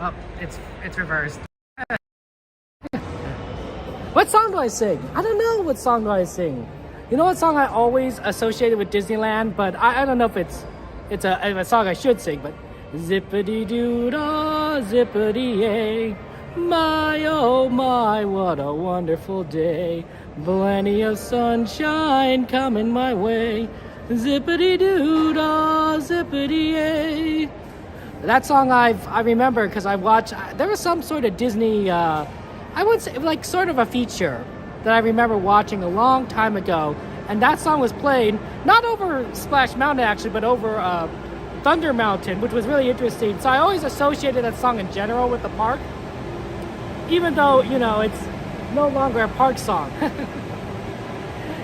Oh, it's reversed. What song do I sing? I don't know what song do I sing. You know what song I always associated with Disneyland, but I don't know if it's a song I should sing, but zippity doo dah, zippity yay. My oh my, what a wonderful day. Plenty of sunshine coming my way. Zippity doo dah, zippity yay. That song I remember because I watched. There was some sort of Disney. I would say like sort of a feature that I remember watching a long time ago, and that song was played not over Splash Mountain actually, but over Thunder Mountain, which was really interesting. So I always associated that song in general with the park, even though it's no longer a park song.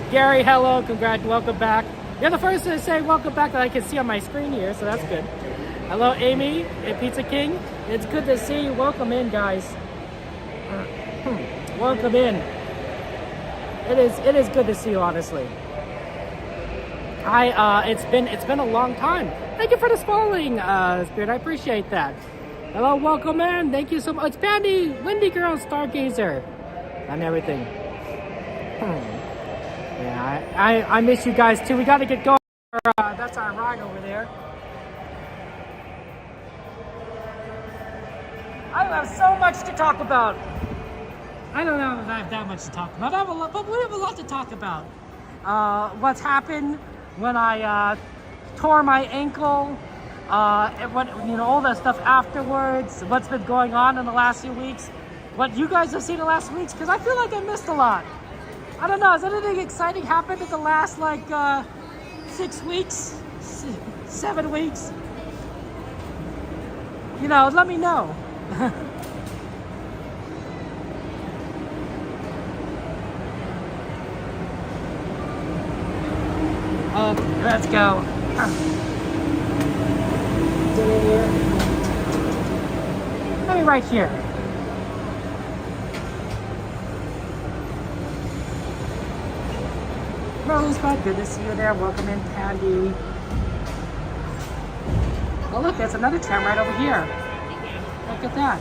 Gary, hello, congrats, welcome back. You're the first to say welcome back that I can see on my screen here, so that's good. Hello, Amy at Pizza King. It's good to see you. Welcome in, guys. Welcome in. It is good to see you, honestly. It's been a long time. Thank you for the following, Spirit. I appreciate that. Hello, welcome in. Thank you so much. It's Pandy, Windy Girl, Stargazer, and everything. Yeah, I miss you guys too. We got to get going. That's our ride over there. I have so much to talk about. I don't know if I have that much to talk about, but we have a lot to talk about. What's happened when I tore my ankle, and what, all that stuff afterwards, what's been going on in the last few weeks, what you guys have seen in the last weeks, because I feel like I missed a lot. I don't know, has anything exciting happened in the last 6 weeks, 7 weeks? Let me know. Let's go. Let me right here. Rosebud, good to see you there. Welcome in, Pandy. Oh look, there's another tram right over here. Look at that.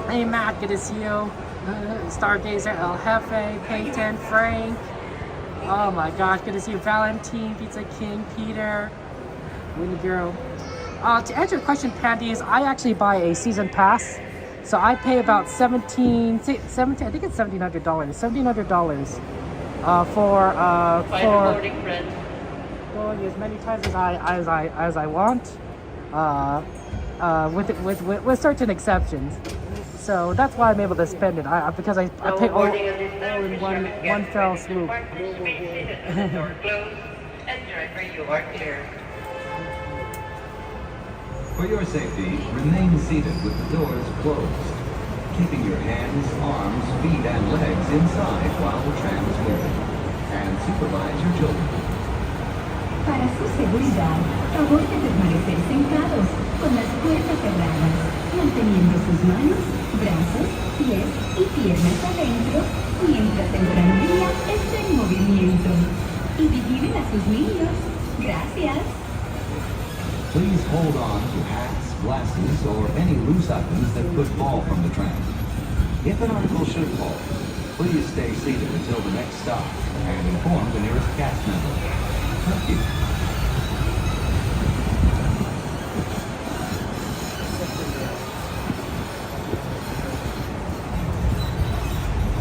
Hey Matt, good to see you. Stargazer, El Jefe, Peyton, Frank. Oh my gosh, good to see you. Valentine, Pizza King, Peter, Winnie Girl. To answer your question, Pandy, is I actually buy a season pass. So I pay about $17, I think it's $1,700. $1,700 for going as many times as I want, with certain exceptions. So that's why I'm able to spend it. Because I pay all in one fell swoop. For your safety, remain seated with the doors closed, keeping your hands, arms, feet, and legs inside while the tram is moving, and supervise your children. Para su seguridad, favor de permanecer sentados, con las puertas cerradas, manteniendo sus manos, brazos, pies y piernas adentro, mientras el tranvía esté en movimiento. Y vigilen a sus niños. Gracias. Please hold on to hats, glasses, or any loose items that could fall from the tram. If an article should fall, please stay seated until the next stop and inform the nearest cast member. Thank you.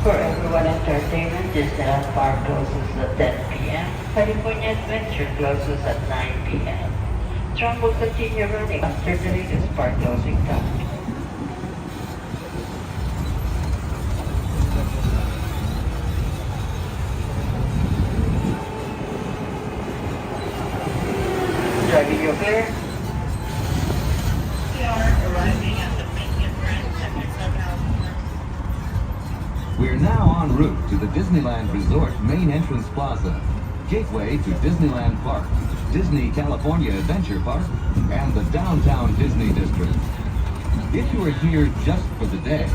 For everyone entertainment, Disneyland Park closes at 10 p.m. California Adventure closes at 9 p.m. Tram will continue running after the latest park closing time. Driving you clear? We are arriving at the Michigan Grand Central. We're now en route to the Disneyland Resort main entrance plaza, gateway to Disneyland Park, Disney California Adventure Park, and the downtown Disney District. If you are here just for the day,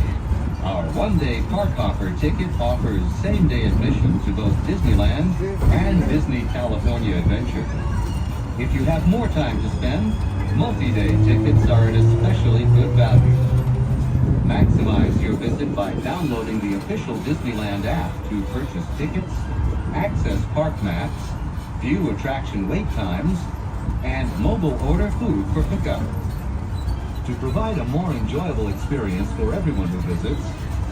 our one-day park hopper ticket offers same-day admission to both Disneyland and Disney California Adventure. If you have more time to spend, Multi-day tickets are an especially good value. Maximize your visit by downloading the official Disneyland app to purchase tickets, access park maps, view attraction wait times, and mobile order food for pickup. To provide a more enjoyable experience for everyone who visits,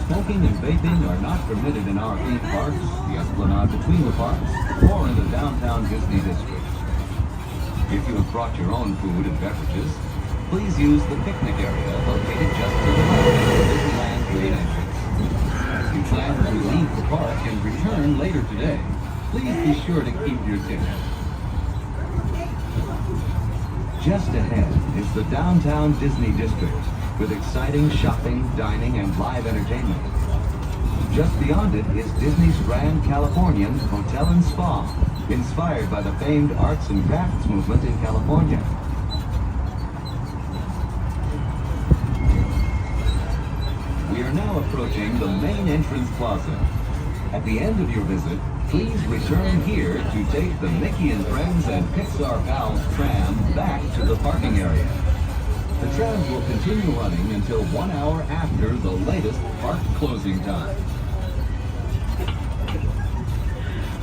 smoking and vaping are not permitted in our theme parks, the Esplanade between the parks, or in the downtown Disney district. If you have brought your own food and beverages, please use the picnic area located just to the left of the Disneyland main entrance. As you plan to leave the park and return later today, please be sure to keep your ticket. Just ahead is the downtown Disney district with exciting shopping, dining, and live entertainment. Just beyond it is Disney's Grand Californian Hotel and Spa, inspired by the famed arts and crafts movement in California. We are now approaching the main entrance plaza. At the end of your visit, please return here to take the Mickey and Friends and Pixar Pals tram back to the parking area. The trams will continue running until 1 hour after the latest park closing time.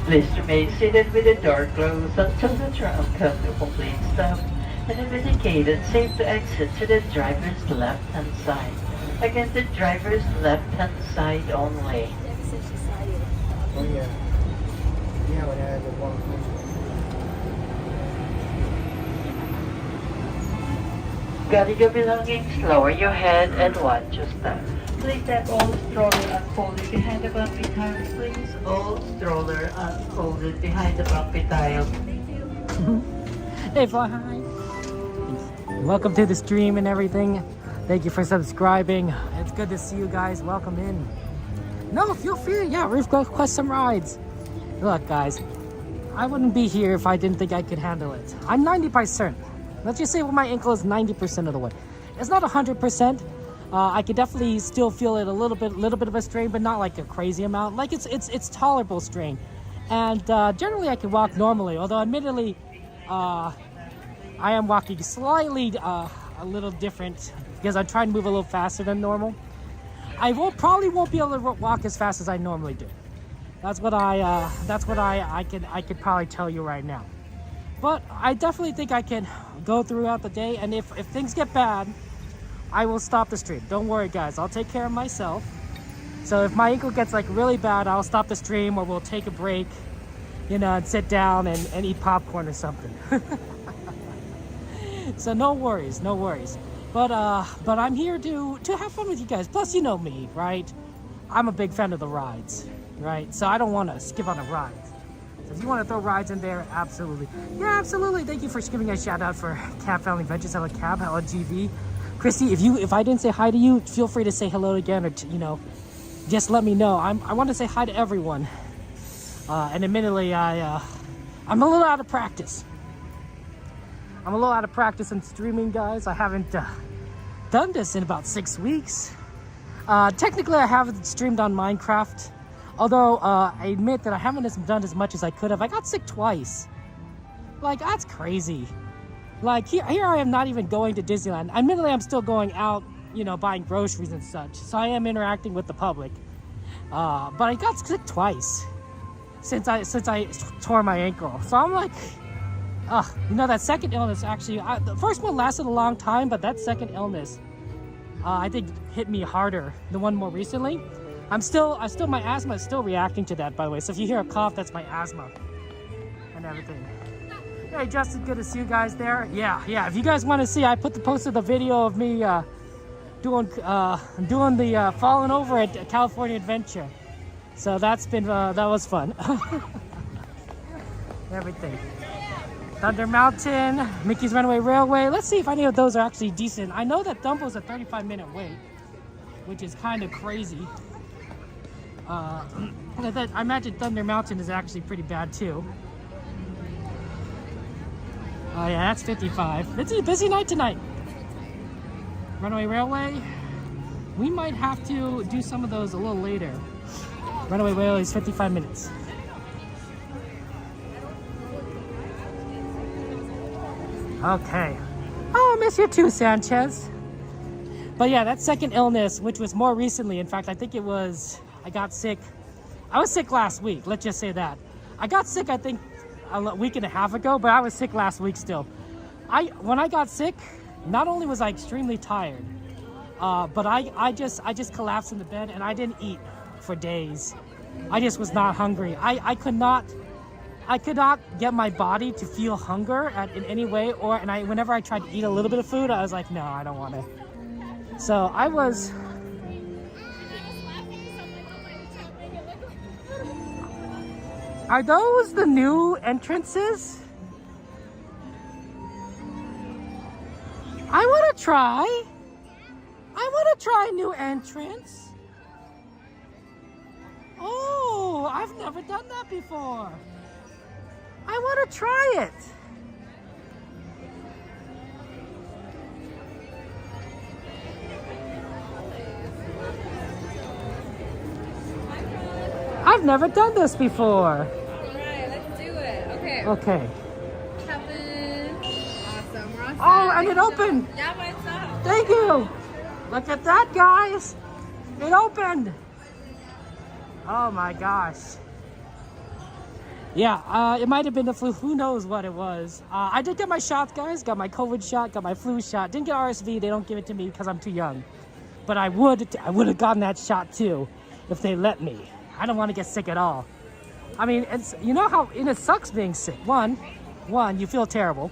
Please remain seated with the door closed until the tram comes to complete stop, and if indicated, safe to exit to the driver's left-hand side. Again, the driver's left-hand side only. Oh yeah. Yeah, when I had the one. Gather your belongings, lower your head, and watch your step. Please have all stroller unfolded behind the bumpy tiles. Please, all stroller unfolded behind the bumpy tiles. Hey, Fly High. Welcome to the stream and everything. Thank you for subscribing. It's good to see you guys. Welcome in. No, feel free. Yeah, we've got quest some rides. Look, guys, I wouldn't be here if I didn't think I could handle it. I'm 90%. Let's just say my ankle is 90% of the way. It's not 100%. I could definitely still feel it a little bit of a strain, but not like a crazy amount. Like it's tolerable strain, and generally I can walk normally. Although admittedly, I am walking slightly a little different because I'm trying to move a little faster than normal. I probably won't be able to walk as fast as I normally do. That's what I could probably tell you right now. But I definitely think I can go throughout the day, and if things get bad, I will stop the stream. Don't worry, guys. I'll take care of myself. So if my ankle gets like really bad, I'll stop the stream, or we'll take a break, you know, and sit down and eat popcorn or something. So no worries, no worries. But I'm here to have fun with you guys. Plus, you know me, right? I'm a big fan of the rides, right? So I don't want to skip on a ride. So if you want to throw rides in there, absolutely. Yeah, absolutely. Thank you for giving a shout out for Cab Family Adventures. Hello, Cab. Hello, GV. Christy, if I didn't say hi to you, feel free to say hello again, or you know, just let me know. I want to say hi to everyone. And admittedly, I'm a little out of practice. I'm a little out of practice in streaming, guys. I haven't done this in about 6 weeks. Technically, I haven't streamed on Minecraft. Although, I admit that I haven't done as much as I could have. I got sick twice. Like, that's crazy. Like, here I am not even going to Disneyland. Admittedly, I'm still going out, you know, buying groceries and such. So I am interacting with the public. But I got sick twice since I tore my ankle. So I'm like, you know, that second illness actually, the first one lasted a long time, but that second illness, I think hit me harder. The one more recently. My asthma is still reacting to that, by the way. So if you hear a cough, that's my asthma and everything. Hey, Justin, good to see you guys there. Yeah. If you guys want to see, I posted the video of me doing the falling over at California Adventure. So that was fun. Everything. Thunder Mountain, Mickey's Runaway Railway. Let's see if any of those are actually decent. I know that Dumbo's a 35-minute wait, which is kind of crazy. I imagine Thunder Mountain is actually pretty bad too. Oh yeah, that's 55. It's a busy night tonight. Runaway Railway. We might have to do some of those a little later. Runaway Railway is 55 minutes. Okay. Oh, miss you too, Sanchez. But yeah, that second illness, which was more recently, in fact, I think it was, I got sick. I was sick last week, let's just say that. I got sick, I think, a week and a half ago, but I was sick last week still. When I got sick, not only was I extremely tired, but I just collapsed in the bed and I didn't eat for days. I just was not hungry. I could not get my body to feel hunger in any way, whenever I tried to eat a little bit of food, I was like, no, I don't want to. So I was. Are those the new entrances? I want to try. I want to try a new entrance. Oh, I've never done that before. I want to try it. I've never done this before. Alright, let's do it. Okay. Okay. Kevin. Awesome. We're on Oh, and it opened. Yeah, but it's up. Thank you. Look at that, guys. It opened. Oh my gosh. Yeah, it might have been the flu. Who knows what it was. I did get my shots, guys. Got my COVID shot, got my flu shot. Didn't get RSV. They don't give it to me because I'm too young. But I would have gotten that shot too if they let me. I don't want to get sick at all. I mean, you know how it sucks being sick. One, you feel terrible.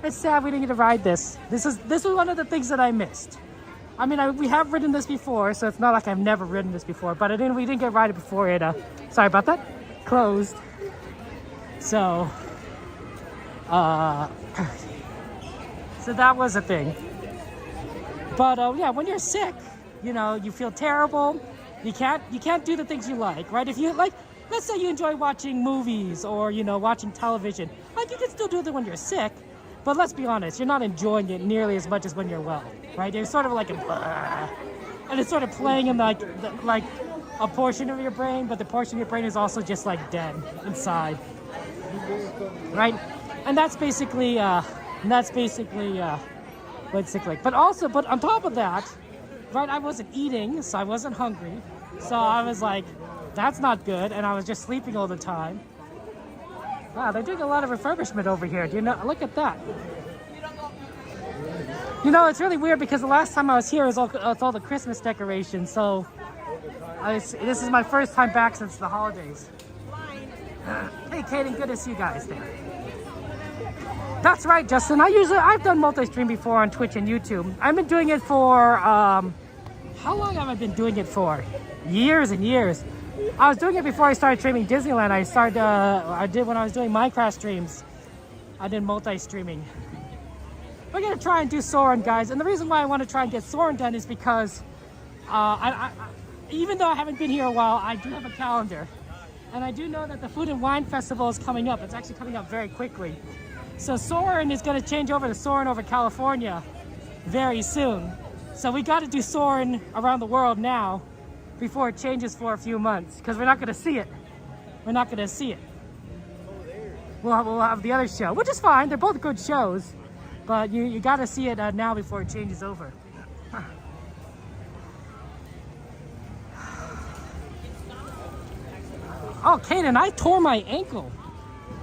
It's sad we didn't get to ride this. This is one of the things that I missed. I mean, we have ridden this before, so it's not like I've never ridden this before. But we didn't get to ride it before it. Sorry about that. Closed. So, so that was a thing. But yeah, when you're sick, you feel terrible. You can't do the things you like, right? If you like, let's say you enjoy watching movies or watching television, like you can still do that when you're sick. But let's be honest, you're not enjoying it nearly as much as when you're well, right? It's sort of like and it's sort of playing in like a portion of your brain, but the portion of your brain is also just like dead inside, right? And that's basically what it's sick like. But on top of that, right? I wasn't eating, so I wasn't hungry, so I was like, that's not good, and I was just sleeping all the time. Wow, they're doing a lot of refurbishment over here. Look at that. It's really weird because the last time I was here was all the Christmas decorations. So this is my first time back since the holidays. Hey, Kaden, good to see you guys there. That's right, Justin. I've done multi-stream before on Twitch and YouTube. I've been doing it for how long have I been doing it for? Years and years. I was doing it before I started streaming Disneyland. I did when I was doing Minecraft streams. I did multi-streaming. We're gonna try and do Soarin, guys. And the reason why I want to try and get Soarin done is because even though I haven't been here a while, I do have a calendar. And I do know that the Food and Wine Festival is coming up. It's actually coming up very quickly. So Soarin is gonna change over to Soarin over California very soon. So we got to do Soarin around the world now before it changes for a few months, because we're not going to see it. We're not going to see it. We'll have the other show, which is fine. They're both good shows, but you got to see it now before it changes over. Oh, Kaden, I tore my ankle.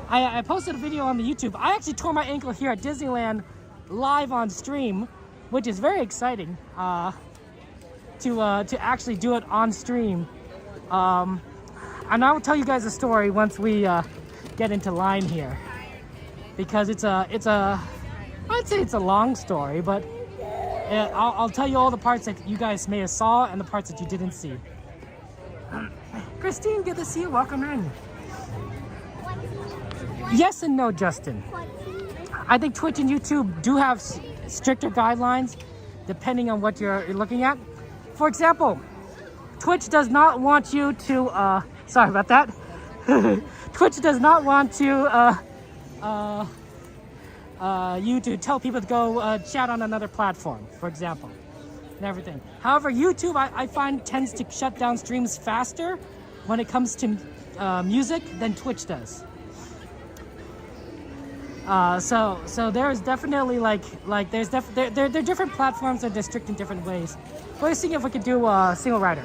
I posted a video on the YouTube. I actually tore my ankle here at Disneyland live on stream, which is very exciting to actually do it on stream. And I will tell you guys a story once we get into line here, because I'd say it's a long story, but I'll tell you all the parts that you guys may have saw and the parts that you didn't see. Christine, good to see you. Welcome in. Yes and no, Justin. I think Twitch and YouTube do have stricter guidelines depending on what you're looking at. For example, Twitch does not want you to sorry about that. Twitch does not want to you to tell people to go chat on another platform, for example, and everything. However, YouTube I find tends to shut down streams faster when it comes to music than Twitch does. So there's definitely like there's there are different platforms that are strict in different ways. Let's see if we could do a single rider.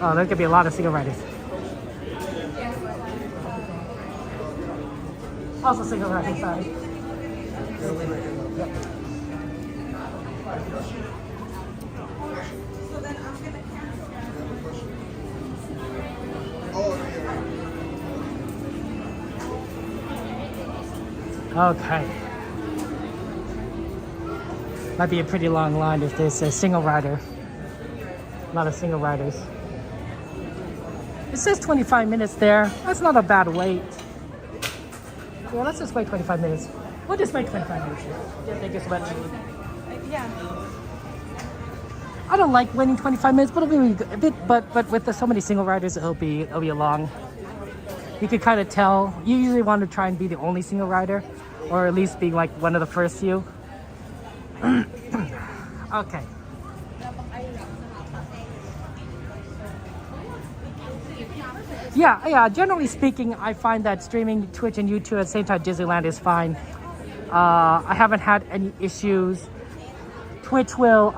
Oh, there could be a lot of single riders. Also single riders, sorry. Yep. Okay. Might be a pretty long line if there's a single rider. A lot of single riders. It says 25 minutes there. That's not a bad wait. Well, let's just wait 25 minutes. We'll just wait 25 minutes. Yeah, thank you so much. Yeah. I don't like waiting 25 minutes, but it'll be a bit. But with so many single riders, it'll be a long. You could kind of tell. You usually want to try and be the only single rider, or at least be like one of the first few. Okay. Yeah. Generally speaking, I find that streaming Twitch and YouTube at the same time Disneyland is fine. I haven't had any issues. Twitch will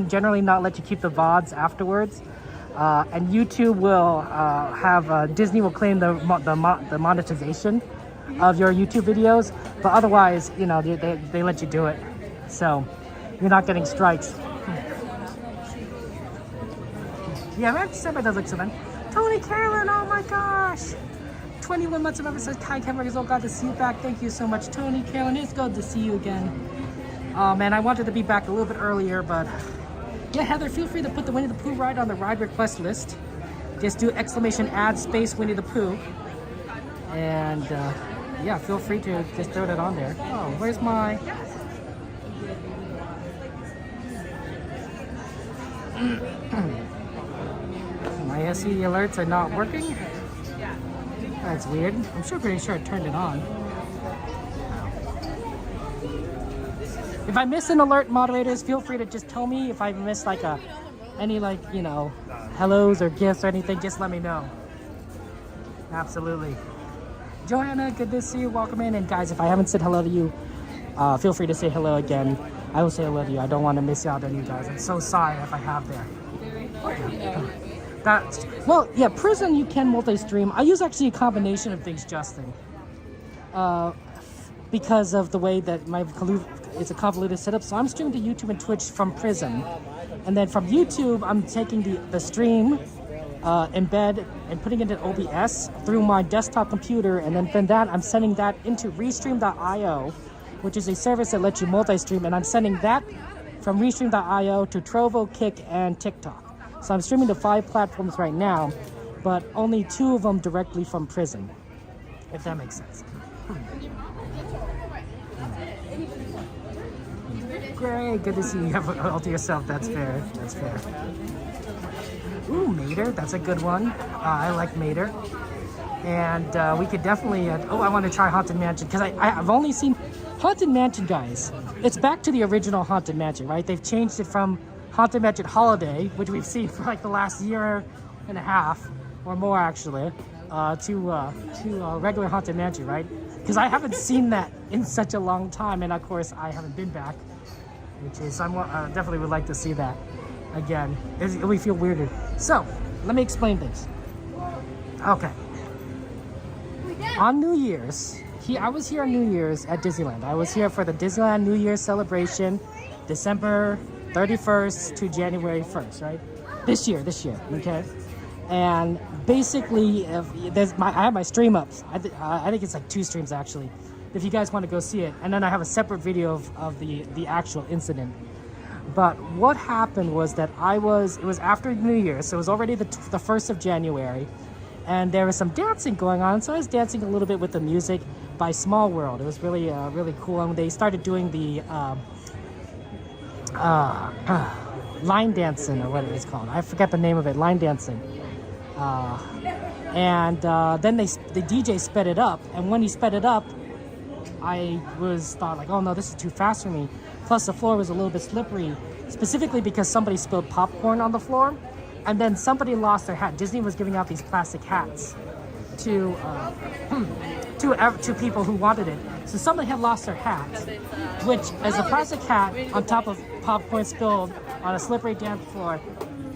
generally not let you keep the VODs afterwards, and YouTube will have Disney will claim the monetization of your YouTube videos, but otherwise, you know, they let you do it, so you're not getting strikes. Yeah, man, somebody does look so fun. Tony Carolyn, oh my gosh! 21 months of episodes, Kai Kevin Result, glad to see you back. Thank you so much, Tony Carolyn. It's good to see you again. Oh man, I wanted to be back a little bit earlier, but yeah, Heather, feel free to put the Winnie the Pooh ride on the ride request list. Just do !add space Winnie the Pooh, and yeah, feel free to just throw that on there. Oh, where's my? My SE alerts are not working. That's weird. I'm pretty sure I turned it on. If I miss an alert, moderators, feel free to just tell me. If I miss like any like, you know, hellos or gifts or anything, just let me know. Absolutely. Joanna, good to see you. Welcome in. And guys, if I haven't said hello to you, feel free to say hello again. I will say hello to you. I don't want to miss out on you guys. I'm so sorry if I have there. Well, yeah, Prison you can multi-stream. I use actually a combination of things, Justin. Because of the way that it's a convoluted setup. So I'm streaming to YouTube and Twitch from Prism. And then from YouTube, I'm taking the stream, embed, and putting it in OBS through my desktop computer. And then from that, I'm sending that into Restream.io, which is a service that lets you multi-stream. And I'm sending that from Restream.io to Trovo, Kick, and TikTok. So I'm streaming to 5 platforms right now, but only 2 of them directly from Prism, if that makes sense. Great, good to see you have it all to yourself. That's fair. That's fair. Ooh, Mater, that's a good one. I like Mater. And we could definitely. I want to try Haunted Mansion because I've only seen Haunted Mansion, guys. It's back to the original Haunted Mansion, right? They've changed it from Haunted Mansion Holiday, which we've seen for like the last year and a half or more actually, to regular Haunted Mansion, right? Because I haven't seen that in such a long time, and of course I haven't been back, which is I definitely would like to see that again. We feel weirder. So let me explain things. Okay. On New Year's, I was here on New Year's at Disneyland. I was here for the Disneyland New Year's celebration, December 31st to January 1st, right? This year, okay? And basically, I have my stream up. I think it's like 2 streams actually, if you guys want to go see it. And then I have a separate video of the actual incident. But what happened was that it was after New Year's, so it was already the 1st of January, and there was some dancing going on, so I was dancing a little bit with the music by Small World. It was really, really cool, and they started doing the line dancing, or what it is called. I forget the name of it. Line dancing. And then the DJ sped it up, and when he sped it up, I thought like, oh no, this is too fast for me. Plus the floor was a little bit slippery, specifically because somebody spilled popcorn on the floor. and then somebody lost their hat. Disney was giving out these plastic hats to to people who wanted it. So somebody had lost their hat, which is a plastic hat on top of popcorn spilled on a slippery dance floor.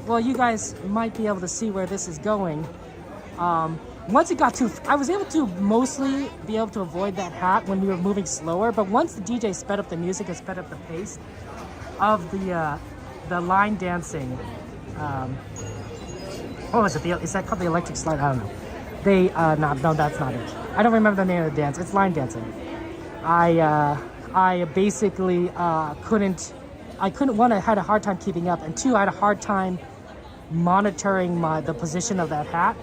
Well, you guys might be able to see where this is going. Once it got too, I was able to mostly be able to avoid that hat when we were moving slower. But once the DJ sped up the music and sped up the pace of the line dancing, what was it? Is that called the electric slide? I don't know. They no, that's not it. I don't remember the name of the dance. It's line dancing. I basically couldn't. One, I had a hard time keeping up, and two, I had a hard time monitoring the position of that hat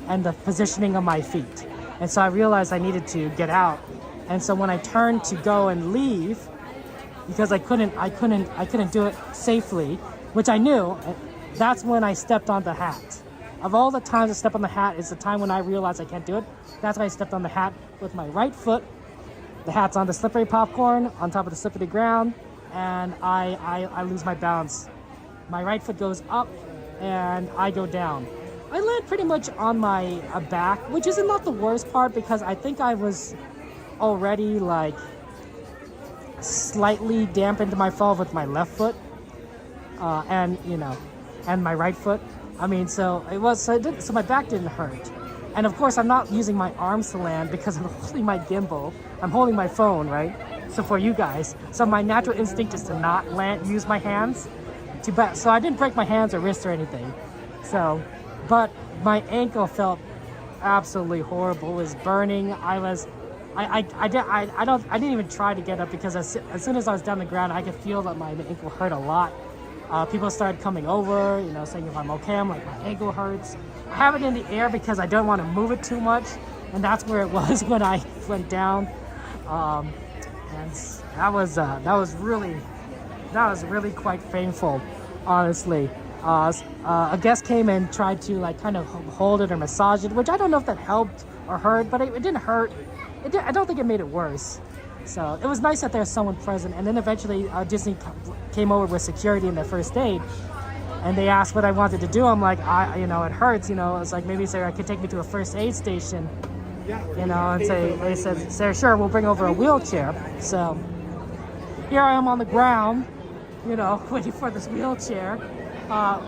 and the positioning of my feet. And so I realized I needed to get out. And so when I turned to go and leave, because I couldn't do it safely, which I knew, that's when I stepped on the hat. Of all the times I step on the hat, is the time when I realized I can't do it. That's when I stepped on the hat with my right foot. The hat's on the slippery popcorn, on top of the slippery ground, and I lose my balance. My right foot goes up, and I go down. I land pretty much on my back, which is not the worst part because I think I was already like slightly dampened my fall with my left foot, and my right foot. I mean, so my back didn't hurt. And of course, I'm not using my arms to land because I'm holding my gimbal. I'm holding my phone, right? So for you guys, so my natural instinct is to not use my hands. So I didn't break my hands or wrists or anything. So, but my ankle felt absolutely horrible. It was burning. I didn't even try to get up because as soon as I was down the ground, I could feel that my ankle hurt a lot. People started coming over, saying if I'm okay. I'm like, my ankle hurts. I have it in the air because I don't want to move it too much, and that's where it was when I went down. And that was really quite painful, honestly. A guest came and tried to kind of hold it or massage it, which I don't know if that helped or hurt, but it didn't hurt. I don't think it made it worse. So it was nice that there's someone present. And then eventually Disney came over with security in their first aid, and they asked what I wanted to do. I'm like, it hurts. It's like maybe I could take me to a first aid station, and they said, sure, we'll bring over a wheelchair. So here I am on the ground, waiting for this wheelchair.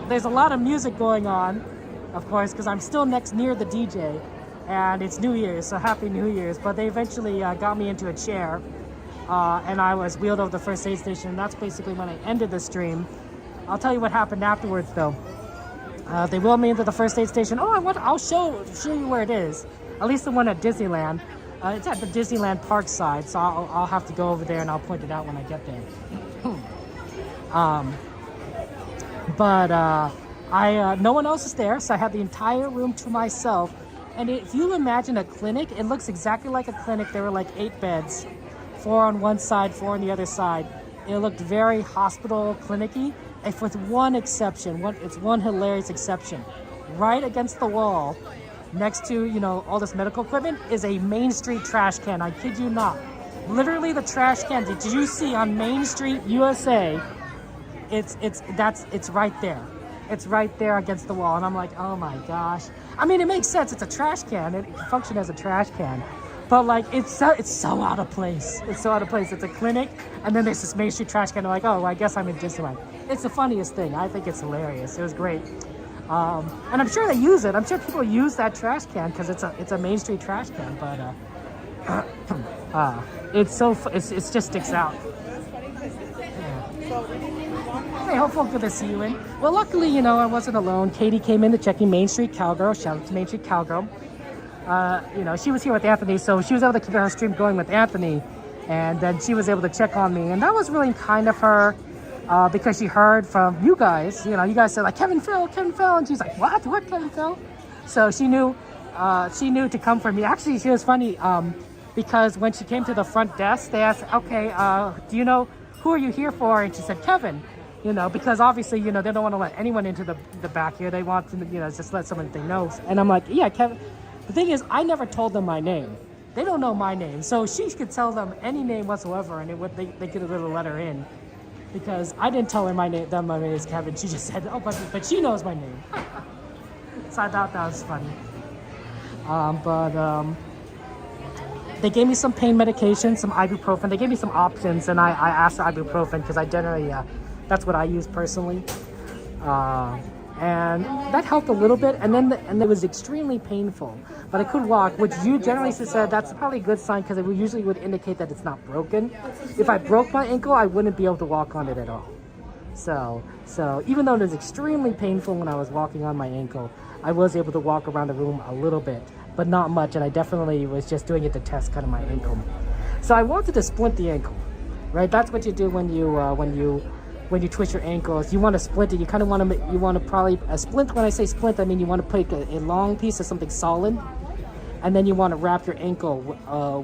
There's a lot of music going on, of course, because I'm still near the DJ, and it's New Year's, so Happy New Year's. But they eventually got me into a chair, and I was wheeled over the first aid station, and that's basically when I ended the stream. I'll tell you what happened afterwards, though. They wheeled me into the first aid station. I'll show you where it is, at least the one at Disneyland. It's at the Disneyland Park side, so I'll have to go over there and I'll point it out when I get there. But no one else is there, so I had the entire room to myself. And if you imagine a clinic, it looks exactly like a clinic. There were like 8 beds, 4 on one side, 4 on the other side. It looked very hospital clinic-y, if with one exception. It's one hilarious exception. Right against the wall, next to all this medical equipment, is a Main Street trash can. I kid you not. Literally the trash can. Did you see on Main Street, USA? It's right there. It's right there against the wall, and I'm like, oh my gosh. I mean, it makes sense. It's a trash can. It can function as a trash can, but it's so out of place. It's so out of place. It's a clinic, and then there's this Main Street trash can. I'm like, oh, well, I guess I'm in Disneyland. It's the funniest thing. I think it's hilarious. It was great, and I'm sure they use it. I'm sure people use that trash can because it's a Main Street trash can. But it just sticks out. Hey, hopefully good to see you in. Well, luckily, I wasn't alone. Katie came in to check in. Main Street Cowgirl. Shout out to Main Street Cowgirl. She was here with Anthony, so she was able to keep her stream going with Anthony, and then she was able to check on me, and that was really kind of her, because she heard from you guys. You guys said like Kevin Phil, and she's like, what Kevin Phil? So she knew to come for me. Actually, she was funny, because when she came to the front desk, they asked, okay, do you know who are you here for? And she said Kevin. Because obviously, they don't want to let anyone into the back here. They want to, just let someone they know. And I'm like, yeah, Kevin. The thing is, I never told them my name. They don't know my name. So she could tell them any name whatsoever, and they could have let her in. because I didn't tell her my name. That my name is Kevin. She just said, "Oh, but she knows my name." So I thought that was funny. They gave me some pain medication, some ibuprofen. They gave me some options, and I asked for ibuprofen because I generally, that's what I use personally. And that helped a little bit, and then it was extremely painful. But I could walk, which you generally said that's probably a good sign because it usually would indicate that it's not broken. If I broke my ankle, I wouldn't be able to walk on it at all. So even though it was extremely painful when I was walking on my ankle, I was able to walk around the room a little bit, but not much, and I definitely was just doing it to test kind of my ankle. So I wanted to splint the ankle, right? That's what you do when you twist your ankles. You want to splint it. You kind of want to probably a splint. When I say splint, I mean you want to put a long piece of something solid, and then you want to wrap your ankle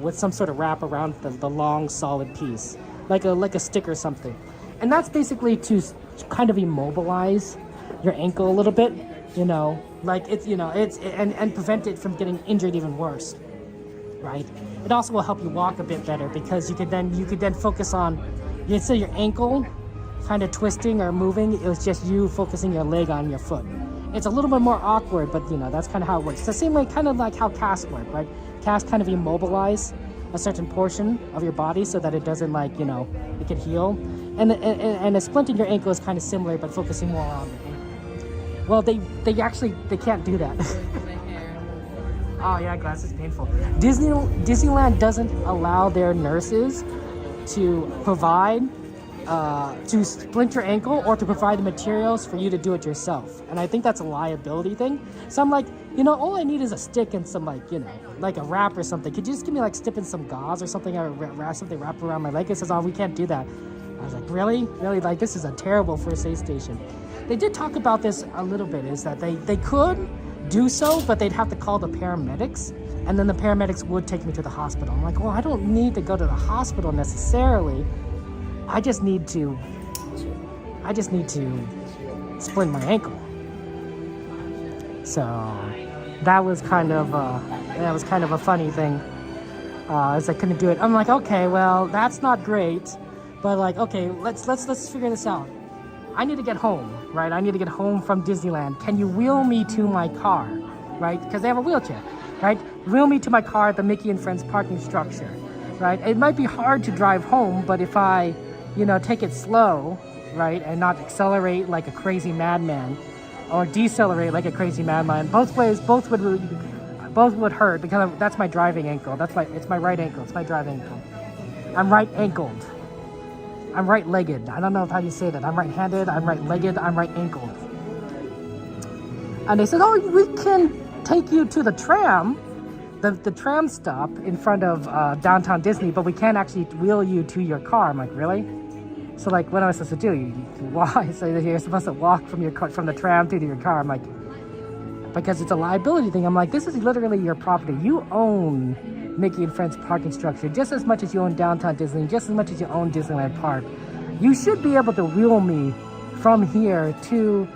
with some sort of wrap around the long solid piece, like a stick or something. And that's basically to kind of immobilize your ankle a little bit, you know, like and prevent it from getting injured even worse, right? It also will help you walk a bit better because you could then focus on, instead of your ankle kind of twisting or moving, it was just you focusing your leg on your foot. It's a little bit more awkward, but you know, that's kind of how it works. It's the same way, kind of like how casts work, right? Casts kind of immobilize a certain portion of your body so that it doesn't, like, you know, it can heal. And splinting your ankle is kind of similar, but focusing more on the ankle. Well, they can't do that. Oh yeah, glass is painful. Disneyland doesn't allow their nurses to provide to splint your ankle or to provide the materials for you to do it yourself. And I think that's a liability thing. So I'm like, you know, all I need is a stick and some, like, you know, like a wrap or something. Could you just give me like stick and some gauze or something, or something wrapped around my leg? It says, oh, we can't do that. I was like, really? Like, this is a terrible first aid station. They did talk about this a little bit, is that they could do so, but they'd have to call the paramedics, and then the paramedics would take me to the hospital. I'm like, well, I don't need to go to the hospital necessarily. I just need to splint my ankle. So that was kind of a funny thing, as I couldn't do it. I'm like, okay, well, that's not great, but like, okay, let's figure this out. I need to get home, right? I need to get home from Disneyland. Can you wheel me to my car, right? Because they have a wheelchair, right? Wheel me to my car at the Mickey and Friends parking structure, right? It might be hard to drive home, but if I, you know, take it slow, right, and not accelerate like a crazy madman, or decelerate like a crazy madman, both would hurt, because that's my driving ankle. It's my right ankle. It's my driving ankle. I'm right-ankled. I'm right-legged. I don't know how you say that. I'm right-handed, I'm right-legged, I'm right-ankled. And they said, oh, we can take you to the tram, the tram stop in front of downtown Disney, but we can't actually wheel you to your car. I'm like, really? So like, what am I supposed to do? Why? So you're supposed to walk from the tram to your car. I'm like, because it's a liability thing. I'm like, this is literally your property. You own Mickey and Friends parking structure just as much as you own downtown Disney, just as much as you own Disneyland Park. You should be able to wheel me from here to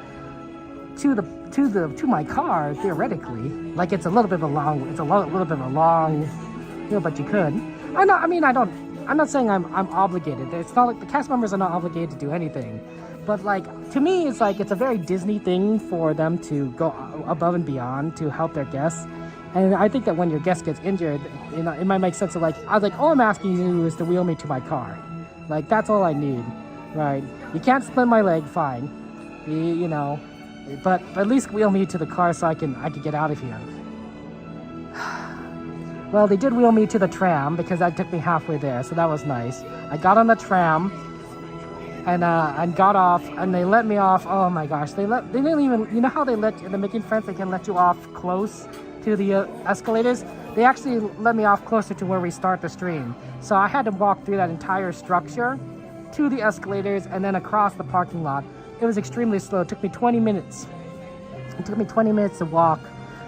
my car, theoretically. Like, it's a little bit of a long, you know, but you could. I'm not saying I'm obligated. It's not like the cast members are not obligated to do anything. But like, to me, it's like, it's a very Disney thing for them to go above and beyond to help their guests. And I think that when your guest gets injured, you know, it might make sense to, like, I was like, all I'm asking you is to wheel me to my car. Like, that's all I need, right? You can't splint my leg, fine. You know, but at least wheel me to the car so I can get out of here. Well, they did wheel me to the tram because that took me halfway there, so that was nice. I got on the tram and got off, and they let me off. Oh my gosh, they didn't even, you know how they let in the Mickey and Friends, they can let you off close to the escalators? They actually let me off closer to where we start the stream. So I had to walk through that entire structure to the escalators and then across the parking lot. It was extremely slow. It took me 20 minutes. It took me 20 minutes to walk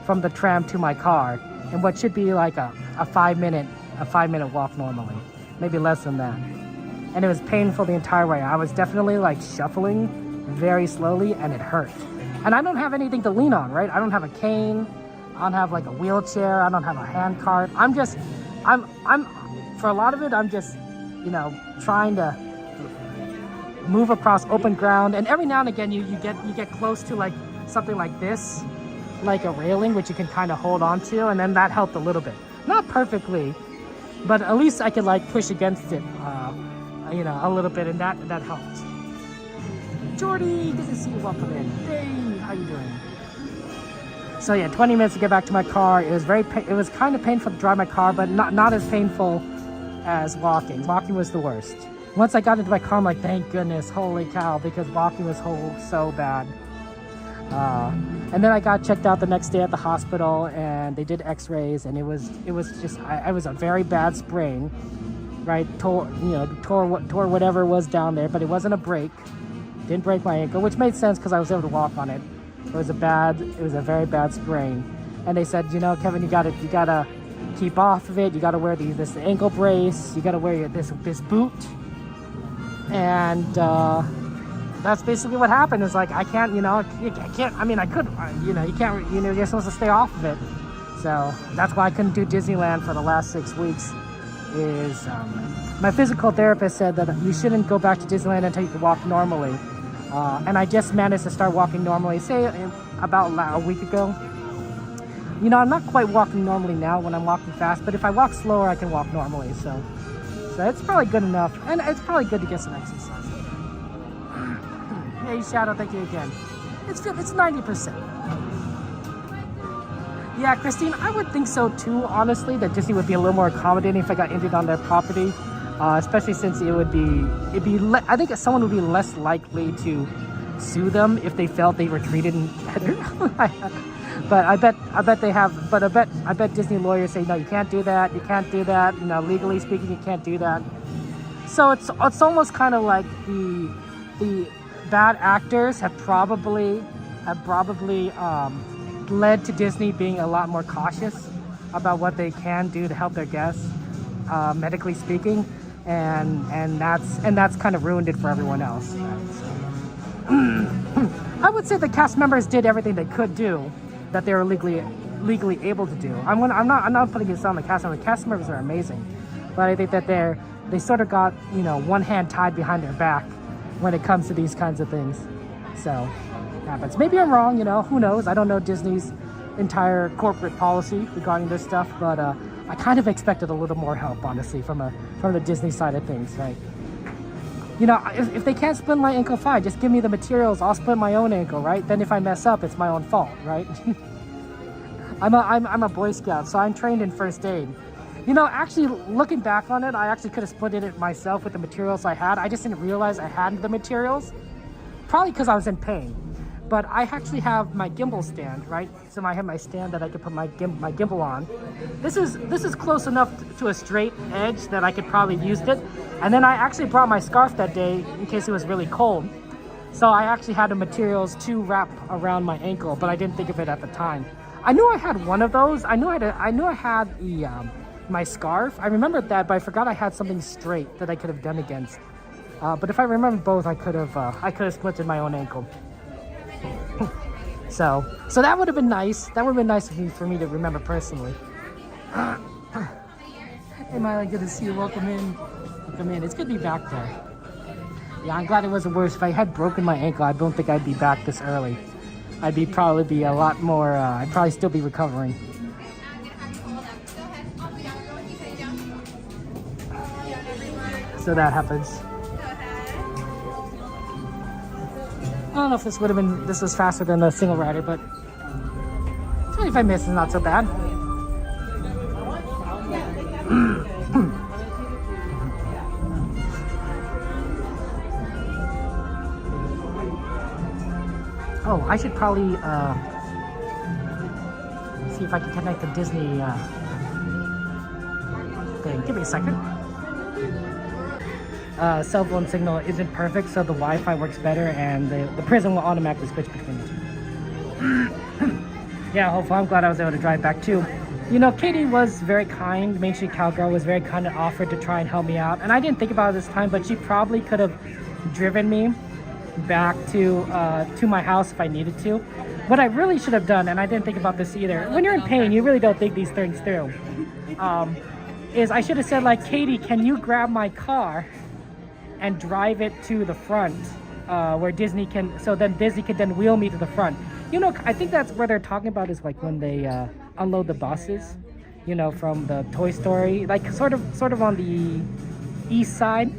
from the tram to my car, and what should be like a 5-minute walk normally, maybe less than that. And it was painful the entire way. I was definitely like shuffling very slowly, and it hurt. And I don't have anything to lean on, right? I don't have a cane. I don't have like a wheelchair. I don't have a hand cart. I'm for a lot of it, I'm just, you know, trying to move across open ground, and every now and again you get close to like something like this, like a railing, which you can kind of hold on to, and then that helped a little bit. Not perfectly, but at least I could like push against it, you know, a little bit, and that helped. Jordy, good to see you. Welcome in. Hey, how you doing? So yeah, 20 minutes to get back to my car. It was kind of painful to drive my car, but not as painful as walking. Walking was the worst. Once I got into my car, I'm like, thank goodness, holy cow, because walking was so bad. And then I got checked out the next day at the hospital, and they did x-rays, and it was just, I was a very bad sprain, right? Tore whatever was down there, but it wasn't a break. Didn't break my ankle, which made sense because I was able to walk on it. It was a very bad sprain. And they said, you know, Kevin, you gotta keep off of it. You gotta wear this ankle brace. You gotta wear this boot. And that's basically what happened. It's like, I can't, you know, I can't, I mean, I could, you know, you can't, you know, you're supposed to stay off of it. So that's why I couldn't do Disneyland for the last 6 weeks. Is my physical therapist said that you shouldn't go back to Disneyland until you can walk normally. And I just managed to start walking normally, say about a week ago. You know, I'm not quite walking normally now when I'm walking fast, but if I walk slower, I can walk normally. So it's probably good enough, and it's probably good to get some exercise. Hey, Shadow, thank you again. It's good. It's 90%. Yeah, Christine, I would think so too, honestly, that Disney would be a little more accommodating if I got injured on their property. Especially since I think someone would be less likely to sue them if they felt they were treated better. But I bet Disney lawyers say, no, you can't do that. You can't do that. You know, legally speaking, you can't do that. So it's almost kind of like the bad actors have probably led to Disney being a lot more cautious about what they can do to help their guests, medically speaking. And that's kind of ruined it for everyone else. Right? So, I would say the cast members did everything they could do that they were legally able to do. I'm not putting this on the cast members. The cast members are amazing, but I think that they sort of got, you know, one hand tied behind their back when it comes to these kinds of things. So it happens. Maybe I'm wrong. You know, who knows? I don't know Disney's entire corporate policy regarding this stuff, but I kind of expected a little more help, honestly, from the Disney side of things, right? You know, if they can't splint my ankle, fine, just give me the materials, I'll splint my own ankle, right? Then if I mess up, it's my own fault, right? I'm a Boy Scout, so I'm trained in first aid. You know, actually, looking back on it, I actually could have splinted it myself with the materials I had. I just didn't realize I had the materials, probably because I was in pain. But I actually have my gimbal stand, right? So I have my stand that I could put my gimbal on. This is close enough to a straight edge that I could probably have used it. And then I actually brought my scarf that day in case it was really cold. So I actually had the materials to wrap around my ankle, but I didn't think of it at the time. I knew I had one of those. I knew I had my scarf. I remembered that, but I forgot I had something straight that I could have done against. But if I remember both, I could have splinted my own ankle. So that would have been nice. That would have been nice for me to remember personally. Hey, Miley, good to see you. Welcome in. Welcome in. It's good to be back there. Yeah, I'm glad it wasn't worse. If I had broken my ankle, I don't think I'd be back this early. I'd probably be a lot more. I'd probably still be recovering. So that happens. I don't know if this was faster than the single rider, but 25 minutes is not so bad. Oh, I should probably see if I can connect the Disney thing. Give me a second. Cell phone signal isn't perfect, so the Wi-Fi works better, and the prison will automatically switch between the two. Yeah, hopefully I'm glad I was able to drive back too. You know, Katie was very kind. Main Street Cowgirl was very kind and offered to try and help me out, and I didn't think about it this time, but she probably could have driven me back to my house if I needed to. What I really should have done, and I didn't think about this either, when you're in pain, you really don't think these things through, is I should have said, like, Katie, can you grab my car and drive it to the front, where Disney can. So then Disney can then wheel me to the front. You know, I think that's where they're talking about is like when they unload the buses, you know, from the Toy Story, like sort of on the east side.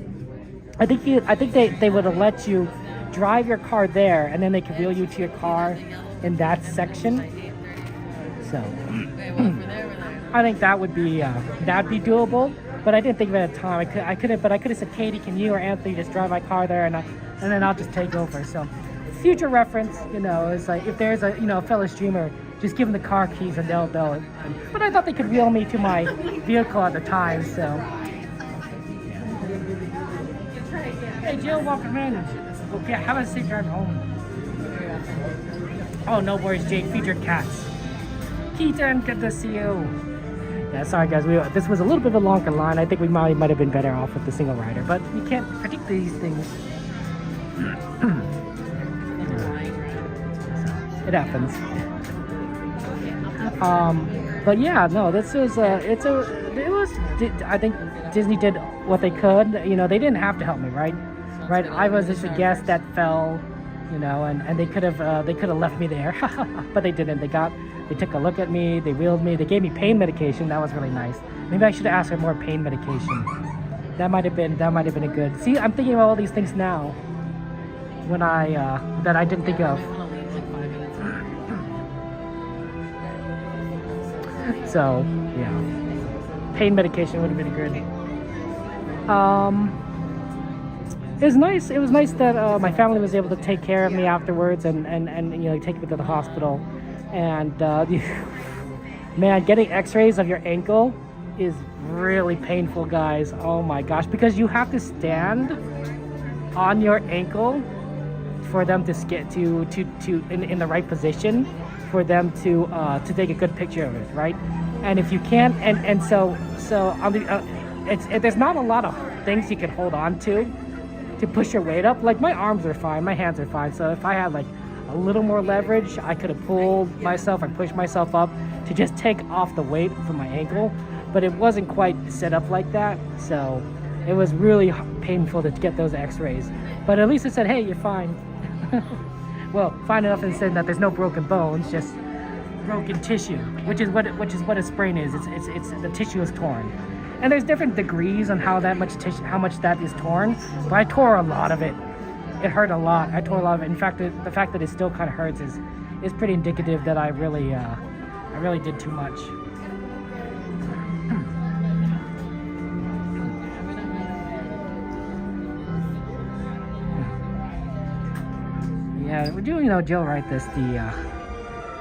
I think they would have let you drive your car there, and then they could wheel you to your car in that section. So I think that would be that'd be doable. But I didn't think of it at the time. I could have said, Katie, can you or Anthony just drive my car there, and then I'll just take over. So future reference, you know, is like if there's a fellow streamer, just give them the car keys and they'll. But I thought they could wheel me to my vehicle at the time. So hey, Jill, welcome in. Okay, have a safe drive home. Oh, no worries, Jake. Featured cats. Keaton, good to see you. Yeah, sorry guys. This was a little bit of a longer line. I think we might have been better off with the single rider, but you can't predict these things. It happens. But yeah, no, this is I think Disney did what they could. You know, they didn't have to help me, right? I was just a guest that fell, you know, and they could have left me there, but they didn't. They took a look at me, they wheeled me, they gave me pain medication. That was really nice. Maybe I should have asked for more pain medication. That might have been a good. See, I'm thinking of all these things now when that I didn't think of. So yeah, pain medication would have been good. It was nice. It was nice that my family was able to take care of me afterwards and you know, take me to the hospital. And man, getting X-rays of your ankle is really painful, guys. Oh my gosh, because you have to stand on your ankle for them to get to in the right position for them to take a good picture of it, right? And if you can't, and so on the there's not a lot of things you can hold on to push your weight up. Like my arms are fine, my hands are fine. So if I had like a little more leverage, I could have pulled myself and pushed myself up to just take off the weight from my ankle. But it wasn't quite set up like that, so it was really painful to get those X-rays. But at least it said, hey, you're fine. Well, fine enough in saying that there's no broken bones, just broken tissue, which is what a sprain is. It's the tissue is torn. And there's different degrees on how much that is torn, but I tore a lot of it. It hurt a lot. I tore a lot of it. In fact, the fact that it still kind of hurts is pretty indicative that I really did too much. Yeah, we're doing, you know, Jill, right? This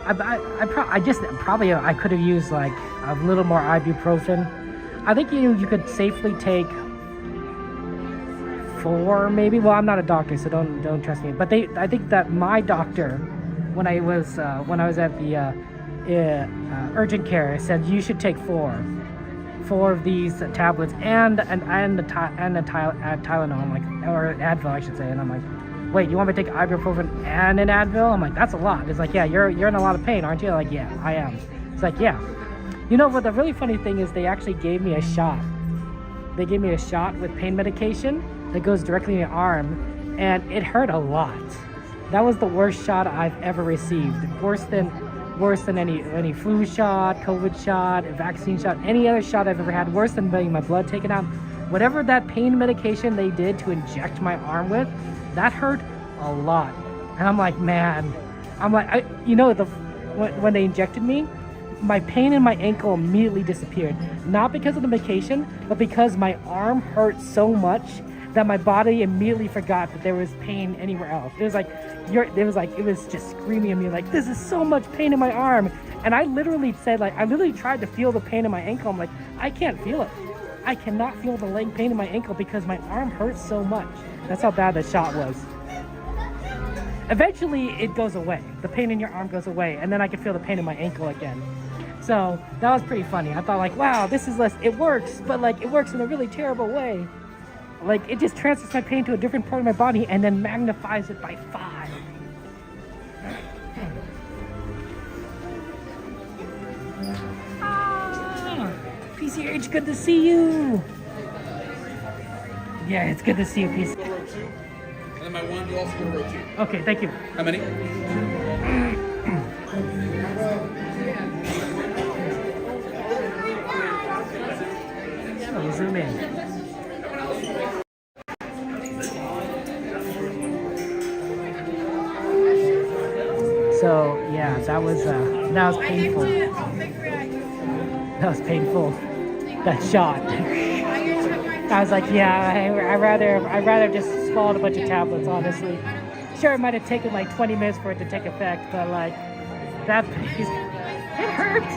I could have used like a little more ibuprofen. I think you could safely take 4 maybe. Well, I'm not a doctor, so don't trust me. But I think that my doctor, when I was at the urgent care, said you should take 4 of these tablets and a Tylenol. I'm like, or Advil, I should say. And I'm like, wait, you want me to take ibuprofen and an Advil? I'm like, that's a lot. It's like, yeah, you're in a lot of pain, aren't you? Like, yeah, I am. It's like, yeah. You know, but the really funny thing is they actually gave me a shot. They gave me a shot with pain medication that goes directly in your arm, and it hurt a lot. That was the worst shot I've ever received. Worse than any flu shot, COVID shot, vaccine shot, any other shot I've ever had. Worse than getting my blood taken out. Whatever that pain medication they did to inject my arm with, that hurt a lot. And I'm like, man, when they injected me, my pain in my ankle immediately disappeared. Not because of the medication, but because my arm hurt so much that my body immediately forgot that there was pain anywhere else. It was just screaming at me like, this is so much pain in my arm. And I literally tried to feel the pain in my ankle. I'm like, I can't feel it. I cannot feel the leg pain in my ankle because my arm hurts so much. That's how bad the shot was. Eventually it goes away. The pain in your arm goes away, and then I can feel the pain in my ankle again. So that was pretty funny. I thought like, wow, this is less, it works, but like it works in a really terrible way. Like it just transfers my pain to a different part of my body and then magnifies it by 5. PCH, good to see you. Yeah, it's good to see you. Peace. And then my one, you also go to row 2. Okay, thank you. How many? So zoom in. So yeah, that was painful. That was painful. That shot. I was like, yeah, I'd rather just swallow a bunch of tablets, honestly. Sure, it might have taken like 20 minutes for it to take effect, but like, that piece, it hurts.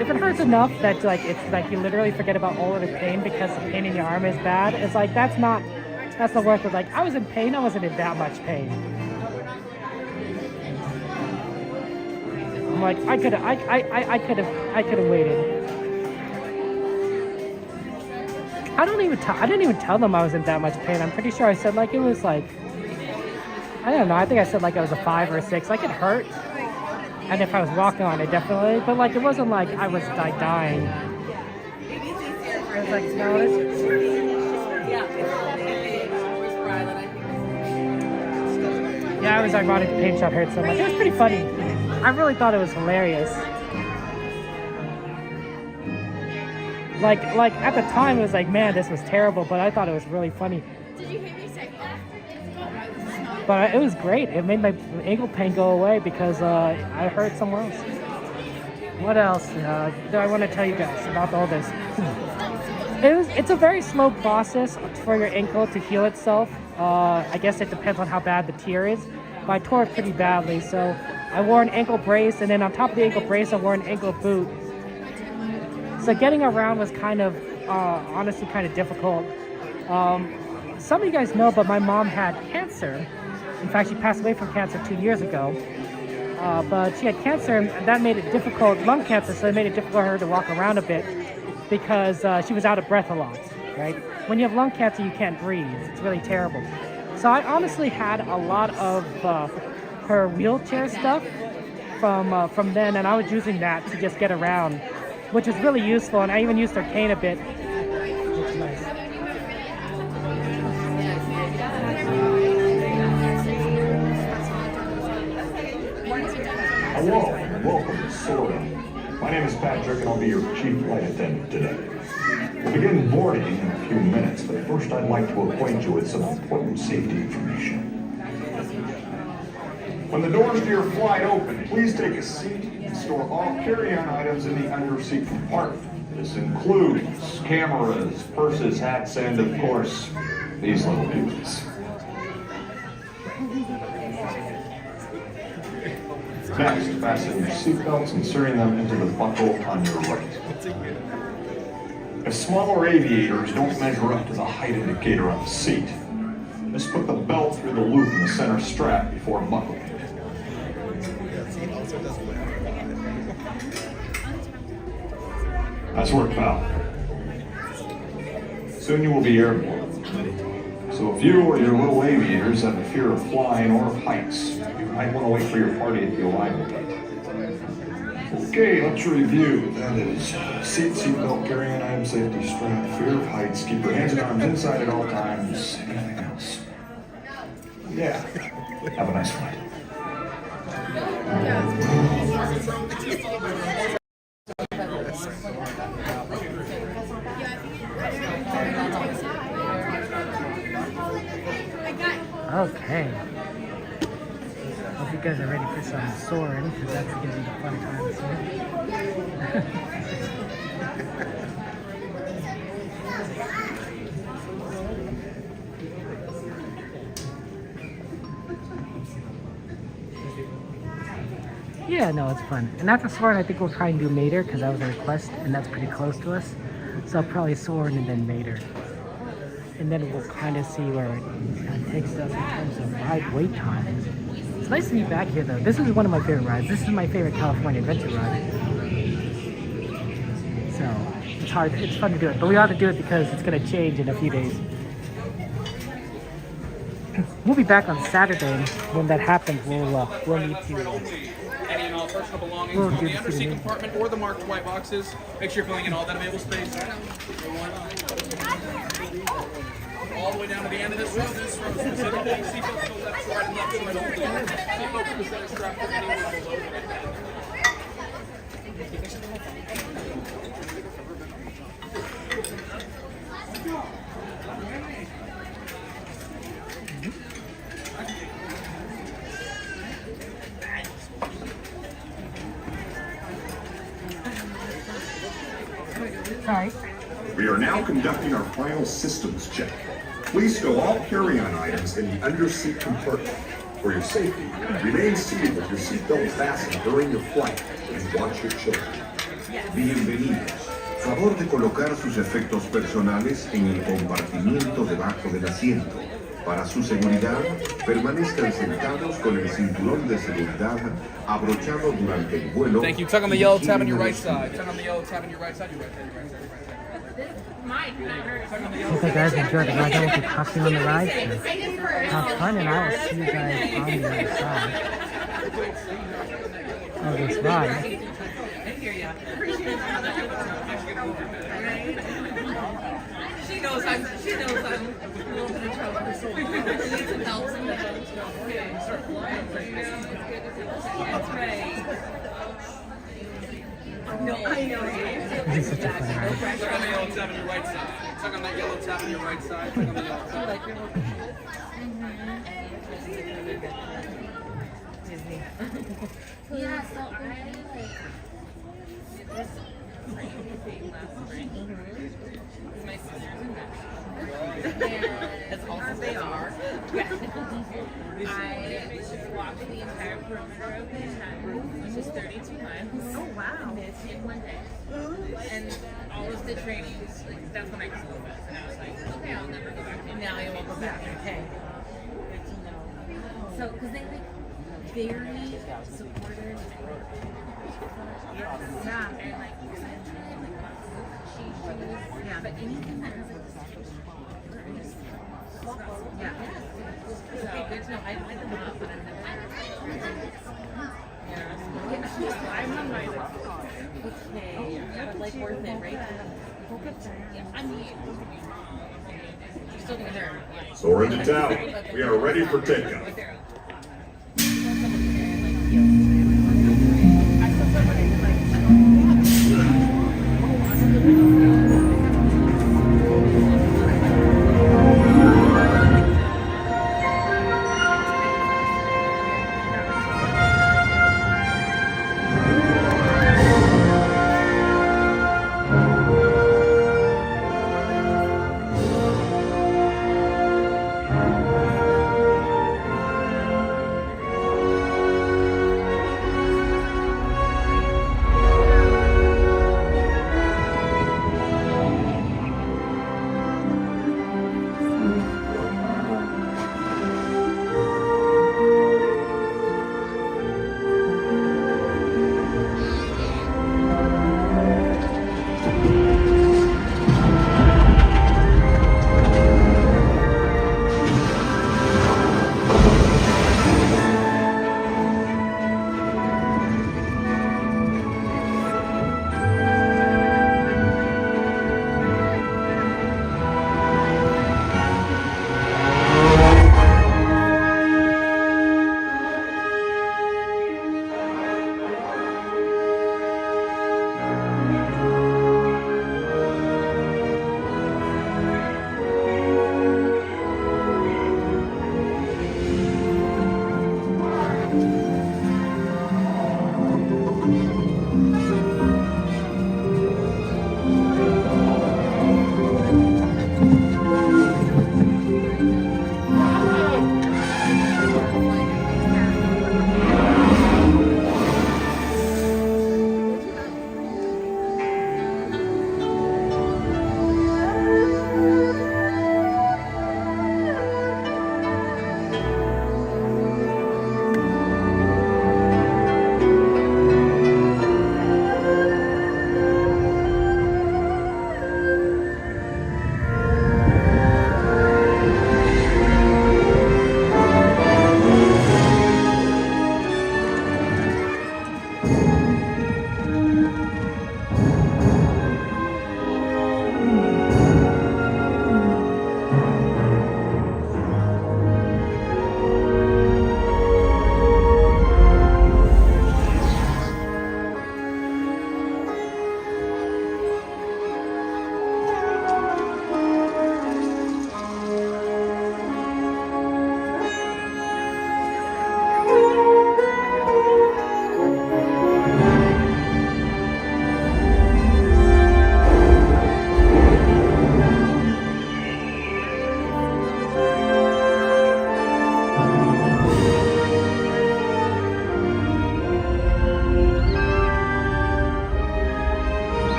If it hurts enough that like it's like you literally forget about all of the pain because the pain in your arm is bad, it's like that's not worth it. Like I was in pain, I wasn't in that much pain. I'm like I could have waited. I didn't even tell them I was in that much pain. I'm pretty sure I said like it was like, I don't know, I think I said like I was a 5 or a 6. Like it hurt. And if I was walking on it, definitely. But like it wasn't like I was like dying. I was like, no, it's... Yeah, I was ironic the pain shot hurt so much. It was pretty funny. I really thought it was hilarious. Like at the time it was like, man, this was terrible, but I thought it was really funny. Did you hear me say that? But it was great. It made my ankle pain go away because I hurt somewhere else. What else do I want to tell you guys about all this? It's a very slow process for your ankle to heal itself. I guess it depends on how bad the tear is. But I tore it pretty badly, so I wore an ankle brace, and then on top of the ankle brace, I wore an ankle boot. So getting around was kind of, honestly, kind of difficult. Some of you guys know, but my mom had cancer. In fact, she passed away from cancer 2 years ago. But she had cancer, and that made it difficult, lung cancer, so it made it difficult for her to walk around a bit because she was out of breath a lot, right? When you have lung cancer, you can't breathe. It's really terrible. So I honestly had a lot of her wheelchair stuff from then, and I was using that to just get around, which was really useful, and I even used her cane a bit, which is nice. Hello, and welcome to Soarin. My name is Patrick, and I'll be your chief flight attendant today. We'll begin boarding in a few minutes, but first I'd like to acquaint you with some important safety information. When the doors to your flight open, please take a seat and store all carry-on items in the under-seat compartment. This includes cameras, purses, hats, and, of course, these little beauties. Next, fasten your seatbelts, inserting them into the buckle on your right. If smaller aviators don't measure up to the height indicator on the seat, just put the belt through the loop in the center strap before buckling it. Nice work, pal. Soon you will be airborne. So if you or your little aviators have a fear of flying or of heights, you might want to wait for your party at the arrival gate. Okay, let's review. That is seatbelt, carrying item, safety strap, fear of heights, keep your hands and arms inside at all times. Anything else? Yeah. Have a nice flight. Okay. Hope you guys are ready for some Soarin, because that's going to be the fun time soon. Yeah, no, it's fun. And after Soarin, I think we'll try and do Mater, because that was a request, and that's pretty close to us. So probably Soarin and then Mater. And then we'll kind of see where it takes us in terms of ride wait time. It's nice to be back here though. This is one of my favorite rides. This is my favorite California Adventure ride. So it's hard, it's fun to do it, but we ought to do it because it's going to change in a few days. We'll be back on Saturday, and when that happens, we'll need to any and all personal belongings We'll on give the it to underseat you. compartment or the marked white boxes. Make sure you're filling in all that available space. All the way down to the end of this row. This row specifically. Seatbelts to the left, right, and left, right, only. Seatbelts to the center strap for anyone below the right hand. Sorry. We are now conducting our final systems check. Please stow all carry-on items in the underseat compartment. For your safety, remain seated with your seatbelt fastened during your flight and watch your children. Bienvenidos. Favor de colocar sus efectos personales en el compartimiento debajo del asiento. Para su seguridad, permanezcan sentados con el cinturón de seguridad abrochado durante el vuelo. Thank you. Tug on the yellow tab on your right side. Tug on the yellow tab on your right side. Your right side. Your right side. Hope you guys enjoyed the ride. I will be passing on the ride. So have fun, and I will see you guys on the other side of this ride. She knows I'm a little bit in trouble. I need some help. That's right. No, I know. This is such a fun ride. Tug on the yellow tab on your right side. Tug on that yellow tab on your right side. Tug on the yellow tab. Yeah, so I my sisters in Mexico. As awesome as they are. Yeah. I walked the entire perimeter of Manhattan, which is 32 miles. Oh wow. In one day. And all of the trainings, like that's when I was so fast. And I was like, okay, I'll never go back. And now I won't go back. Okay. Good to know. So, because they like very supportive. Yeah, and like yeah, but anything that has like yeah. So good to know. I went them up, but I've never. Yeah, I'm on my okay. Yeah, but like worth it, right? Yeah, I mean, you're still gonna hurt. Soarin to town. We are ready for takeoff.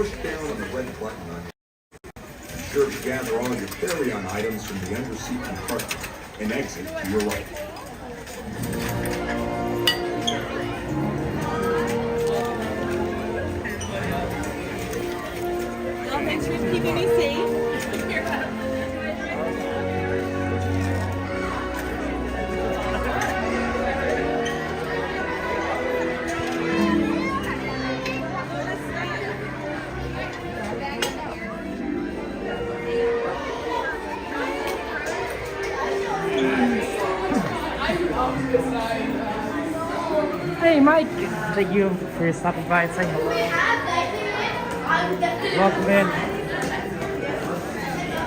push down on the red button on your. Be sure to gather all your carry-on items from the under-seat compartment and exit to your right. Well, thanks for keeping me safe. Hey Mike, thank you for stopping by and saying hello. Welcome in.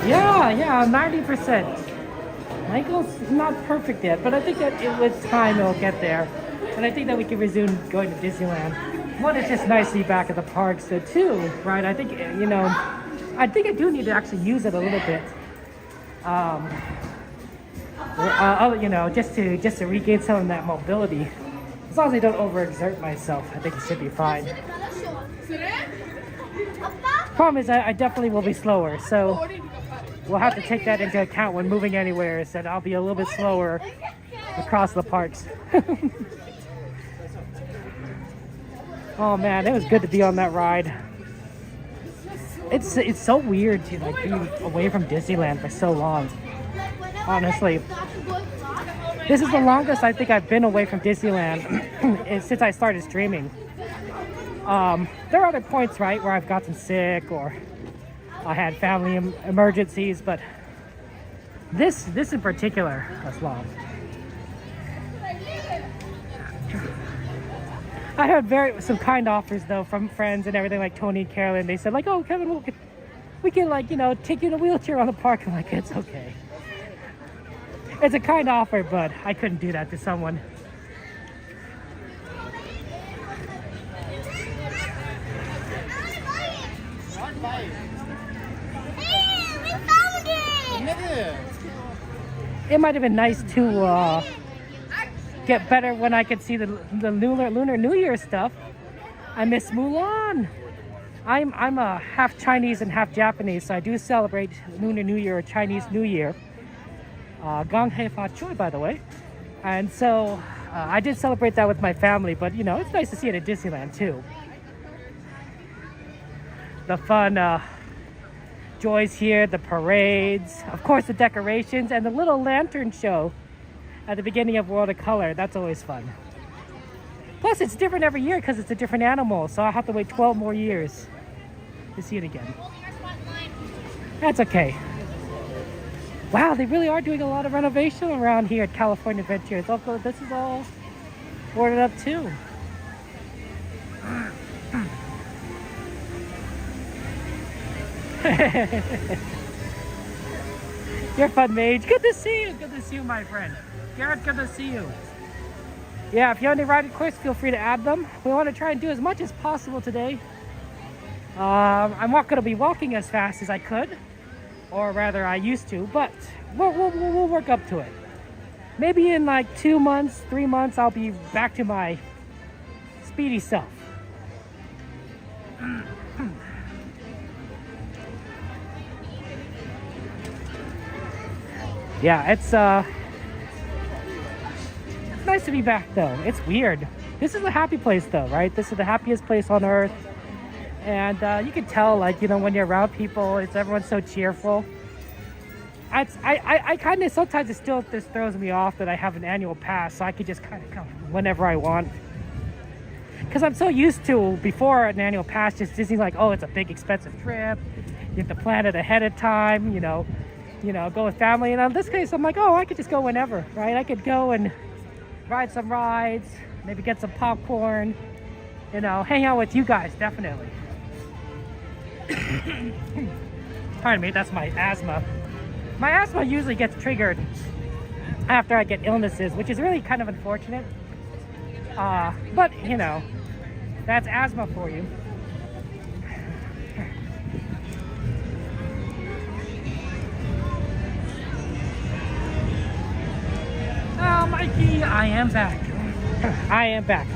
Yeah, 90%. Michael's not perfect yet, but I think that with time it'll get there. And I think that we can resume going to Disneyland. One, it's just nice to be back at the parks. So two, right, I think, you know, I think I do need to actually use it a little bit. You know, just to regain some of that mobility. As long as I don't overexert myself, I think it should be fine. Problem is, I definitely will be slower, so we'll have to take that into account when moving anywhere. Is that I'll be a little bit slower across the parks. Oh man, it was good to be on that ride. It's so weird to like be away from Disneyland for so long. Honestly. This is the longest I think I've been away from Disneyland since I started streaming. There are other points, right, where I've gotten sick or I had family emergencies, but this in particular was long. I heard some kind offers though from friends and everything, like Tony and Carolyn. They said like, "Oh, Kevin, we can like, you know, take you in a wheelchair on the park." I'm like, it's okay. It's a kind offer, but I couldn't do that to someone. It might have been nice to get better when I could see the Lunar New Year stuff. I miss Mulan. I'm a half Chinese and half Japanese, so I do celebrate Lunar New Year or Chinese New Year. Gong Hei Fa Choi, by the way. And so I did celebrate that with my family, but you know, it's nice to see it at Disneyland too. The fun joys here, the parades, of course the decorations, and the little lantern show at the beginning of World of Color. That's always fun. Plus it's different every year because it's a different animal, so I have to wait 12 more years to see it again. That's okay. Wow, they really are doing a lot of renovation around here at California Adventure. This is all boarded up too. You're fun, Mage. Good to see you. Good to see you, my friend. Garrett, good to see you. Yeah, if you have any ride requests, feel free to add them. We want to try and do as much as possible today. I'm not going to be walking as fast as I could. Or rather, I used to, but we'll work up to it. Maybe in like 2 months, 3 months, I'll be back to my speedy self. Yeah, it's nice to be back though. It's weird. This is a happy place though, right? This is the happiest place on earth. And you can tell, like, you know, when you're around people, everyone's so cheerful. I kind of, sometimes this throws me off that I have an annual pass, so I could just kind of come whenever I want. Because I'm so used to, before an annual pass, just Disney's like, oh, it's a big expensive trip. You have to plan it ahead of time, you know, go with family. And in this case, I'm like, oh, I could just go whenever, right? I could go and ride some rides, maybe get some popcorn, you know, hang out with you guys, definitely. Pardon me, that's my asthma. My asthma usually gets triggered after I get illnesses, which is really kind of unfortunate. But, you know, that's asthma for you. Oh, Mikey, I am back. I am back.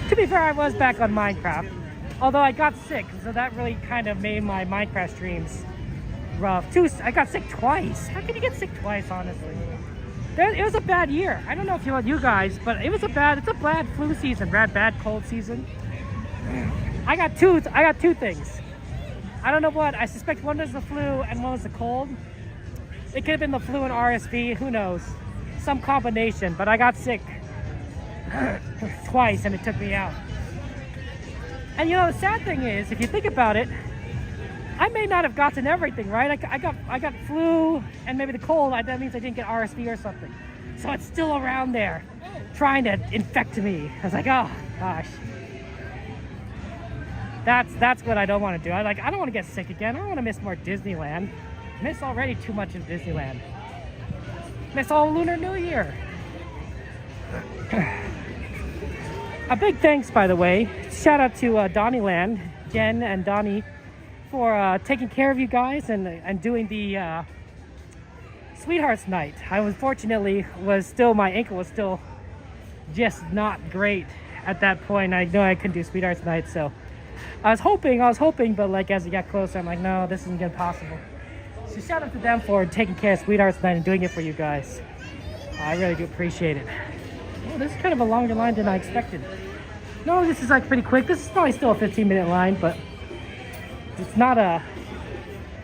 To be fair, I was back on Minecraft. Although I got sick, so that really kind of made my Minecraft streams rough. I got sick twice. How can you get sick twice, honestly? It was a bad year. I don't know if you guys, but it's a bad flu season, bad cold season. I got two things. I don't know what. I suspect one was the flu and one was the cold. It could have been the flu and RSV, who knows? Some combination, but I got sick twice and it took me out. And you know, the sad thing is, if you think about it, I may not have gotten everything, right? I got flu and maybe the cold. That means I didn't get RSV or something. So it's still around there, trying to infect me. I was like, oh gosh. That's what I don't want to do. I don't want to get sick again. I don't want to miss more Disneyland. Miss already too much in Disneyland. Miss all Lunar New Year. A big thanks, by the way. Shout out to Donnieland, Jen and Donnie, for taking care of you guys and doing the Sweethearts Night. I unfortunately my ankle was still just not great at that point. I know I couldn't do Sweethearts Night, so I was hoping, but like as it got closer, I'm like, no, this isn't gonna be possible. So shout out to them for taking care of Sweethearts Night and doing it for you guys. I really do appreciate it. Oh, this is kind of a longer line than I expected. No, this is like pretty quick. This is probably still a 15-minute line, but it's not a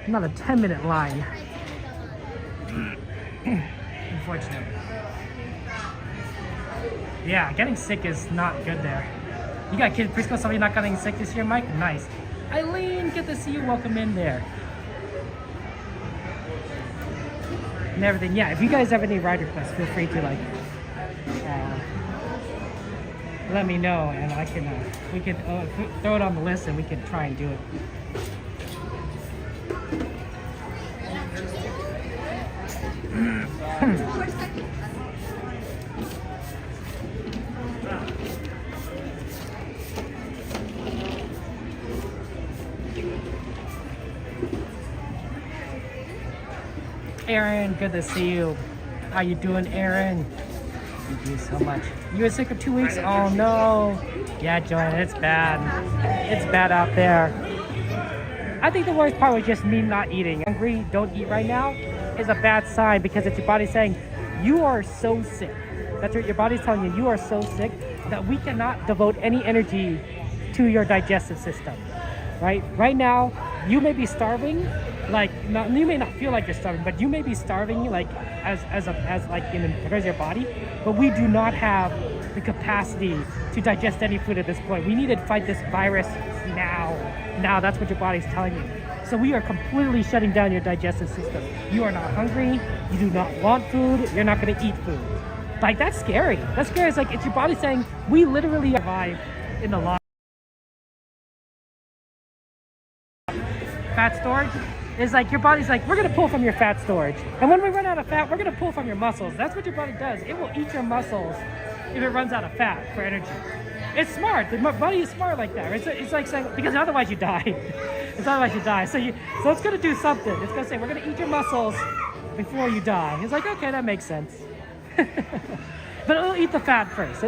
10-minute line. Unfortunately. Yeah, getting sick is not good there. You got kids preschool, somebody not getting sick this year, Mike? Nice. Eileen, good to see you. Welcome in there. And everything. Yeah, if you guys have any ride requests, feel free to let me know, and I can we can throw it on the list and we can try and do it. Aaron, good to see you. How you doing, Aaron? Thank you so much. You were sick for 2 weeks? Oh no. Yeah, Joanna, it's bad. It's bad out there. I think the worst part was just me not eating. Hungry, don't eat right now is a bad sign, because it's your body saying, you are so sick. That's what your body's telling you. You are so sick that we cannot devote any energy to your digestive system. Right now, you may be starving. You may not feel like you're starving, but you may be starving as your body, but we do not have the capacity to digest any food at this point. We need to fight this virus now. That's what your body's telling you. So we are completely shutting down your digestive system. You are not hungry. You do not want food. You're not going to eat food. That's scary. That's scary. It's your body saying, we literally survive in the long. Fat storage is your body's we're gonna pull from your fat storage, and when we run out of fat, we're gonna pull from your muscles. That's what your body does. It will eat your muscles if it runs out of fat for energy. It's smart. The body is smart like that. It's like saying, because otherwise you die. So it's gonna do something. It's gonna say, we're gonna eat your muscles before you die. It's like, okay, that makes sense. But it'll eat the fat first.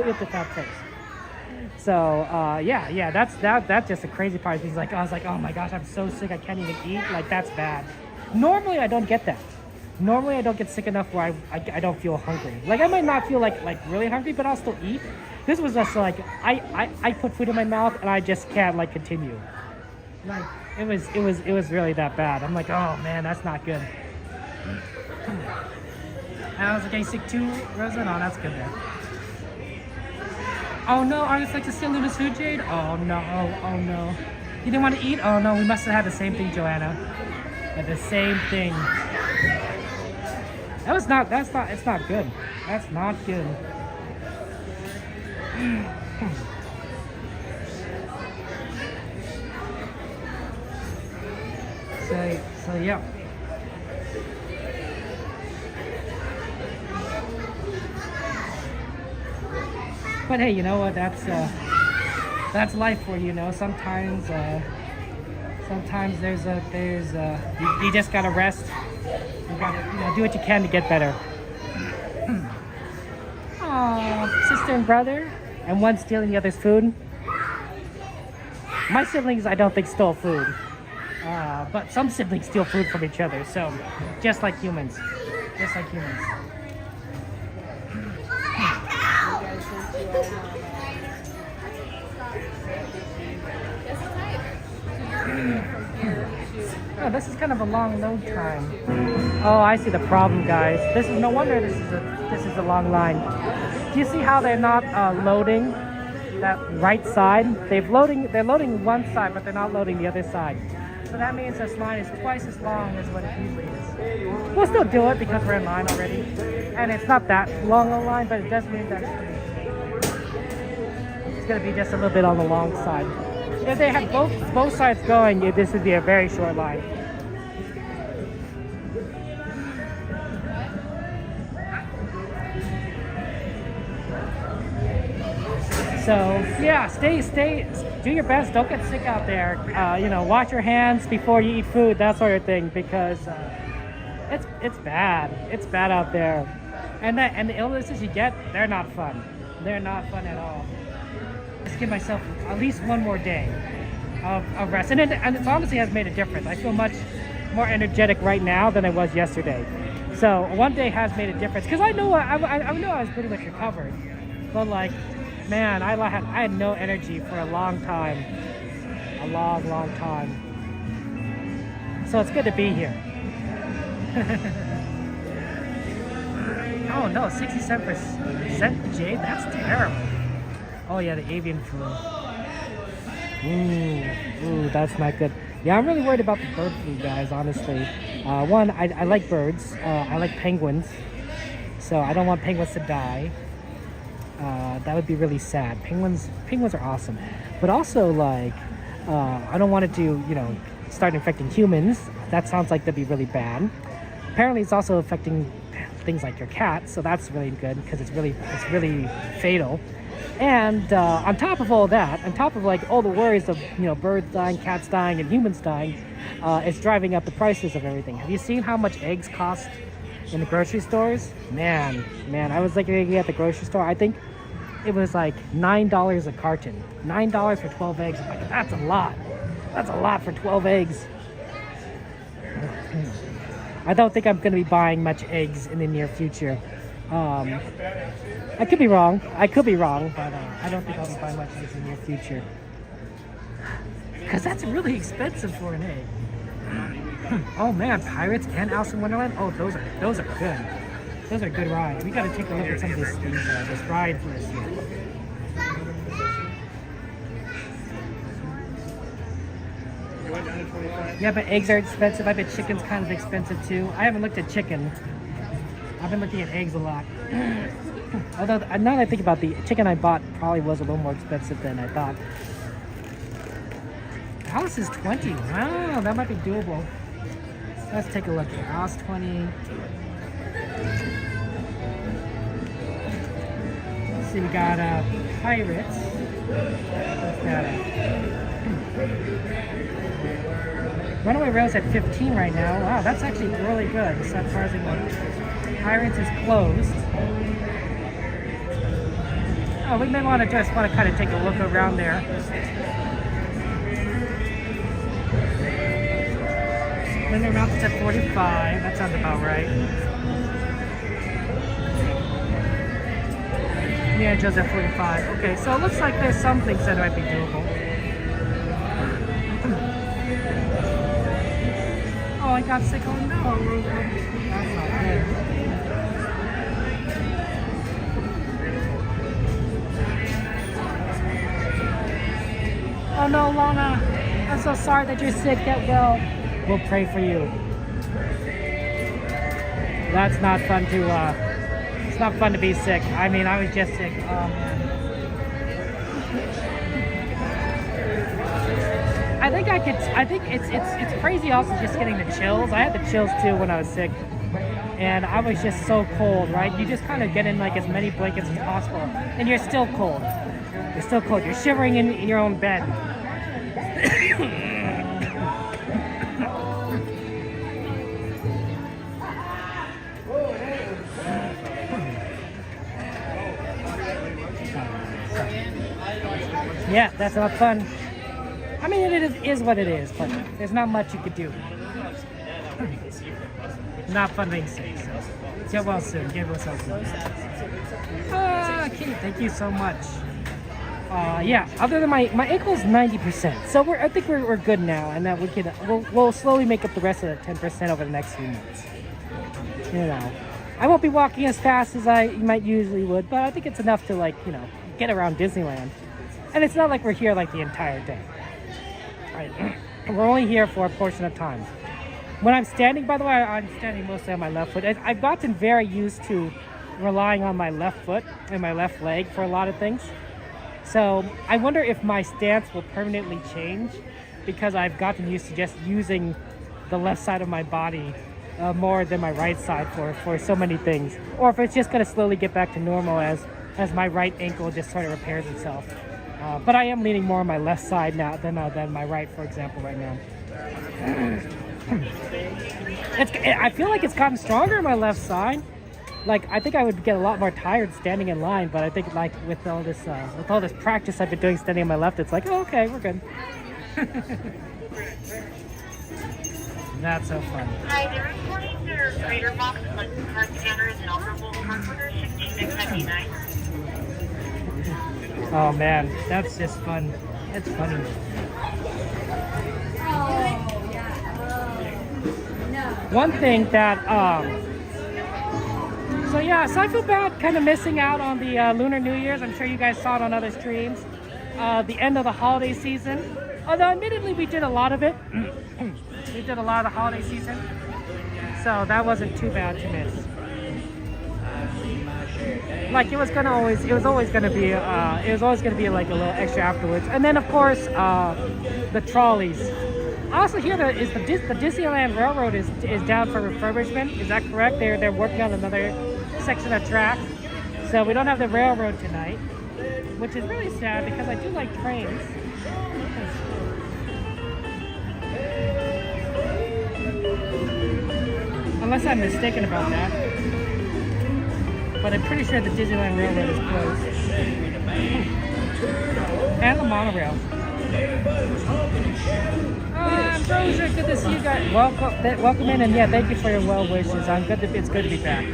So yeah, that's just the crazy part. He's I was like, oh my gosh, I'm so sick, I can't even eat. That's bad. Normally I don't get that. Normally I don't get sick enough where I don't feel hungry. I might not feel like really hungry, but I'll still eat. This was just I put food in my mouth and I just can't continue. It was really that bad. I'm like, oh man, that's not good. And I was getting sick too, Rosa. No, that's good there. Oh no, artists like to steal Luna's food, Jade? Oh no, oh no. You didn't want to eat? Oh no, we must have had the same thing, Joanna. The same thing. It's not good. That's not good. So yeah. But hey, you know what? That's life for you. Sometimes there's you just gotta rest. You gotta do what you can to get better. Oh, sister and brother, and one stealing the other's food. My siblings, I don't think, stole food. But some siblings steal food from each other, so just like humans. Just like humans. Oh, this is kind of a long load time. Oh, I see the problem, guys. This is no wonder this is a long line. Do you see how they're not loading that right side? They're loading one side, but they're not loading the other side. So that means this line is twice as long as what it usually is. We'll still do it because we're in line already. And it's not that long a line, but it does mean that it's going to be just a little bit on the long side. If they had both sides going, this would be a very short line. So yeah, stay, do your best. Don't get sick out there. You know, wash your hands before you eat food, that sort of thing, because it's bad. It's bad out there, and the illnesses you get, they're not fun. They're not fun at all. Just give myself at least one more day of rest, and it honestly has made a difference. I feel much more energetic right now than I was yesterday. So one day has made a difference, because I know I know I was pretty much recovered, but like, man, I had no energy for a long time. A long time. So it's good to be here. Oh no, 67% jade? That's terrible. Oh yeah, the avian flu. Ooh, that's not good. Yeah, I'm really worried about the bird flu, guys, honestly. One, I like birds. I like penguins. So I don't want penguins to die. That would be really sad. Penguins are awesome, but also like I don't want it to, you know, start infecting humans. That sounds like that'd be really bad. Apparently, it's also affecting things like your cat, so that's really good because it's really fatal. And on top of all that, on top of like all the worries of, you know, birds dying, cats dying, and humans dying, it's driving up the prices of everything. Have you seen how much eggs cost in the grocery stores? Man, I was looking at the grocery store. I think it was like $9 a carton. $9 for 12 eggs. I'm like, that's a lot. That's a lot for 12 eggs. I don't think I'm going to be buying much eggs in the near future. I could be wrong. But I don't think I'll be buying much eggs in the near future. Because that's really expensive for an egg. Oh man, Pirates and Alice in Wonderland. Oh, those are good. Those are good rides. We got to take a look at some of this ride for us here. Yeah, but eggs are expensive. I bet chicken's kind of expensive too. I haven't looked at chicken. I've been looking at eggs a lot. Although now that I think about the chicken I bought, probably was a little more expensive than I thought. House is 20. Wow, that might be doable. Let's take a look here. House 20. Let's see, we got Pirates. What's that? Runaway Rail's at 15 right now. Wow, that's actually really good. Surprisingly. Pirates is closed. Oh, we may want to just kind of take a look around there. Linear Mountain's at 45. That sounds about right. Yeah, Joe's at 45. Okay, so it looks like there's some things that might be doable. Oh, I got sick. Oh no. That's not good. Oh no, Lana. I'm so sorry that you're sick. Get well. We'll pray for you. That's not fun to, it's not fun to be sick. I mean, I was just sick. Oh, man. I think it's crazy also just getting the chills. I had the chills too when I was sick. And I was just so cold, right? You just kind of get in like as many blankets as possible. And you're still cold. You're still cold. You're shivering in your own bed. Yeah, that's not fun. mean, is what it is, but there's not much you could do. Not fun being sick, so get well soon. Get well soon. Okay, thank you so much. Yeah, other than my ankle's 90%, so I think we're good now, and that we'll slowly make up the rest of the 10% over the next few months. You know, I won't be walking as fast as I might usually would, but I think it's enough to, like, you know, get around Disneyland. And it's not like we're here like the entire day. Right. We're only here for a portion of time. When I'm standing, by the way, I'm standing mostly on my left foot. I've gotten very used to relying on my left foot and my left leg for a lot of things. So I wonder if my stance will permanently change because I've gotten used to just using the left side of my body more than my right side for so many things. Or if it's just going to slowly get back to normal as my right ankle just sort of repairs itself. But I am leaning more on my left side now than my right, for example, right now. I feel like it's gotten stronger on my left side. Like, I think I would get a lot more tired standing in line, but I think, like, with all this practice I've been doing standing on my left, it's like, oh, okay, we're good. That's so fun. Hi, they're reporting their creator box, like card scanners and operable converters, 6699. Oh man, that's just fun. It's funny. One thing that, so I feel bad kind of missing out on the Lunar New Year's. I'm sure you guys saw it on other streams. The end of the holiday season. Although admittedly we did a lot of it. We did a lot of the holiday season. So that wasn't too bad to miss. Like it was always gonna be like a little extra afterwards. And then of course the trolleys. I also hear that the Disneyland Railroad is down for refurbishment. Is that correct? They're working on another section of track. So we don't have the railroad tonight, which is really sad because I do like trains. Unless I'm mistaken about that. But I'm pretty sure the Disneyland Railroad is closed. And the monorail. Ambrosia, good to see you guys. Welcome in, and yeah, thank you for your well wishes. It's good to be back.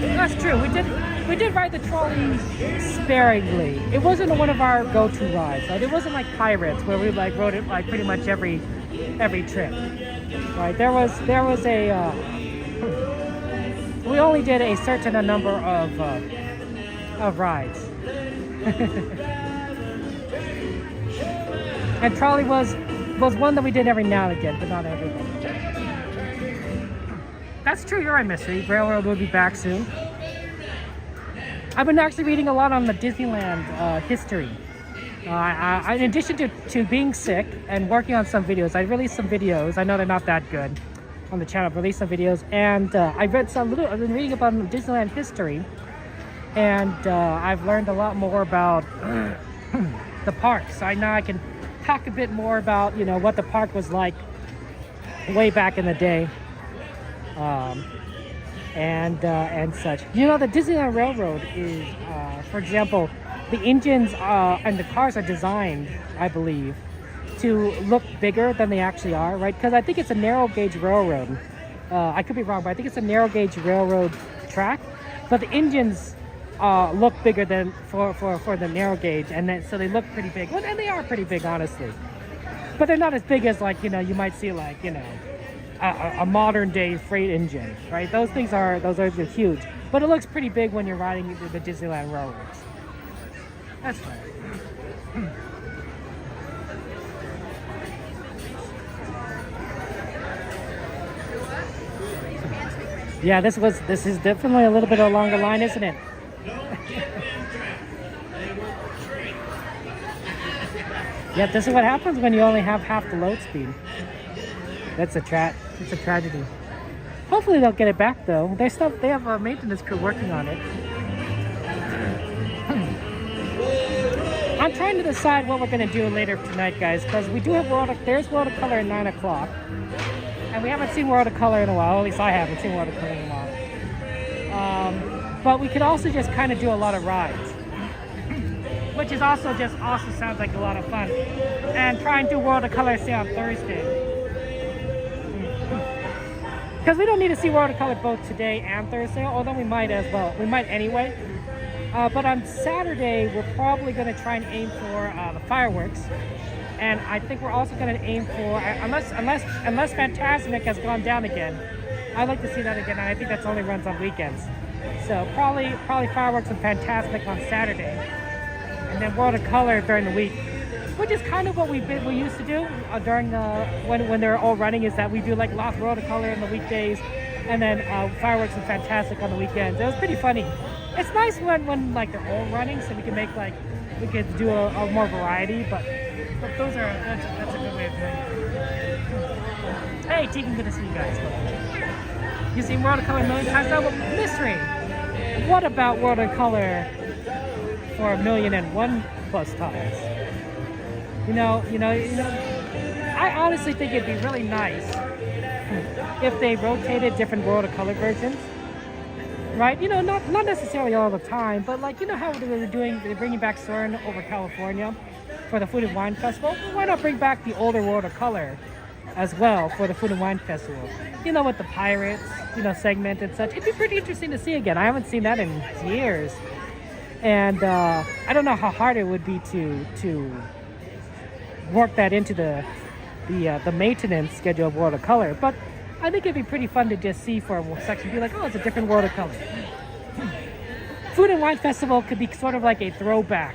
That's true. We did ride the trolley sparingly. It wasn't one of our go-to rides. Right? It wasn't like Pirates where we like rode it like pretty much every trip. Right? There was a. We only did a certain number of rides. And trolley was one that we did every now and again, but not every day. That's true, you're right, Mystery. Railroad will be back soon. I've been actually reading a lot on the Disneyland history. In addition to being sick and working on some videos, I released some videos. I know they're not that good on the channel. I've released some videos, and I've been reading about Disneyland history, and I've learned a lot more about the park. So now I can talk a bit more about what the park was like way back in the day, and such. The Disneyland Railroad is, for example, the engines and the cars are designed, I believe, to look bigger than they actually are, right? Because I think it's a narrow gauge railroad. I could be wrong, but I think it's a narrow gauge railroad track. But the engines look bigger than for the narrow gauge, and then so they look pretty big. Well, and they are pretty big, honestly. But they're not as big as like you might see like a modern day freight engine, right? Those are huge. But it looks pretty big when you're riding the Disneyland railroads. That's fine. Yeah, this is definitely a little bit of a longer line, isn't it? Yeah, this is what happens when you only have half the load speed. It's a tragedy. Hopefully they'll get it back though. They have a maintenance crew working on it. I'm trying to decide what we're gonna do later tonight, guys, because we do have there's World of Color at 9 o'clock. And we haven't seen World of Color in a while. At least I haven't seen World of Color in a while. But we could also just kind of do a lot of rides. which is also sounds like a lot of fun. And try and do World of Color, say, on Thursday. Because we don't need to see World of Color both today and Thursday, although we might as well. We might anyway. But on Saturday, we're probably going to try and aim for the fireworks. And I think we're also going to aim for, unless Fantasmic has gone down again, I'd like to see that again. And I think that only runs on weekends. So probably fireworks and Fantasmic on Saturday. And then World of Color during the week. Which is kind of what we used to do during when they're all running, is that we do like Lost World of Color in the weekdays, and then fireworks and Fantastic on the weekends. It was pretty funny. It's nice when like they're all running, so we can make like we could do a more variety. But that's a good way of doing it. Hey, Tegan, good to see you guys. You've seen World of Color a million times now, but mystery. What about World of Color for 1,000,001+ times? You know, I honestly think it'd be really nice if they rotated different World of Color versions, right? You know, not necessarily all the time, but like, you know how they're bringing back Soarin over California for the Food and Wine Festival? Why not bring back the older World of Color as well for the Food and Wine Festival? You know, with the pirates, you know, segment and such. It'd be pretty interesting to see again. I haven't seen that in years. And I don't know how hard it would be to work that into the maintenance schedule of World of Color, but I think it'd be pretty fun to just see for a section, be like, oh, it's a different World of Color. Food and Wine Festival could be sort of like a throwback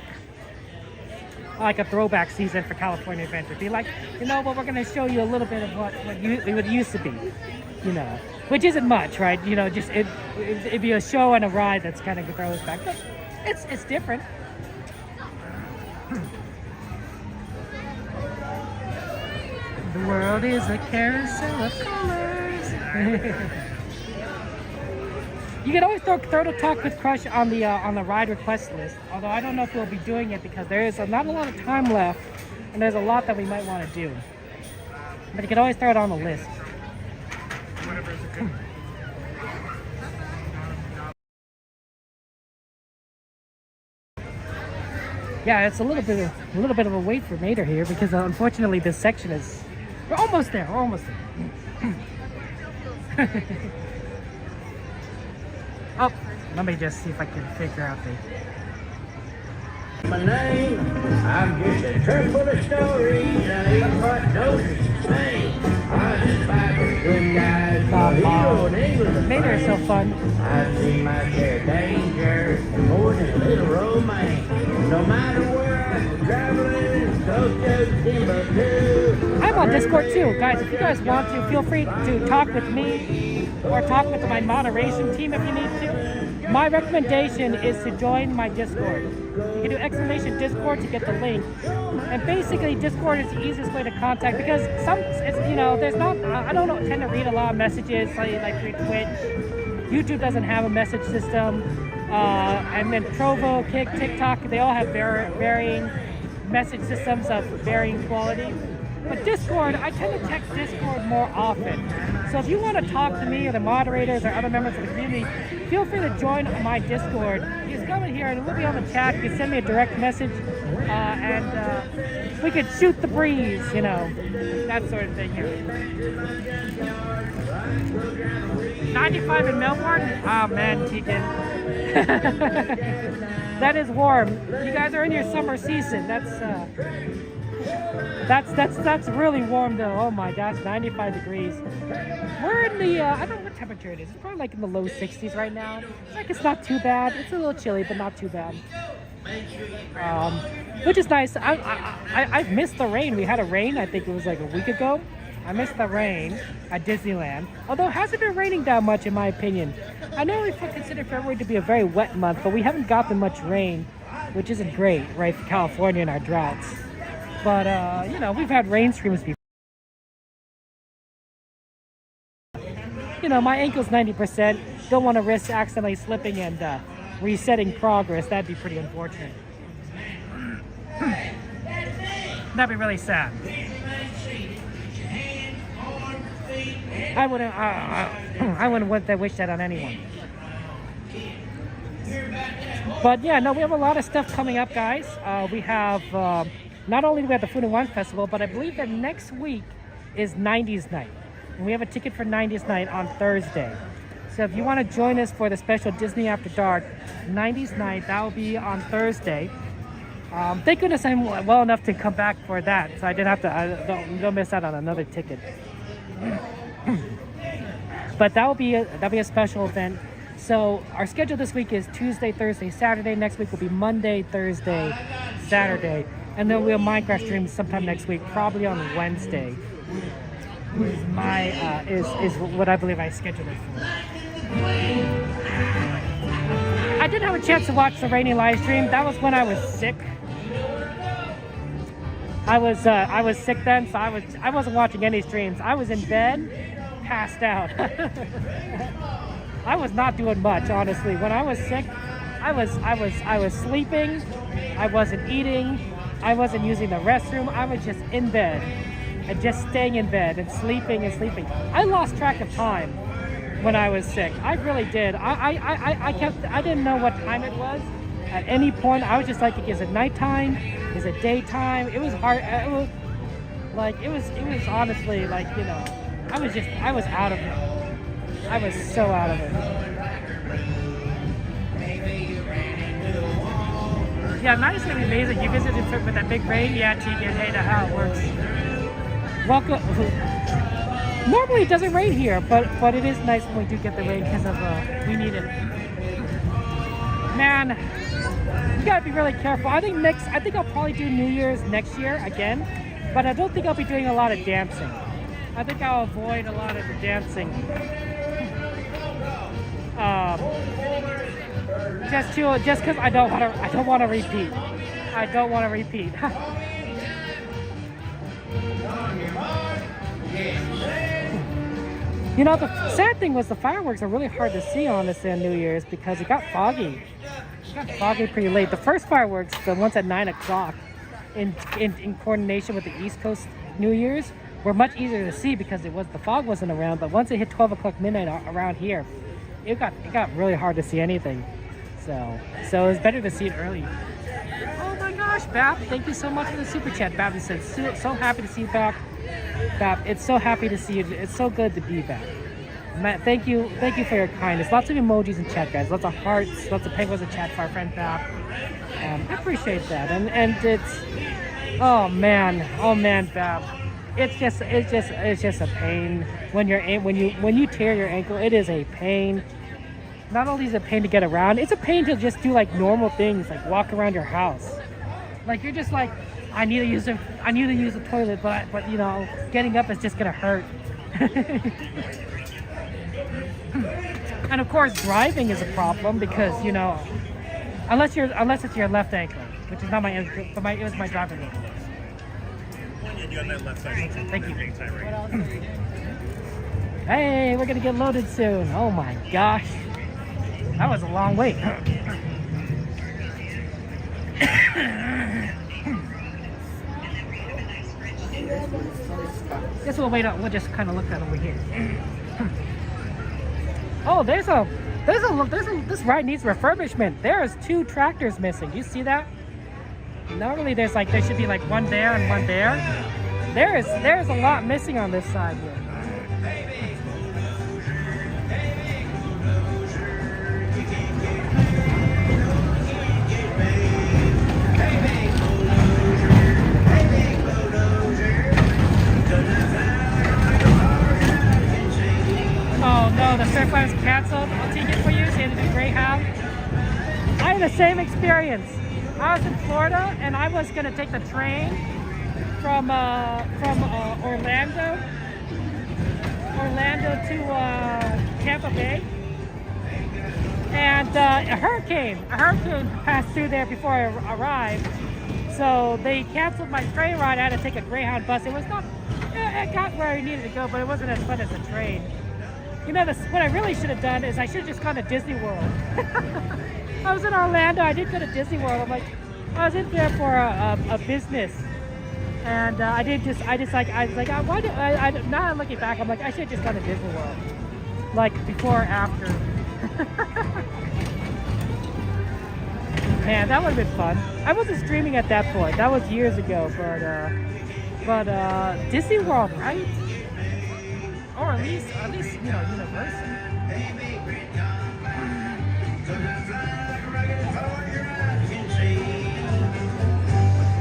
season for California Adventure. Be like, you know, well, we're going to show you a little bit of what it used to be, you know, which isn't much, right? You know, just it'd be a show and a ride that's kind of throws back, but it's different. The world is a carousel of colors. You can always throw to Talk with Crush on the ride request list. Although I don't know if we'll be doing it because there is not a lot of time left, and there's a lot that we might want to do. But you can always throw it on the list. Yeah, it's a little bit of a wait for Mater here because unfortunately this section is. We're almost there. Oh, let me just see if I can figure out My name, I'm just a trunk full of stories. I ain't got no say. I'm just five good guys, a hero in England. Mater is so fun. I've seen my share of danger and more than a little romance. No matter where I'm traveling, Tokyo, Timbuktu. I'm on Discord too, guys. If you guys want to, feel free to talk with me or talk with my moderation team if you need to. My recommendation is to join my Discord. You can do !Discord to get the link. And basically, Discord is the easiest way to contact because there's not. I don't tend to read a lot of messages like through Twitch. YouTube doesn't have a message system. And then Trovo, Kick, TikTok, they all have varying message systems of varying quality. But Discord, I tend to text Discord more often. So if you want to talk to me or the moderators or other members of the community, feel free to join my Discord. You just come in here and we'll be on the chat. You can send me a direct message and we could shoot the breeze, you know, that sort of thing here. 95 in Melbourne? Oh man, Tegan. That is warm. You guys are in your summer season. That's really warm though. Oh my gosh, 95 degrees. We're in the I don't know what temperature it is. It's probably like in the low 60s right now. It's not too bad. It's a little chilly, but not too bad. Which is nice. I've missed the rain. We had a rain, I think it was like a week ago. I missed the rain at Disneyland. Although it hasn't been raining that much in my opinion. I know we consider February to be a very wet month, but we haven't gotten much rain, which isn't great, right, for California and our droughts. But, you know, we've had rain streams before. You know, my ankle's 90%. Don't want to risk accidentally slipping and resetting progress. That'd be pretty unfortunate. That'd be really sad. I wouldn't want to wish that on anyone. But yeah, no, we have a lot of stuff coming up, guys. We have not only do we have the Food and Wine Festival, but I believe that next week is 90s night. And we have a ticket for 90s night on Thursday. So if you want to join us for the special Disney After Dark 90s night, that will be on Thursday. Thank goodness I'm well enough to come back for that, so I didn't have to. Don't miss out on another ticket. But that'll be a special event. So our schedule this week is Tuesday, Thursday, Saturday. Next week will be Monday, Thursday, Saturday, and then we'll Minecraft stream sometime next week, probably on Wednesday. Is what I believe I scheduled it for. I did have a chance to watch the rainy live stream. That was when I was sick. I was sick then, so I wasn't watching any streams. I was in bed, passed out. I was not doing much, honestly. When I was sick, I was sleeping. I wasn't eating. I wasn't using the restroom. I was just in bed and just staying in bed and sleeping and sleeping. I lost track of time when I was sick. I really did. I didn't know what time it was at any point. I was just like, is it nighttime? Is it daytime? It was hard. It was honestly like, you know, I was out of it. I was so out of it. Yeah, Nite is gonna be amazing. You visited with that big rain? Yeah, Tegan, hey, that's how it works. Welcome. Normally it doesn't rain here, but it is nice when we do get the rain because of we need it. Man, you gotta be really careful. I think I'll probably do New Year's next year again, but I don't think I'll be doing a lot of dancing. I think I'll avoid a lot of the dancing. Just because I don't want to repeat. I don't want to repeat. You know, the sad thing was the fireworks are really hard to see on this New Year's because it got foggy. It got foggy pretty late. The first fireworks, the ones at 9 o'clock, in coordination with the East Coast New Year's, were much easier to see because the fog wasn't around. But once it hit 12 o'clock midnight around here, it got really hard to see anything. So it was better to see it early. Oh my gosh, Bap, thank you so much for the super chat. Bap said, so happy to see you back. Bap, it's so happy to see you. It's so good to be back. Matt, thank you for your kindness. Lots of emojis in chat, guys. Lots of hearts, lots of penguins in chat for our friend Bap. I appreciate that. And it's, oh man, Bap. It's just a pain when you tear your ankle. It is a pain. Not only is it a pain to get around, it's a pain to just do like normal things, like walk around your house. Like you're just like, I need to use the toilet, but you know, getting up is just gonna hurt. And of course, driving is a problem because, you know, unless it's your left ankle, which is not my ankle, but it was my driver's ankle. You on that left side. Thank you. Hey, we're gonna get loaded soon. Oh my gosh. That was a long wait. Guess we'll wait up. We'll just kind of look at over here. Oh, this ride needs refurbishment. There's 2 tractors missing. Do you see that? Normally there should be like one there and one there. There's a lot missing on this side here. Oh no, the surf line's canceled. I'll take it for you. So you had to do Greyhound. I had the same experience. I was in Florida and I was gonna take the train from Orlando to Tampa Bay, and a hurricane passed through there before I arrived. So they canceled my train ride. I had to take a Greyhound bus. It got where I needed to go, but it wasn't as fun as a train. You know, what I really should have done is I should have just gone to Disney World. I was in Orlando. I did go to Disney World. I was in there for a business, and now I'm looking back. I'm like, I should have just gone to Disney World, like before or after. Man, that would have been fun. I wasn't streaming at that point. That was years ago, but Disney World, right? Or at least you know, Universal.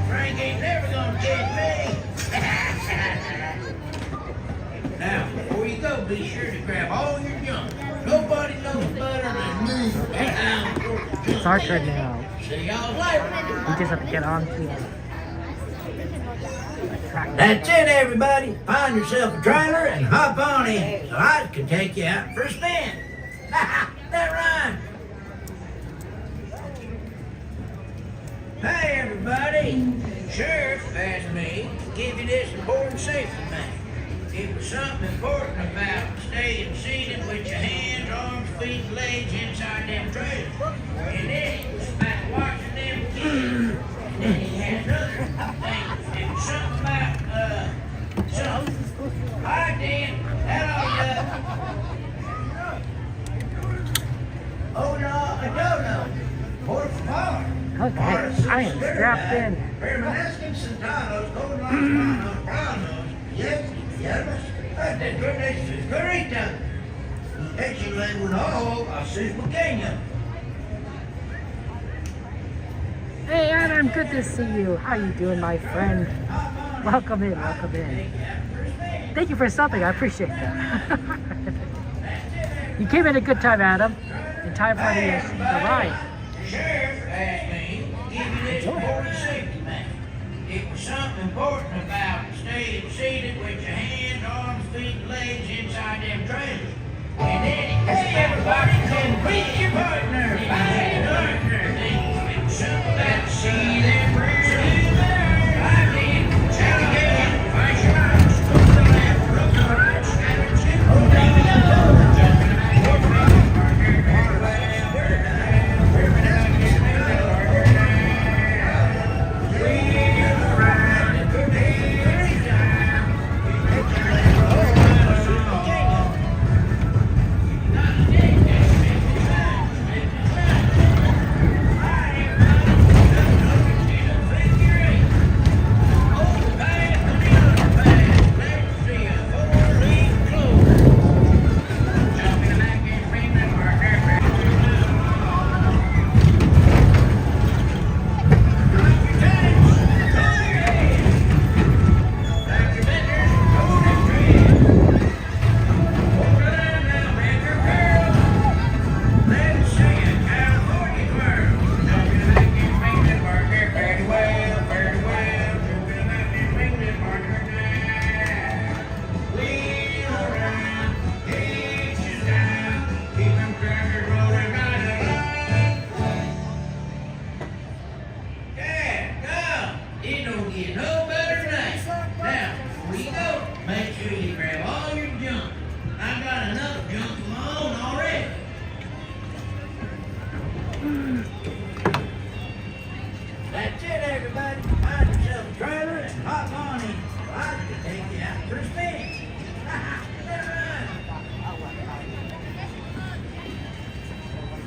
Frank ain't never gonna get me. Now, before you go, be sure to grab all your junk. Nobody knows better than me. It's our turn now. See y'all later. We just have to get on to it. That's it, everybody. Find yourself a trailer and hop on in so I can take you out for a spin. That rhymes. Hey, everybody. Sheriff asked me to give you this important safety thing. It was something important about staying seated with your hands, arms, feet, and legs inside them trailers. And then it was about watching them kids. And then he had another thing. It was something about, something. All right, then. Hello, oh, no, I don't know. Por favor. Okay, I am strapped in. Permanezcan sentados con las manos manos, yes, dentro de sus gorritas. Y échale un ojo a sus pequeños. Hey Adam, good to see you. How you doing, my friend? Welcome in, welcome in. Thank you for something, I appreciate that. You came at a good time, Adam. In time for the ride. Sheriff asked me to give you this important safety thing. It was something important about staying seated with your hands, arms, feet, and legs inside them trailers. And then everybody can meet your partner. Find your partner. It was something about see them rings. I did. Shout again. Flash your eyes. Look to the left. Look to the right. Snap and chip. Oh, baby, jumping back.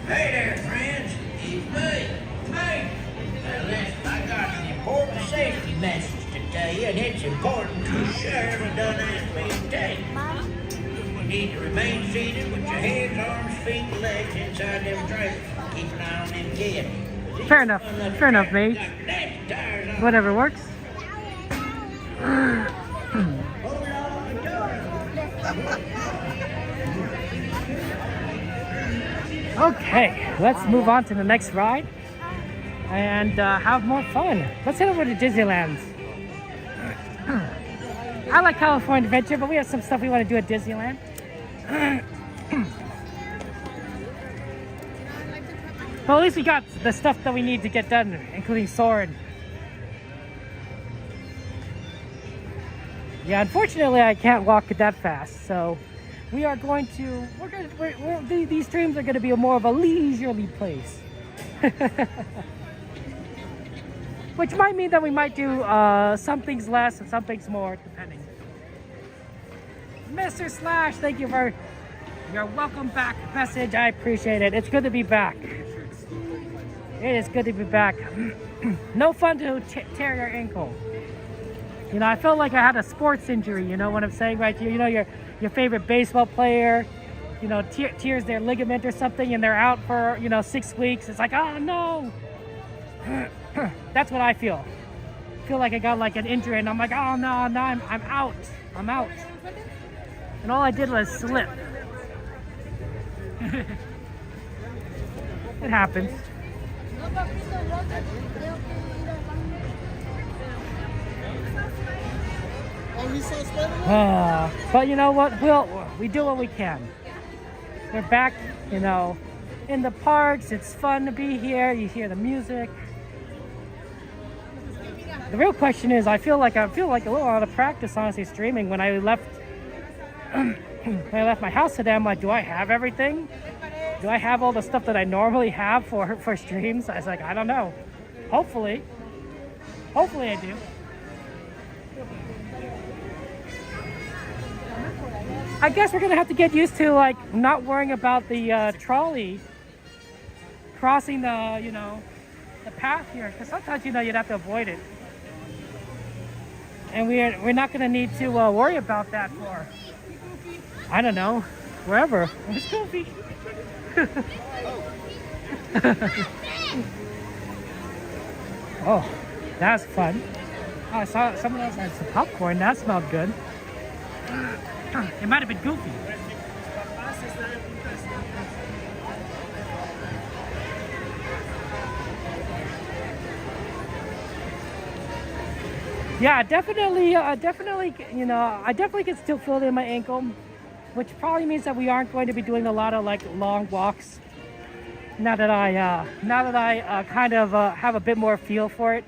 Hey there, friends. It's me. I got an important safety message to tell you, and it's important to the sheriff and done asked me to tell you. You need to remain seated with your hands, arms, feet, and legs inside them trailers. Keep an eye on them kids. Fair enough, mate. Whatever works. Okay, let's move on to the next ride and have more fun. Let's head over to Disneyland. I like California Adventure, but we have some stuff we want to do at Disneyland. Well, at least we got the stuff that we need to get done, including Soarin. Yeah, unfortunately, I can't walk it that fast, so we are going to. These streams are going to be more of a leisurely place, which might mean that we might do some things less and some things more, depending. Mr. Slash, thank you for your welcome back message. I appreciate it. It's good to be back. It is good to be back. No fun to tear your ankle. You know, I felt like I had a sports injury, you know what I'm saying right here? You know, your favorite baseball player, you know, tears their ligament or something and they're out for, you know, 6 weeks. It's like, oh no. That's what I feel. I feel like I got like an injury and I'm like, oh no, no, I'm out. I'm out. And all I did was slip. It happens. But you know what? We do what we can. We're back, you know, in the parks. It's fun to be here. You hear the music. The real question is, I feel like a little out of practice, honestly, streaming. When I left, when I left my house today, I'm like, do I have everything? Do I have all the stuff that I normally have for streams? I was like, I don't know. Hopefully I do. I guess we're gonna have to get used to like not worrying about the trolley crossing the, you know, the path here, because sometimes, you know, you'd have to avoid it. And we're not gonna need to worry about that for, I don't know, wherever. Where's Goofy? Oh, that's fun. Oh, I saw someone else had some popcorn. That smelled good. It might have been Goofy. Yeah, definitely, you know, I definitely can still feel it in my ankle, which probably means that we aren't going to be doing a lot of like long walks. Now that I kind of have a bit more feel for it.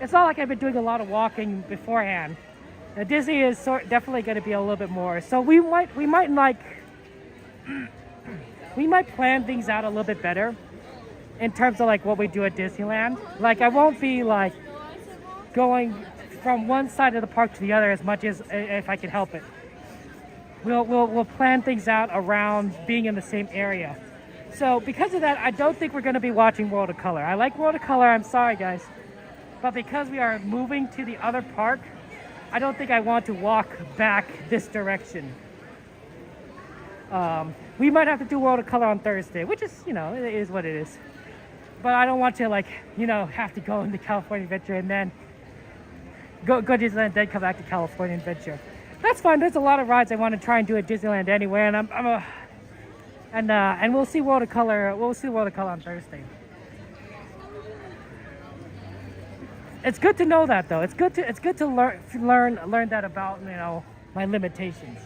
It's not like I've been doing a lot of walking beforehand. Now, Disney is definitely going to be a little bit more. So we might plan things out a little bit better in terms of like what we do at Disneyland. Like I won't be like going from one side of the park to the other as much as if I can help it. We'll plan things out around being in the same area. So because of that, I don't think we're going to be watching World of Color. I like World of Color, I'm sorry guys. But because we are moving to the other park, I don't think I want to walk back this direction. We might have to do World of Color on Thursday, which is, you know, it is what it is. But I don't want to, like, you know, have to go into California Adventure and then go to Disneyland and then come back to California Adventure. That's fine. There's a lot of rides I want to try and do at Disneyland anyway, and and we'll see World of Color. We'll see World of Color on Thursday. It's good to know that though. It's good to learn that about, you know, my limitations.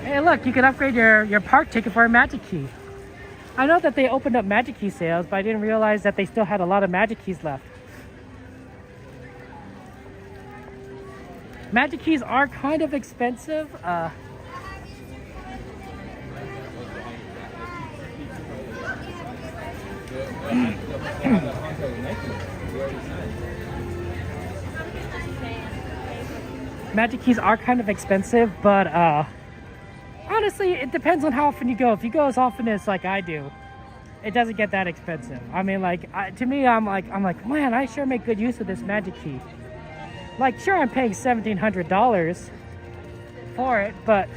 Hey, look, you can upgrade your park ticket for a Magic Key. I know that they opened up Magic Key sales, but I didn't realize that they still had a lot of Magic Keys left. Magic Keys are kind of expensive. Magic Keys are kind of expensive, but honestly, it depends on how often you go. If you go as often as like I do, it doesn't get that expensive. I mean, like to me, I'm like, man, I sure make good use of this Magic Key. Like, sure, I'm paying $1,700 for it, but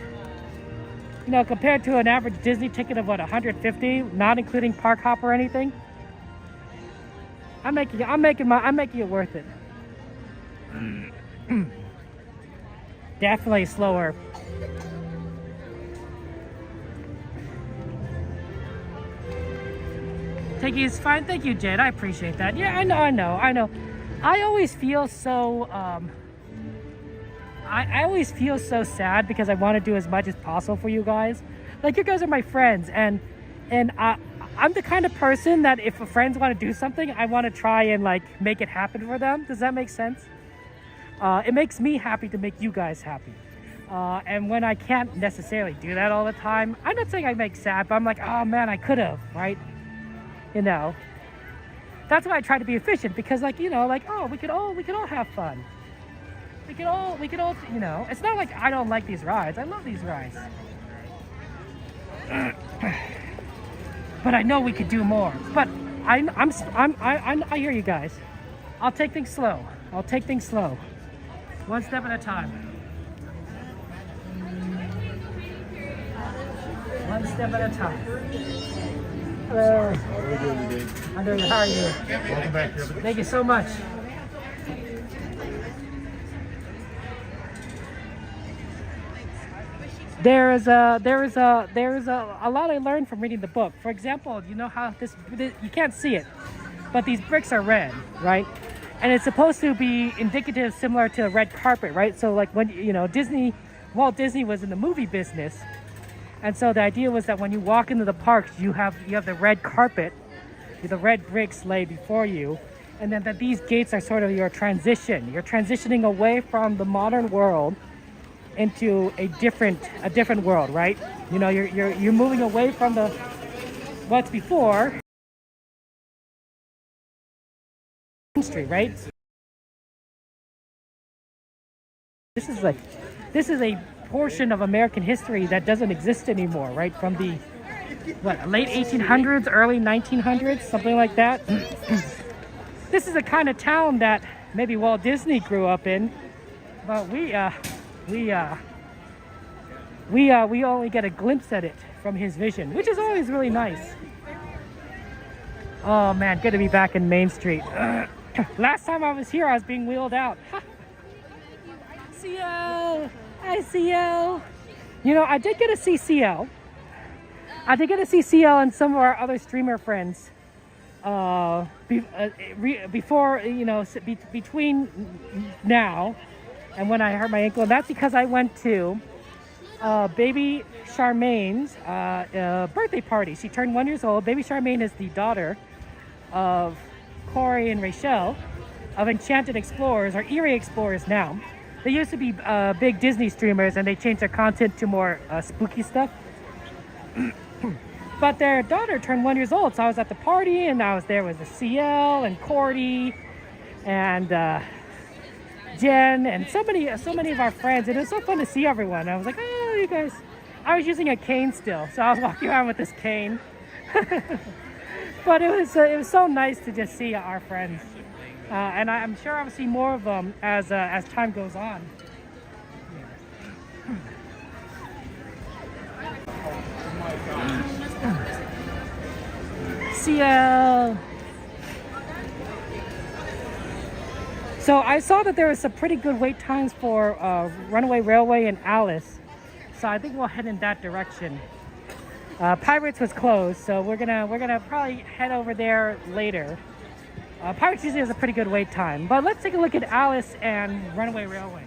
you know, compared to an average Disney ticket of what, $150, not including park hop or anything, I'm making it worth it. Definitely slower. Tiki is fine. Thank you, Jade. I appreciate that. Yeah, I know. I always feel so I always feel so sad because I want to do as much as possible for you guys. Like, you guys are my friends, and I'm the kind of person that if friends want to do something, I want to try and like make it happen for them. Does that make sense? It makes me happy to make you guys happy. And when I can't necessarily do that all the time, I'm not saying I make sad, but I'm like, oh man, I could have, right? You know, that's why I try to be efficient, because like, you know, like, oh, we could all have fun. we could all, you know, it's not like I don't like these rides. I love these rides. But I know we could do more. But I hear you guys. I'll take things slow. I'll take things slow. One step at a time. One step at a time. Hello. I'm doing good. How are you? Welcome back. Thank you so much. There is a lot I learned from reading the book. For example, you know how this you can't see it, but these bricks are red, right? And it's supposed to be indicative, similar to a red carpet, right? So like when, you know, Walt Disney was in the movie business, and so the idea was that when you walk into the parks, you have the red carpet, the red bricks laid before you, and then that these gates are sort of your transition. You're transitioning away from the modern world into a different world, right? You know, you're moving away from what's before Street, right? This is a portion of American history that doesn't exist anymore, right? From the late 1800s, early 1900s, something like that. This is the kind of town that maybe Walt Disney grew up in, but we only get a glimpse at it from his vision, which is always really nice. Oh man, good to be back in Main Street. Last time I was here, I was being wheeled out. CL! Hi, CL! You know, I did get to see CL. I did get to see CL and some of our other streamer friends before, you know, between now and when I hurt my ankle. And that's because I went to baby Charmaine's birthday party. She turned 1 year old. Baby Charmaine is the daughter of Corey and Rachel of Enchanted Explorers, or Eerie Explorers now. They used to be big Disney streamers, and they changed their content to more spooky stuff. But their daughter turned 1 year old, so I was at the party, and I was there with the CL and Cordy and Jen and so many of our friends, and it was so fun to see everyone. I was like, oh, you guys. I was using a cane still, so I was walking around with this cane. But it was so nice to just see our friends, and I'm sure I'll see more of them as time goes on. CL. So I saw that there was some pretty good wait times for Runaway Railway and Alice, so I think we'll head in that direction. Pirates was closed, so we're gonna probably head over there later. Pirates usually has a pretty good wait time, but let's take a look at Alice and Runaway Railway.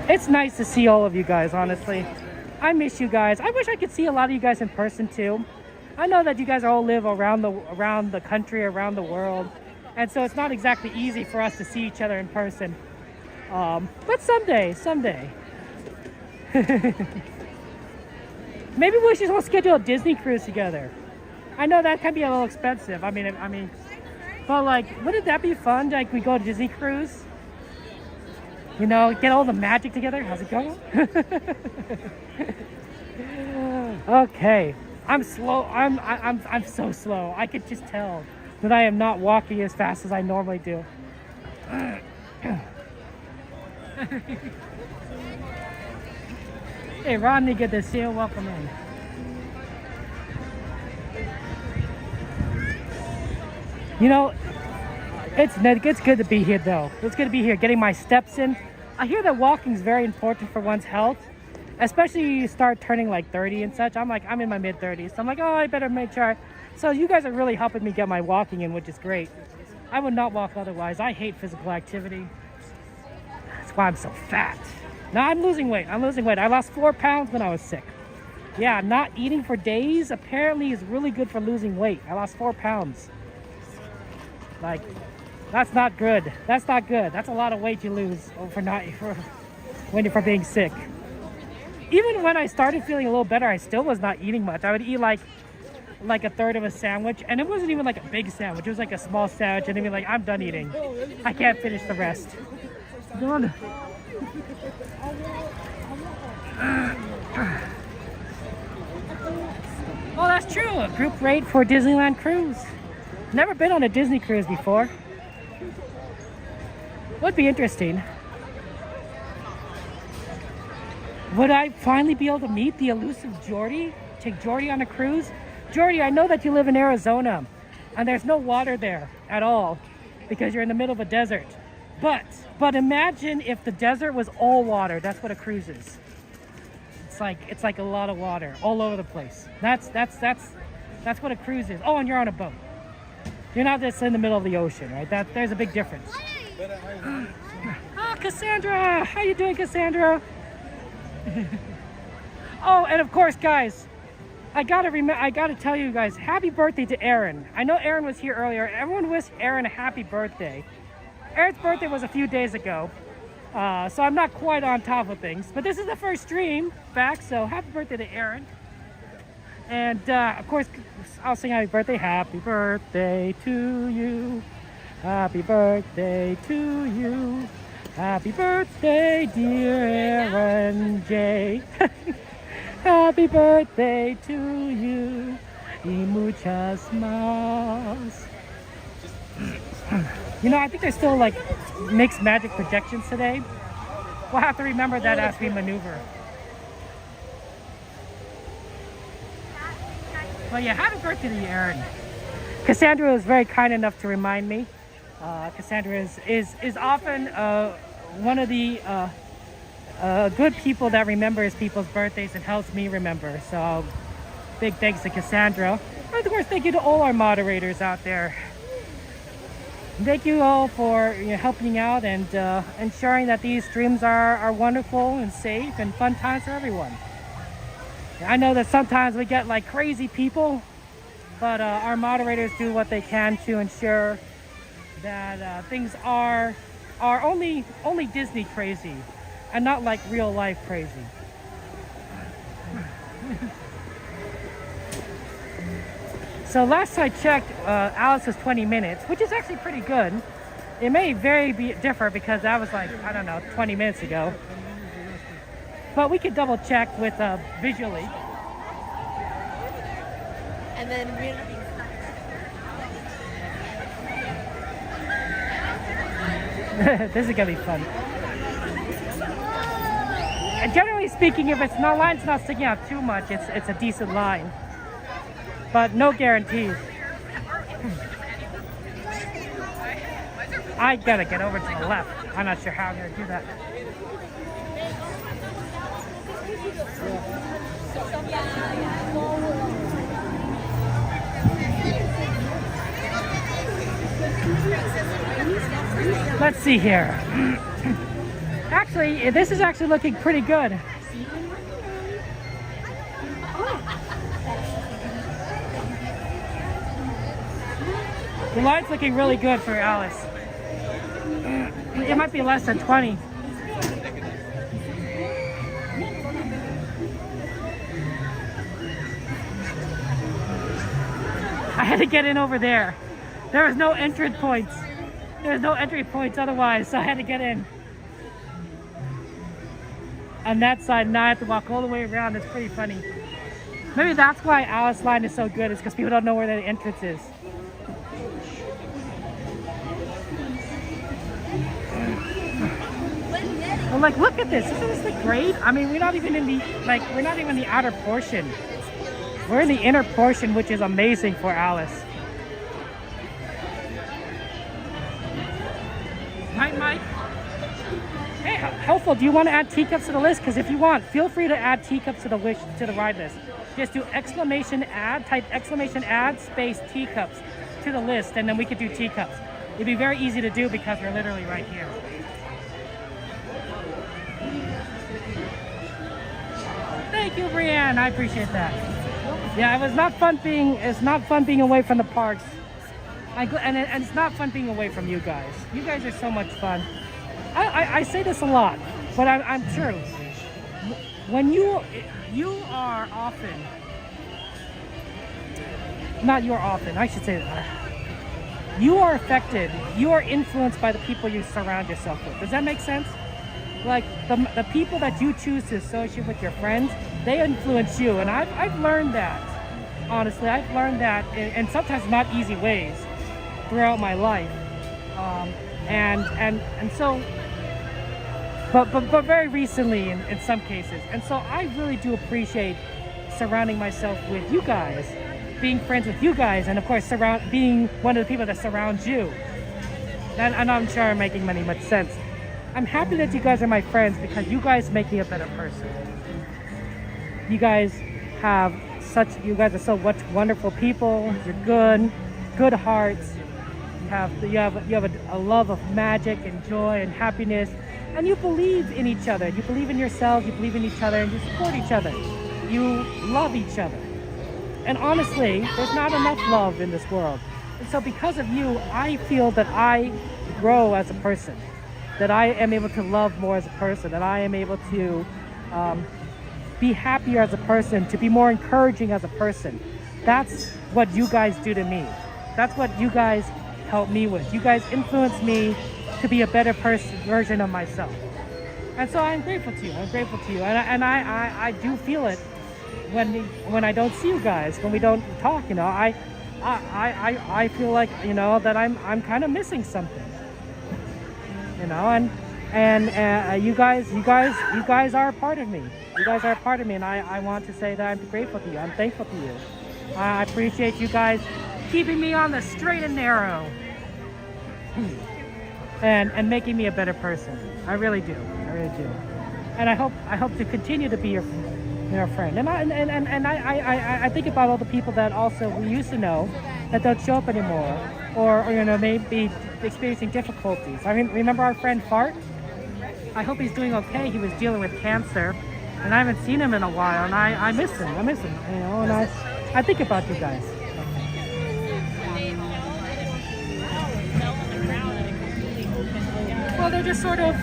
It's nice to see all of you guys, honestly. I miss you guys. I wish I could see a lot of you guys in person too. I know that you guys all live around the country, around the world, and so it's not exactly easy for us to see each other in person. But someday. Maybe we should all schedule a Disney cruise together. I know that can be a little expensive. I mean, but like, wouldn't that be fun? Like, we go on a Disney cruise. You know, get all the magic together. How's it going? Okay, I'm slow. I'm so slow. I could just tell that I am not walking as fast as I normally do. Hey, Rodney, good to see you. Welcome in. You know, it's good to be here, though. It's good to be here, getting my steps in. I hear that walking is very important for one's health, especially you start turning like 30 and such. I'm in my mid-30s, so I'm like, oh, I better make sure. So you guys are really helping me get my walking in, which is great. I would not walk otherwise. I hate physical activity. That's why I'm so fat. Now I'm losing weight. I lost 4 pounds when I was sick. Yeah, not eating for days apparently is really good for losing weight. I lost 4 pounds. Like, that's not good. That's not good. That's a lot of weight you lose when you're being sick. Even when I started feeling a little better, I still was not eating much. I would eat like like a third of a sandwich, and it wasn't even like a big sandwich. It was like a small sandwich, and they'd be like, "I'm done eating. I can't finish the rest." Done. Oh, that's true. A group rate for Disneyland cruise. Never been on a Disney cruise before. Would be interesting. Would I finally be able to meet the elusive Jordy? Take Jordy on a cruise? Jordy, I know that you live in Arizona and there's no water there at all because you're in the middle of a desert. But imagine if the desert was all water. That's what a cruise is. It's like a lot of water all over the place. That's what a cruise is. Oh, and you're on a boat. You're not just in the middle of the ocean, right? There's a big difference. Oh, Cassandra! How you doing, Cassandra? Oh, and of course, guys, I gotta tell you guys, happy birthday to Aaron. I know Aaron was here earlier. Everyone wish Aaron a happy birthday. Aaron's birthday was a few days ago, so I'm not quite on top of things. But this is the first stream back, so happy birthday to Aaron. And of course, I'll sing happy birthday to you. Happy birthday to you. Happy birthday, dear Aaron J. Happy birthday to you. Y muchas más. You know, I think there's still like mixed magic projections today. We'll have to remember that as we maneuver. But yeah, happy birthday to you, Aaron. Cassandra was very kind enough to remind me. Cassandra is often one of the good people that remembers people's birthdays and helps me remember. So big thanks to Cassandra. And of course, thank you to all our moderators out there. Thank you all for helping out and ensuring that these streams are wonderful and safe and fun times for everyone. I know that sometimes we get like crazy people, but our moderators do what they can to ensure that things are only Disney crazy and not like real life crazy. So last I checked, Alice was 20 minutes, which is actually pretty good. It may be different because that was like, I don't know, 20 minutes ago. But we could double check with visually. And then This is gonna be fun. And generally speaking, if it's not line's not sticking out too much, it's a decent line. But no guarantees. I gotta get over to the left. I'm not sure how I'm gonna do that. Let's see here. Actually, this is actually looking pretty good. The line's looking really good for Alice. It might be less than 20. I had to get in over there. There was no entry points. There's no entry points otherwise, so I had to get in. On that side, now I have to walk all the way around. It's pretty funny. Maybe that's why Alice line is so good, is because people don't know where the entrance is. Well, like, look at this. Isn't this the great? I mean, we're not even in the outer portion. We're in the inner portion, which is amazing for Alice. Hi, Mike. Hey, Helpful, do you want to add teacups to the list? Because if you want, feel free to add teacups to the ride list. Just do type exclamation add space teacups to the list, and then we could do teacups. It'd be very easy to do because we're literally right here. Thank you, Brianne. I appreciate that. Yeah, it's not fun being away from the parks. And it's not fun being away from you guys. You guys are so much fun. I say this a lot, but I'm true. When you are often not you're often, I should say that. You are affected, you are influenced by the people you surround yourself with. Does that make sense? Like the people that you choose to associate with your friends, they influence you. And I've learned that, honestly. I've learned that in sometimes not easy ways throughout my life. And so, but very recently in some cases. And so I really do appreciate surrounding myself with you guys, being friends with you guys, and of course being one of the people that surrounds you. And I'm sure I'm making much sense. I'm happy that you guys are my friends because you guys make me a better person. You guys are so much wonderful people. You're good hearts. You have a love of magic and joy and happiness, and you believe in each other. You believe in yourselves. You believe in each other, and you support each other. You love each other. And honestly, there's not enough love in this world. And so because of you, I feel that I grow as a person, that I am able to love more as a person, that I am able to be happier as a person, to be more encouraging as a person. That's what you guys do to me. That's what you guys help me with. You guys influence me to be a better version of myself. And so I'm grateful to you. I'm grateful to you. And I do feel it when I don't see you guys, when we don't talk, you know. I feel like, you know, that I'm kind of missing something. You know, and you guys are a part of me. You guys are a part of me, and I want to say that I'm grateful to you. I'm thankful to you. I appreciate you guys keeping me on the straight and narrow, and making me a better person. I really do. I really do. And I hope to continue to be your friend. And I think about all the people that also we used to know that don't show up anymore, or you know, maybe experiencing difficulties. I mean, remember our friend Fart? I hope he's doing okay. He was dealing with cancer, and I haven't seen him in a while, and I miss him. I miss him, you know, and I think about you guys. Well, they're just sort of,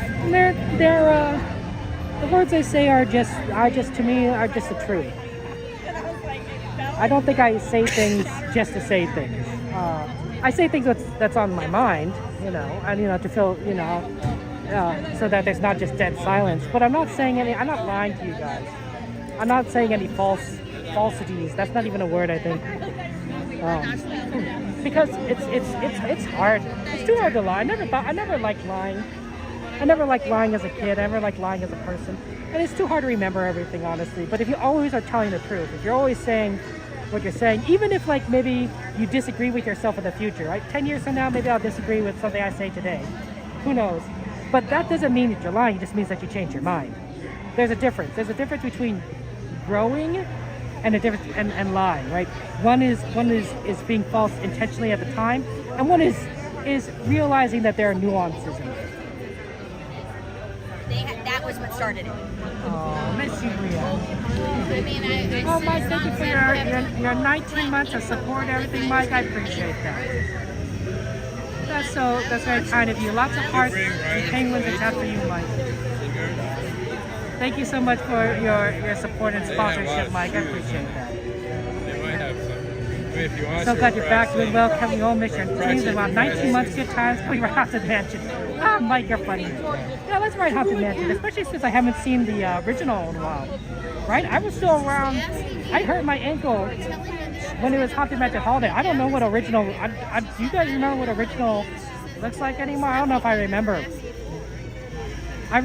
the words I say are just to me are just the truth. I don't think I say things just to say things. I say things that's on my mind, you know, and you know, to feel, you know, so that there's not just dead silence. But I'm not lying to you guys. I'm not saying any falsities. That's not even a word, I think. Because it's hard. It's too hard to lie. I never liked lying. I never liked lying as a kid. I never liked lying as a person. And it's too hard to remember everything, honestly. But if you always are telling the truth, if you're always saying what you're saying, even if like maybe you disagree with yourself in the future, right? 10 years from now, maybe I'll disagree with something I say today. Who knows? But that doesn't mean that you're lying. It just means that you change your mind. There's a difference. There's a difference between growing and a difference and lying, right? One is being false intentionally at the time, and one is realizing that there are nuances in it. That was what started it. Oh, miss you, Leah. I mean, Oh, Mike, thank you for your 19 months of support and everything, Mike. I appreciate that. That's very kind of you. Lots of hearts and penguins and chat for you, Mike. Thank you so much for your support and sponsorship, Mike. I appreciate that. So glad you're back doing well. Kevin, you all miss your dreams. About 19 months, good times. We were Haunted Mansion. Ah, Mike, you're funny. Yeah, let's write Haunted Mansion, especially since I haven't seen the original in a while. Right? I was still around. I hurt my ankle when it was Haunted Mansion Holiday. I don't know what original. Do you guys remember what original looks like anymore? I don't know if I remember. I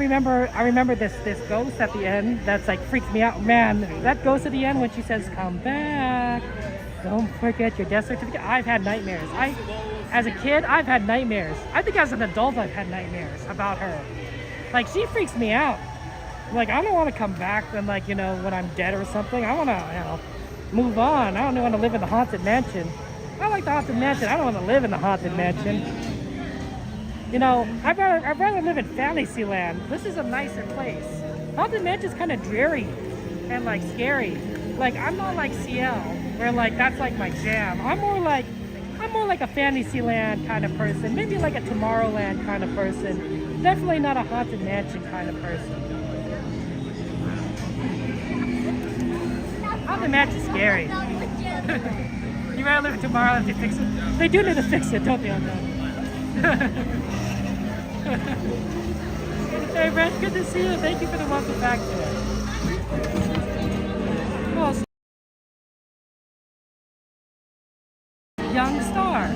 remember this ghost at the end that's like freaked me out. Man, that ghost at the end when she says, "Come back. Don't forget your death certificate." I've had nightmares. As a kid, I've had nightmares. I think as an adult, I've had nightmares about her. Like, she freaks me out. Like, I don't want to come back and, like, you know, when I'm dead or something. I want to, you know, move on. I don't want to live in the Haunted Mansion. I like the Haunted Mansion. I don't want to live in the Haunted Mansion. You know, I'd rather live in Fantasyland. This is a nicer place. Haunted Mansion's kind of dreary and, like, scary. Like, I'm not like CL, where, like, that's, like, my jam. I'm more like a Fantasyland kind of person. Maybe like a Tomorrowland kind of person. Definitely not a Haunted Mansion kind of person. Haunted Mansion's scary. You rather live tomorrow if they fix it? They do need to fix it, don't they? On that? Hey, Brett, good to see you. Thank you for the welcome back to it. Oh, young star.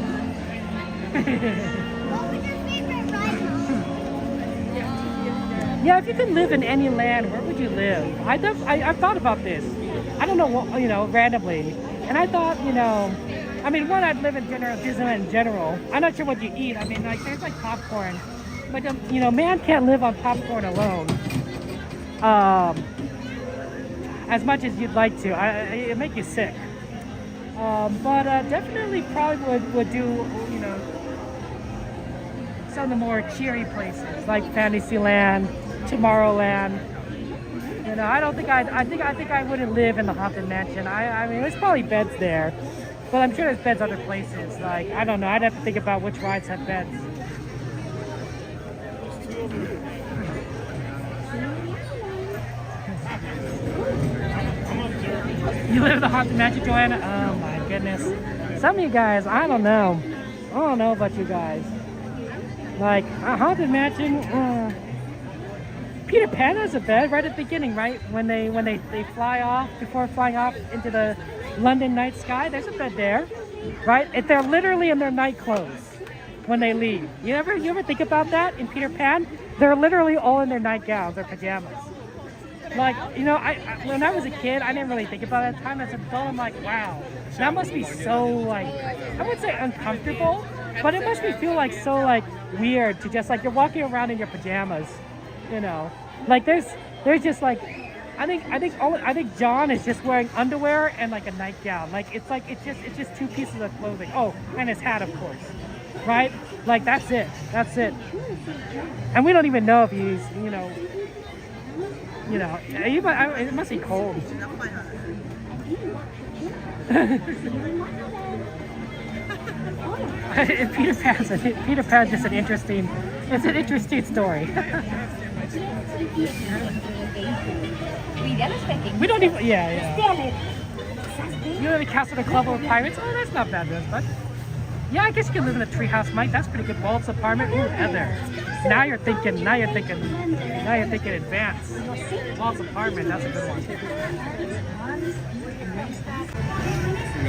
Yeah, if you could live in any land, where would you live? I've thought about this. I don't know what, randomly. And I thought, I mean, one, I'd live in Disneyland in general. I'm not sure what you eat. I mean, like, there's like popcorn. But, man can't live on popcorn alone. As much as you'd like to. It'd make you sick. But definitely probably would do, some of the more cheery places like Fantasyland, Tomorrowland. I don't think I think I wouldn't live in the Haunted Mansion. I mean, there's probably beds there, but I'm sure there's beds other places. Like, I don't know. I'd have to think about which rides have beds. You live in the Haunted Mansion, Joanna? Oh my goodness. Some of you guys, I don't know. I don't know about you guys. Like, a Haunted Mansion, Peter Pan has a bed right at the beginning, right? When they fly off, before flying off into the London night sky, there's a bed there, right? They're literally in their night clothes when they leave. You ever think about that in Peter Pan? They're literally all in their nightgowns or pajamas. Like, when I was a kid, I didn't really think about it at the time. As an adult, I'm like, wow, that must be so, like, I wouldn't say uncomfortable, but it must feel like so, like, weird to just, like, you're walking around in your pajamas, like there's just like, I think John is just wearing underwear and like a nightgown. Like it's just two pieces of clothing. Oh, and his hat, of course, right? Like that's it. And we don't even know if he's, it must be cold. Peter Pan's just an interesting story. We don't even, yeah. You live in Castle the Club with Pirates? Oh, that's not bad, but yeah, I guess you can live in a treehouse, Mike. That's pretty good. Waltz apartment. Ooh, Heather. Now you're thinking advanced. Waltz apartment. That's a good one. I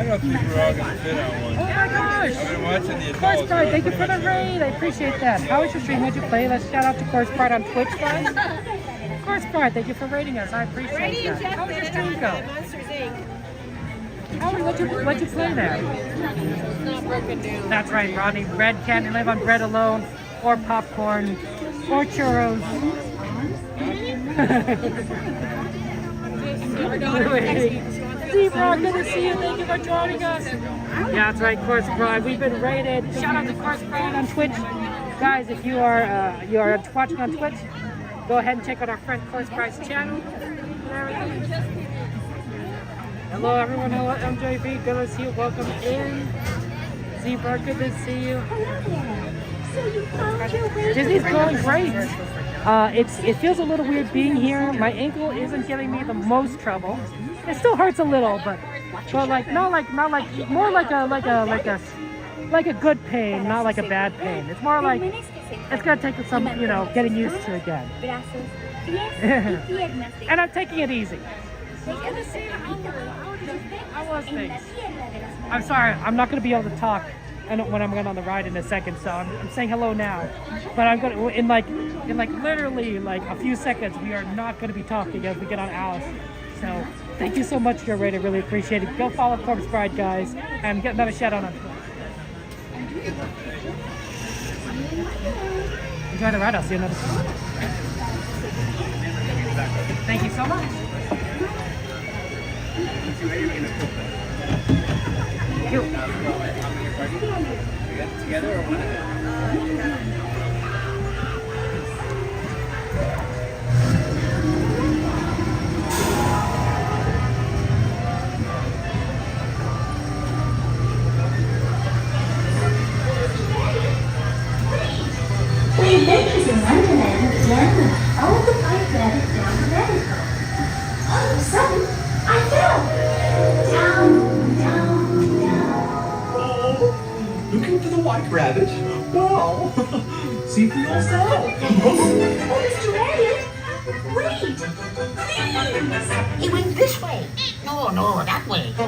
don't think we're all going to fit on one. Oh my gosh! I've been watching the Course Pride, thank you for the raid. I appreciate that. How was your stream? What'd you play? Let's shout out to Course Pride on Twitch, guys. Course Pride, thank you for raiding us. I appreciate that. How did your stream go? What'd you play there? It's not broken down. That's right, Rodney. Bread can't live on bread alone, or popcorn, or churros. Zebra, good to see you. Thank you for joining us. Yeah, that's right, Course Pride. We've been rated. Shout out to Course Pride on Twitch, guys. If you are watching on Twitch, go ahead and check out our friend Course Pride's channel. Hello, everyone. Hello, MJV. Good to see you. Welcome in. Zebra, good to see you. Disney's going great. It feels a little weird being here. My ankle isn't giving me the most trouble. It still hurts a little, but like more like a good pain, not like a bad pain. It's more like it's gonna take some getting used to again. And I'm taking it easy. How was things? I'm sorry, I'm not gonna be able to talk when I'm going on the ride in a second, so I'm saying hello now. But I'm gonna in literally like a few seconds we are not gonna be talking as we get on Alice. So thank you so much for your raid. I really appreciate it. Go follow Corpse Bride, guys, and get another shout out on Twitch. Enjoy the ride. I'll see you another time. Thank you so much. Thank you. Together or one? We adventure to Wonderland with Jen, all the five rabbits down the rabbit hole. All of a sudden, I fell. Down, down, White Rabbit. Wow. See for yourself. Oh, Mr. Rabbit, wait! Please! He went this way. No, that way. The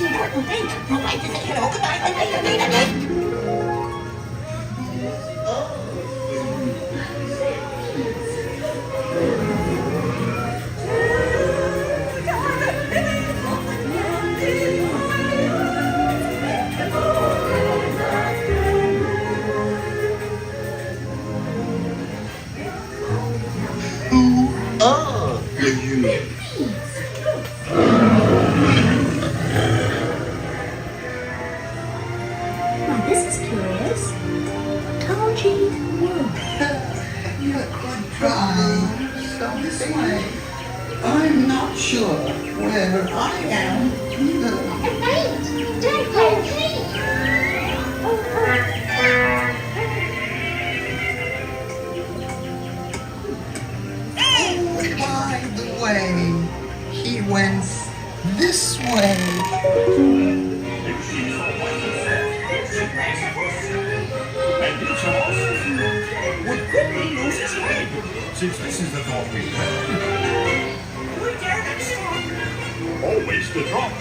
important thing. I'd like to say hello. Goodbye. Now this is curious. Toji World. You could try some way. I'm not sure where I am either. Wait! Don't go, please! Oh, by the way, he went this way. Would quickly lose his head. Since this is the door we We dare not stop. always the drop.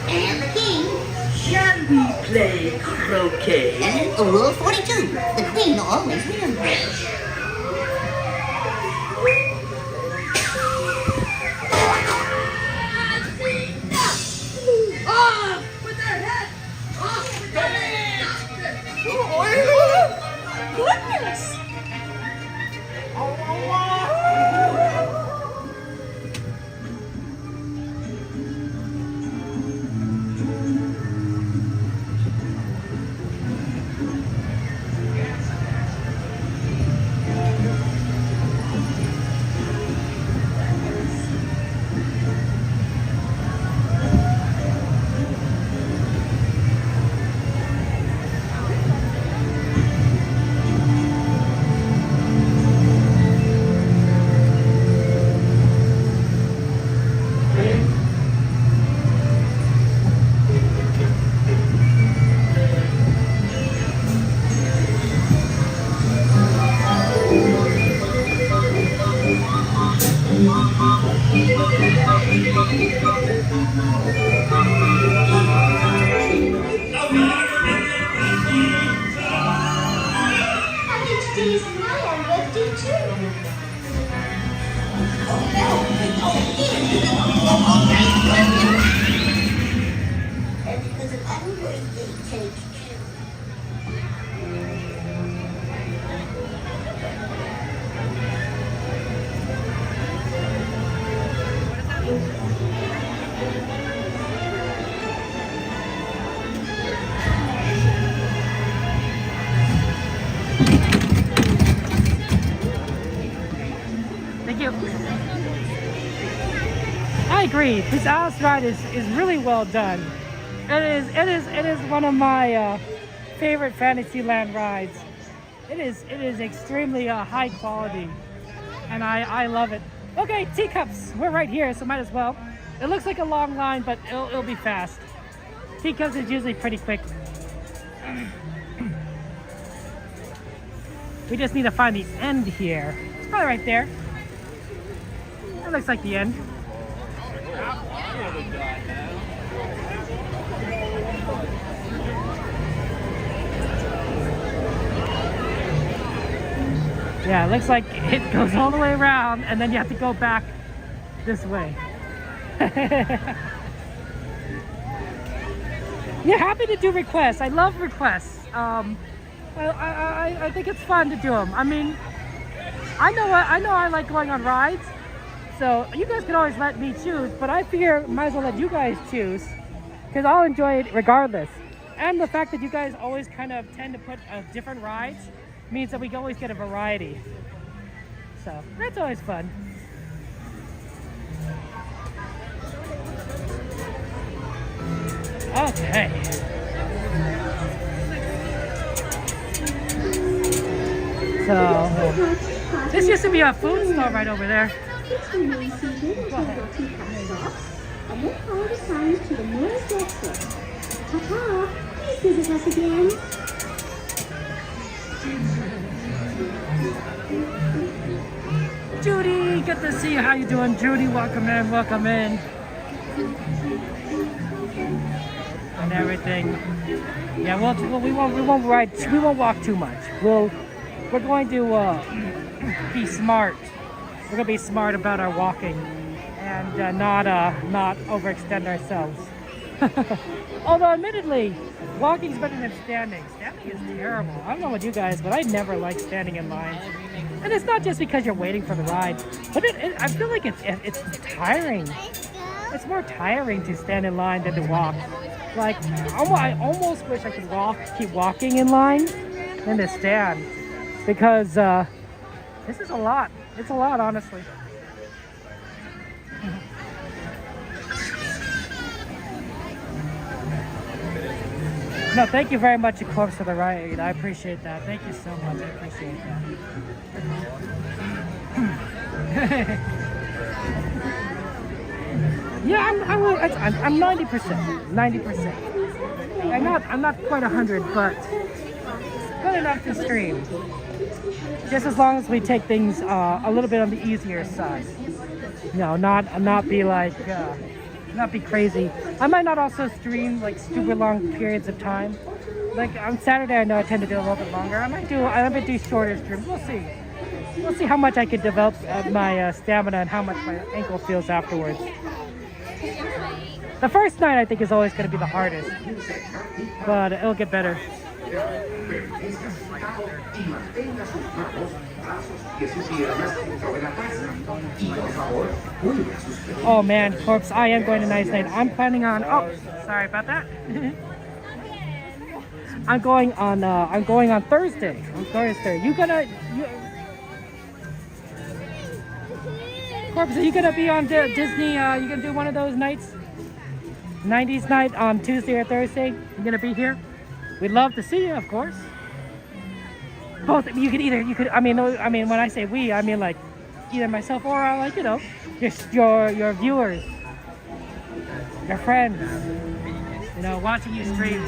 And the king. Shall we play croquet? Rule 42. The queen always wins. Off with their head! Off with their head! Goodness! Thank you. I agree. This Alice ride is really well done. It is one of my favorite Fantasyland rides. It is extremely high quality, and I love it. Okay, teacups. We're right here, so might as well. It looks like a long line, but it'll be fast. Teacups is usually pretty quick. We just need to find the end here. It's probably right there. That looks like the end. Yeah, it looks like it goes all the way around and then you have to go back this way. Yeah, happy to do requests. I love requests. I think it's fun to do them. I mean, I know I like going on rides, so you guys can always let me choose, but I figure might as well let you guys choose because I'll enjoy it regardless. And the fact that you guys always kind of tend to put different rides means that we can always get a variety. So that's always fun. Okay. So this used to be a food store right over there. Please remain seated until your teacup stops, and then follow the signs to the nearest exit. Ta-ta! Please visit us again. Judy, good to see you. How you doing, Judy? Welcome in, welcome in. And everything. Yeah, we won't walk too much. We're going to be smart. We're gonna be smart about our walking and not overextend ourselves. Although admittedly, walking is better than standing. Standing is terrible. I don't know about you guys, but I never like standing in lines. And it's not just because you're waiting for the ride, but I feel like it's tiring. It's more tiring to stand in line than to walk. Like, I almost wish I could keep walking in line than to stand. Because this is a lot. It's a lot, honestly. No, thank you very much, Corpse, for the ride. I appreciate that. Thank you so much. I appreciate that. Yeah, I'm 90%. 90%. I'm not quite 100, but good enough to stream. Just as long as we take things a little bit on the easier side. You know, not be like. Not be crazy. I might not also stream like super long periods of time. Like on Saturday, I know I tend to do a little bit longer. I might do shorter streams. We'll see. We'll see how much I can develop my stamina and how much my ankle feels afterwards. The first night I think is always going to be the hardest, but it'll get better. Oh man, Corpse, I am going to Nice Night. I'm planning on. Oh, sorry about that. I'm going on Thursday. On Thursday. Corpse, are you gonna be on Disney? You gonna do one of those nights? 90s night on Tuesday or Thursday? You gonna be here? We'd love to see you, of course. Both. You could. I mean, when I say we, I mean like either myself or like your viewers, your friends. You know, watching you stream.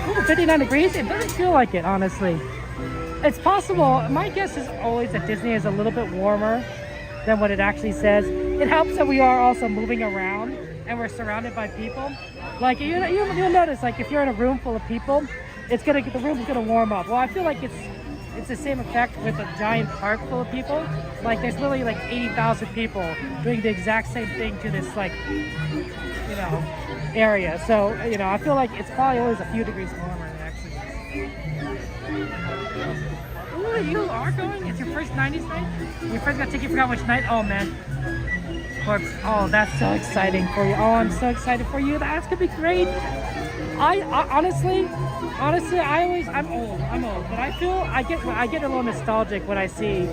Ooh, 59 degrees. It doesn't feel like it, honestly. It's possible. My guess is always that Disney is a little bit warmer than what it actually says. It helps that we are also moving around and we're surrounded by people. Like you'll notice, like if you're in a room full of people, the room is gonna warm up. Well, I feel like it's the same effect with a giant park full of people. Like there's literally like 80,000 people doing the exact same thing to this area. So I feel like it's probably always a few degrees warmer than it actually is. Ooh, you are going? It's your first 90s night? Your friends got ticket, forgot which night? Oh man. Corpse. Oh, that's so exciting for you. Oh, I'm so excited for you. That's gonna be great. I honestly, I'm old, but I get a little nostalgic when I see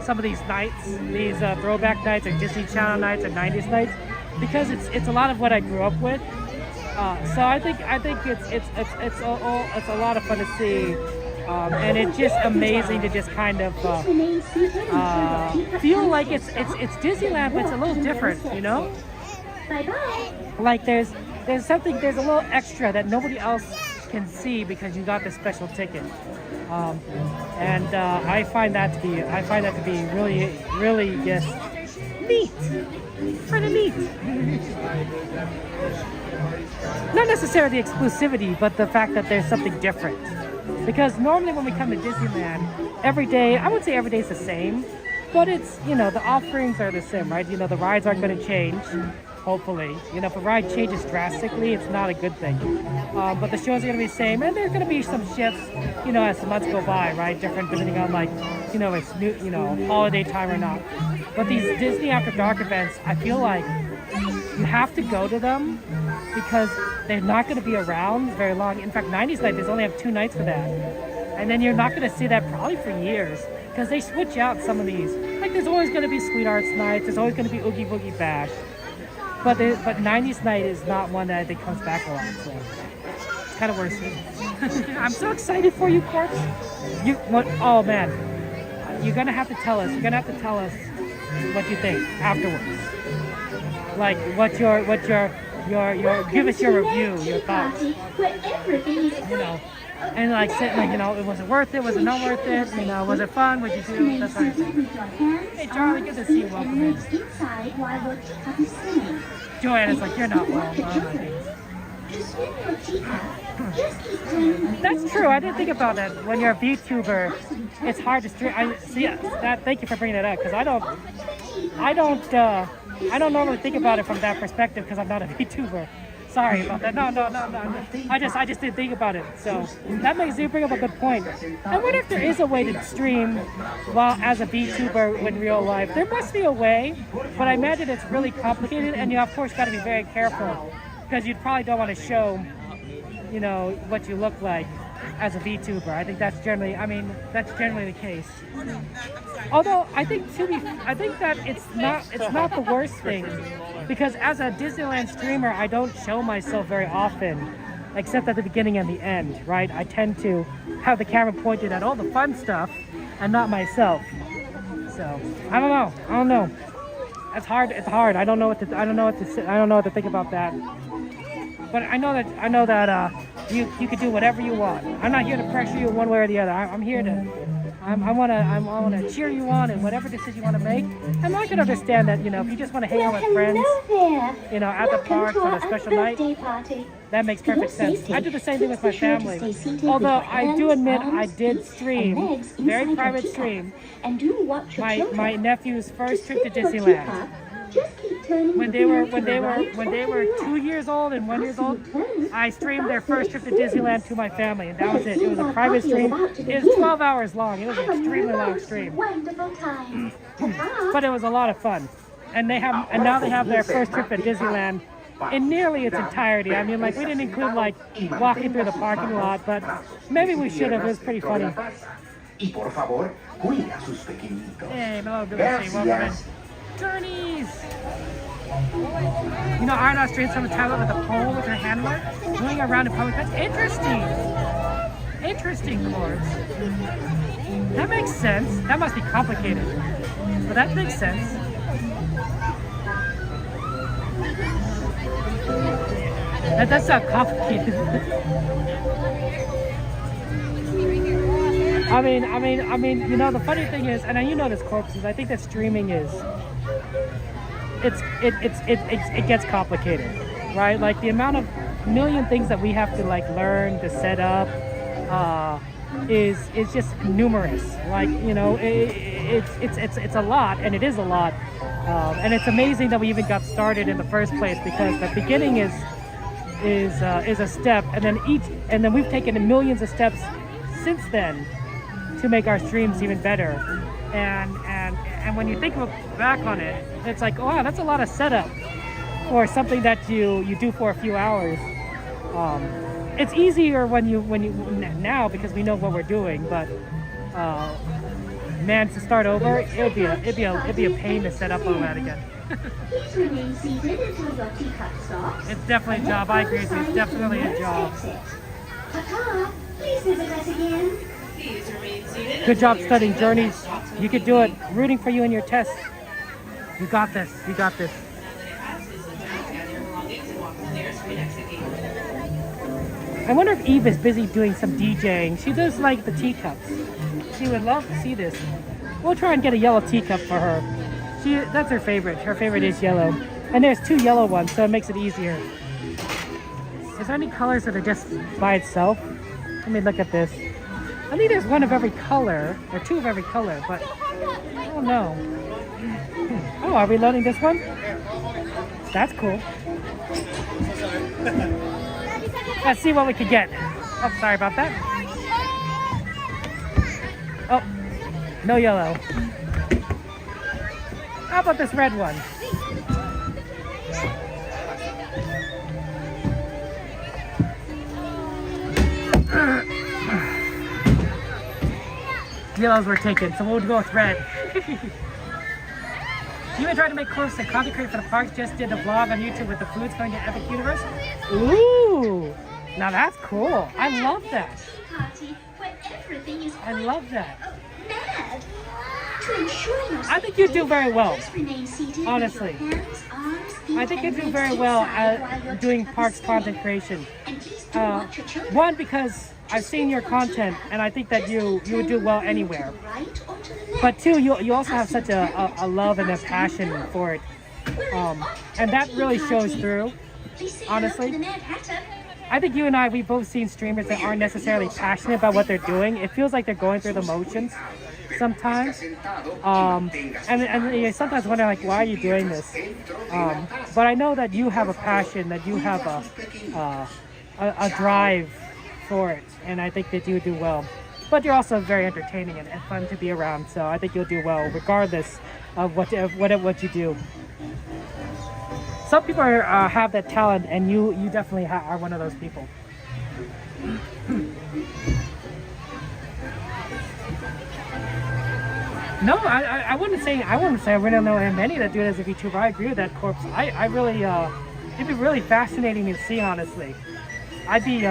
some of these nights, these throwback nights or Disney Channel nights or 90s nights, because it's a lot of what I grew up with. So I think it's a lot of fun to see. And it's just amazing to just kind of feel like it's Disneyland, but it's a little different, Like there's a little extra that nobody else can see because you got the special ticket, and I find that to be really, really just neat, kind of neat. Not necessarily the exclusivity, but the fact that there's something different. Because normally when we come to Disneyland, every day, I would say every day is the same, but it's, the offerings are the same, right? The rides aren't going to change, hopefully. If a ride changes drastically, it's not a good thing. But the shows are going to be the same, and there's going to be some shifts, as the months go by, right? Different depending on it's new, holiday time or not. But these Disney After Dark events, I feel like you have to go to them because they're not going to be around very long. In fact, 90s night, they only have 2 nights for that. And then you're not going to see that probably for years because they switch out some of these. Like there's always going to be Sweethearts Nights, there's always going to be Oogie Boogie Bash. But 90s night is not one that I think comes back a lot. So. kind of worse. I'm so excited for you, Corpse. Oh man, you're gonna have to tell us. You're gonna have to tell us what you think afterwards. Like give us your review, your thoughts. You know, and like it was it worth it? Was it not worth it? You know, was it fun? What did you do? That's what I'm saying. Hey Charlie, good to see you. Welcome in. Joanna's like, you're not well. Oh my goodness. That's true. I didn't think about that. When you're a VTuber, it's hard to stream. Thank you for bringing that up because I don't normally think about it from that perspective because I'm not a VTuber. Sorry about that. No. I just didn't think about it. So that makes you bring up a good point. I wonder if there is a way to stream while as a VTuber in real life. There must be a way, but I imagine it's really complicated, and you of course got to be very careful because you probably don't want to show, you know, what you look like as a VTuber. I think that's generally the case. Although I think that it's not the worst thing, because as a Disneyland streamer, I don't show myself very often, except at the beginning and the end, right? I tend to have the camera pointed at all the fun stuff and not myself. So I don't know. It's hard. I don't know what to think about that. But I know that you can do whatever you want. I'm not here to pressure you one way or the other. I'm here to I want to cheer you on in whatever decision you want to make. And I can understand that, you know, if you just want to hang out with friends, you know, at the park on a special night, that makes perfect sense. I do the same thing with my family. Although I do admit I did stream, very private stream, my nephew's first trip to Disneyland. When they were 2 years old and 1 year old, I streamed their first trip to Disneyland to my family, and that was it. It was a private stream. It was 12 hours long. It was an extremely long stream, but it was a lot of fun. And now they have their first trip at Disneyland in nearly its entirety. I mean, like, we didn't include like walking through the parking lot, but maybe we should have. It was pretty funny. Hey, hello, good to see you. Welcome in. Journeys! You know, Arnold streams from the tablet with a pole with her handler, moving around in public. That's interesting! Interesting, Corbs. That makes sense. That must be complicated. But that makes sense. That's not complicated. I mean, you know, the funny thing is, and you know this, Corpses, I think that streaming is, it gets complicated, right? Like the amount of million things that we have to like learn to set up is just numerous. Like, you know, it's a lot, and it is a lot, and it's amazing that we even got started in the first place, because the beginning is a step, and then we've taken millions of steps since then to make our streams even better. And when you think back on it, it's like, wow, that's a lot of setup for something that you do for a few hours. It's easier when you now, because we know what we're doing, but man, to start over, it'd be a pain to set up all that again. It's definitely a job. I agree with you. It's definitely a job. Please visit us again. Good job studying Journeys. You could do it. Rooting for you in your tests. You got this. You got this. I wonder if Eve is busy doing some DJing. She does like the teacups. She would love to see this. We'll try and get a yellow teacup for her. That's her favorite. Her favorite is yellow. And there's 2 yellow ones, so it makes it easier. Is there any colors that are just by itself? Let me look at this. I think there's 1 of every color, or 2 of every color, but I don't know. Oh, are we loading this one? That's cool. Let's see what we can get. Oh, sorry about that. Oh, no yellow. How about this red one? Yellows were taken, so we'll go with red. You even tried to make close and content create for the parks. Just did a vlog on YouTube with the foods going to Epic Universe. Ooh! Now that's cool. I love that. Tea party where everything is I love that. mad. To ensure your I think you do very well. just remain seated Honestly. with your hands, arms, feet, I think you and do legs very well inside while at you're doing at the parks spinning. content creation. And please do watch your children. One, because I've seen your content and I think that you would do well anywhere. Right or to the left. But two, you also have such a love and a passion for it. And that really shows through, Please say honestly. hello to the Mad Hatter. I think you and I, we've both seen streamers that aren't necessarily passionate about what they're doing. It feels like they're going through the motions sometimes. And you sometimes wonder, like, why are you doing this? But I know that you have a passion, that you have a drive for it, and I think that you do well. But you're also very entertaining and fun to be around, so I think you'll do well regardless of what you do. Some people have that talent, and you definitely are one of those people. No, I wouldn't say I really know many that do it as a VTuber. I agree with that, Corpse. I really it'd be really fascinating to see, honestly. I'd be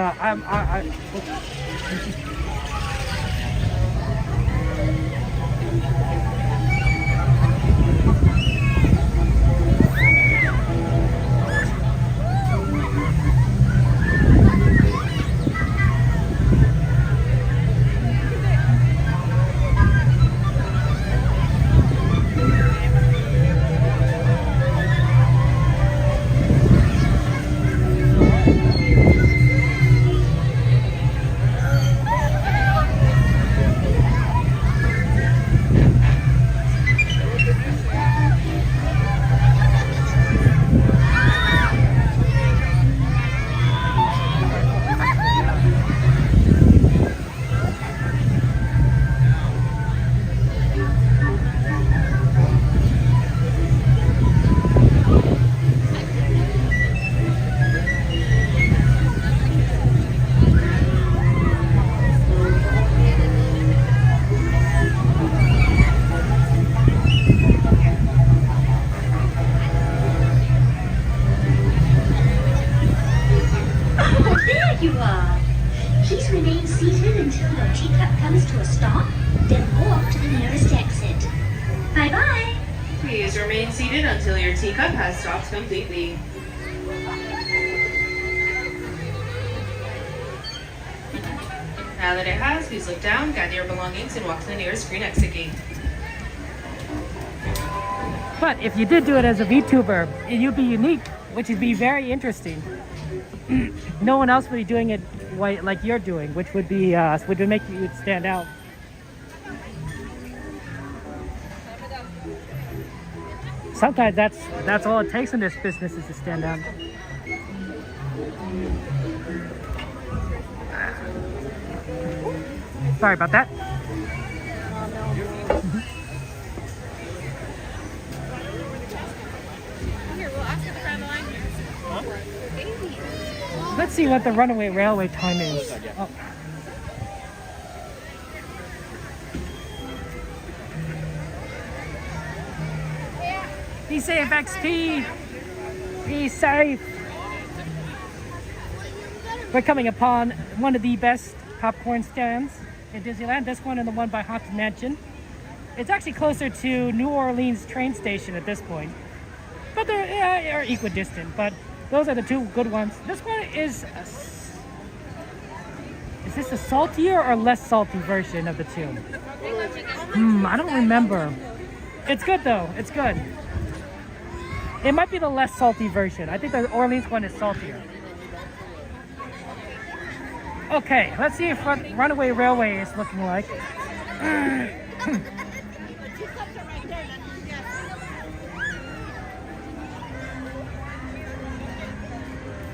There you are. Please remain seated until your teacup comes to a stop, then walk to the nearest exit. Bye-bye. Please remain seated until your teacup has stopped completely. Now that it has, please look down, gather your belongings, and walk to the nearest green exit gate. But if you did do it as a VTuber, you'd be unique, which would be very interesting. No one else would be doing it like you're doing, which would make you stand out. Sometimes that's all it takes in this business, is to stand out. Sorry about that. Let's see what the runaway railway time is. Oh. Be safe, XP! Be safe! We're coming upon one of the best popcorn stands in Disneyland. This one and the one by Haunted Mansion. It's actually closer to New Orleans train station at this point. But they're equidistant, but those are the two good ones. This one is this a saltier or less salty version of the two? I don't remember. It's good though, it's good. It might be the less salty version. I think the Orleans one is saltier. Okay, let's see if Runaway Railway is looking like.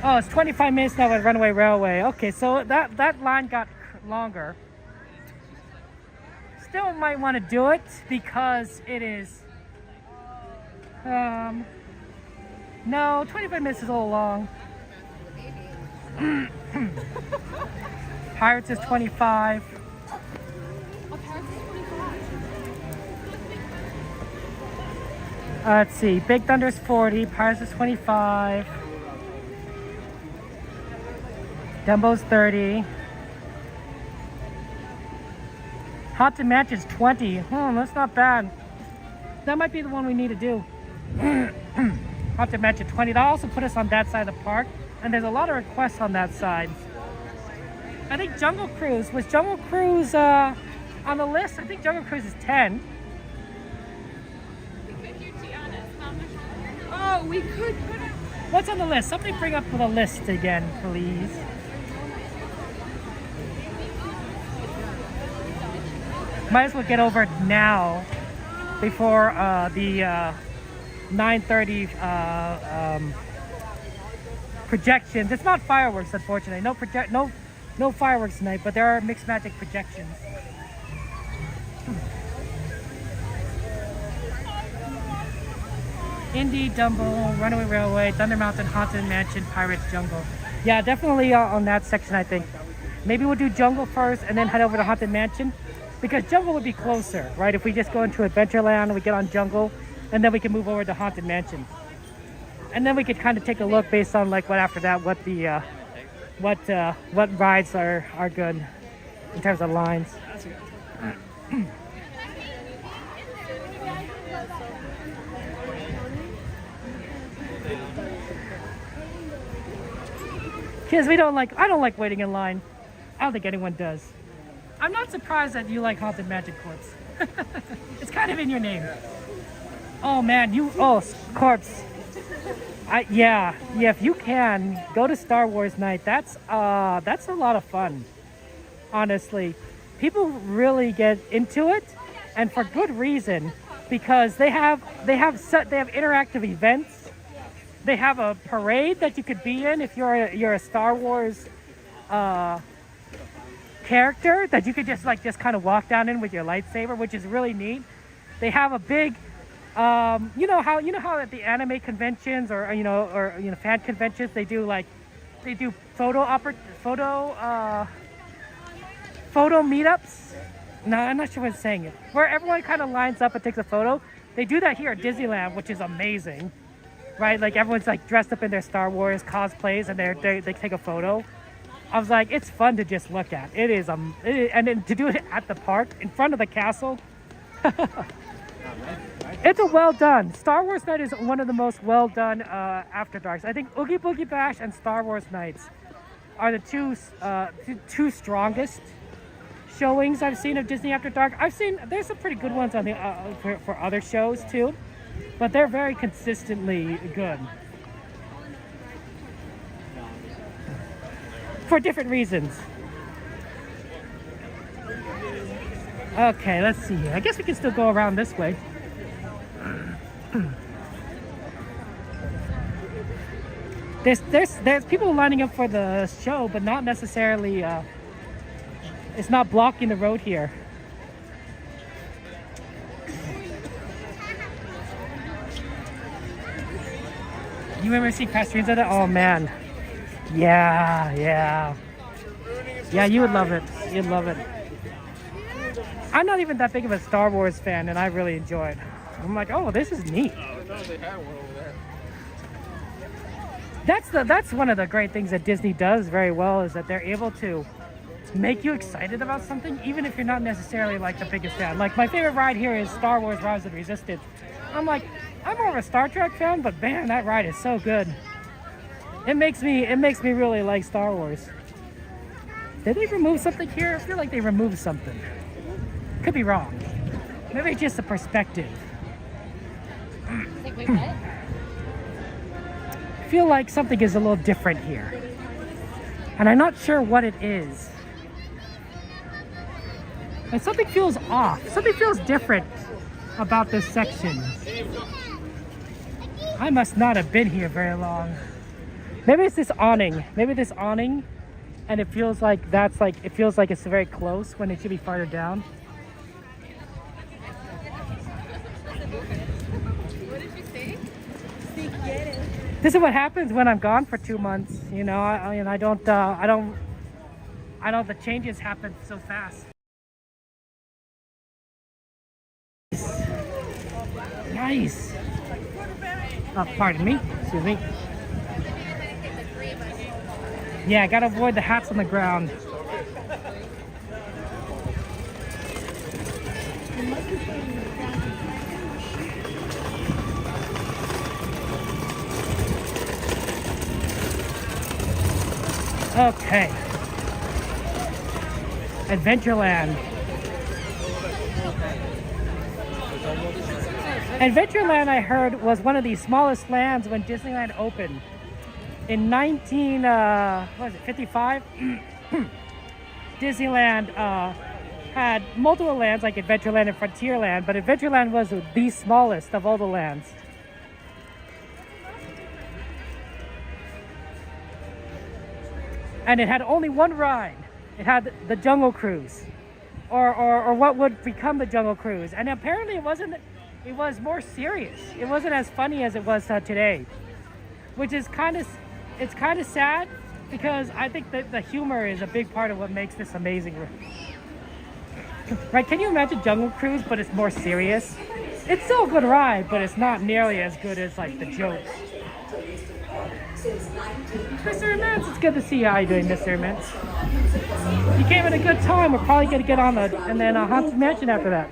Oh, it's 25 minutes now with Runaway Railway. Okay, so that line got longer. Still might want to do it because it is... no, 25 minutes is a little long. Pirates is 25. Let's see, Big Thunder is 40, Pirates is 25. Dumbo's 30. Haunted Mansion's 20. That's not bad. That might be the one we need to do. Haunted Mansion 20. That'll also put us on that side of the park. And there's a lot of requests on that side. I think Jungle Cruise. Was Jungle Cruise on the list? I think Jungle Cruise is 10. Oh, we could put it. What's on the list? Somebody bring up the list again, please. Might as well get over it now before the 9:30 projections. It's not fireworks, unfortunately. No fireworks tonight, but there are mixed magic projections. Indy, Dumbo, Runaway Railway, Thunder Mountain, Haunted Mansion, Pirates, Jungle. Yeah, definitely on that section, I think. Maybe we'll do Jungle first and then head over to Haunted Mansion. Because Jungle would be closer, right? If we just go into Adventureland and we get on Jungle, and then we can move over to Haunted Mansion. And then we could kind of take a look based on like what after that, what the what rides are good in terms of lines. Kids, I don't like waiting in line. I don't think anyone does. I'm not surprised that you like Haunted Magic Corpse. It's kind of in your name. Oh man, Corpse. Yeah, if you can, go to Star Wars Night. That's a lot of fun. Honestly. People really get into it, and for good reason, because they have interactive events. They have a parade that you could be in if you're a Star Wars character that you could just kind of walk down in with your lightsaber, which is really neat. They have a big you know how at the anime conventions or fan conventions they do photo meetups. No, I'm not sure what I'm saying it. Where everyone kind of lines up and takes a photo. They do that here at Disneyland, which is amazing. Right? Like everyone's like dressed up in their Star Wars cosplays and they take a photo. I was like, it's fun to just look at. It is, and then to do it at the park in front of the castle. It's a well done. Star Wars Night is one of the most well done After Darks. I think Oogie Boogie Bash and Star Wars Nights are the two strongest showings I've seen of Disney After Dark. There's some pretty good ones on the for other shows too, but they're very consistently good. For different reasons. Okay, let's see here. I guess we can still go around this way. There's people lining up for the show, but not necessarily. It's not blocking the road here. You remember seeing past streams of that? Oh man. Yeah, you would love it. You'd love it. I'm not even that big of a Star Wars fan, and I really enjoy it. I'm like, oh, this is neat. That's one of the great things that Disney does very well, is that they're able to make you excited about something, even if you're not necessarily like the biggest fan. Like my favorite ride here is Star Wars Rise of the Resistance. I'm like, I'm more of a Star Trek fan, but man, that ride is so good. It makes me really like Star Wars. Did they remove something here? I feel like they removed something. Could be wrong. Maybe it's just a perspective. Wait, what? I feel like something is a little different here. And I'm not sure what it is. And something feels off. Something feels different about this section. I must not have been here very long. Maybe it's this awning. Maybe this awning, and it feels like it's very close when it should be farther down. What did you say? This is what happens when I'm gone for 2 months. You know, I don't. The changes happen so fast. Nice. Oh, pardon me. Excuse me. Yeah, gotta avoid the hats on the ground. Okay. Adventureland. Adventureland, I heard, was one of the smallest lands when Disneyland opened. In 1955, Disneyland had multiple lands like Adventureland and Frontierland, but Adventureland was the smallest of all the lands. And it had only one ride. It had the Jungle Cruise, or what would become the Jungle Cruise. And apparently it was more serious. It wasn't as funny as it was today, which is it's kind of sad, because I think that the humor is a big part of what makes this amazing. Right? Can you imagine Jungle Cruise, but it's more serious? It's still a good ride, but it's not nearly as good as like the jokes. Mr. Immense, it's good to see you. How you doing, Mr. Immense? You came at a good time. We're probably going to get on and then Haunted Mansion after that.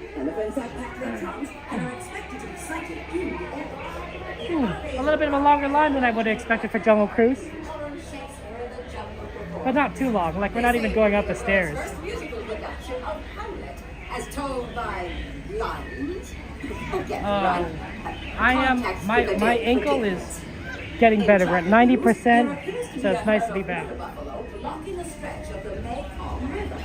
A little bit of a longer line than I would have expected for Jungle Cruise. But not too long. Like, we're not even going up the stairs. As told by lines. My ankle is getting better. We're at 90%, so it's nice to be back. Blocking the stretch of the Mekong River.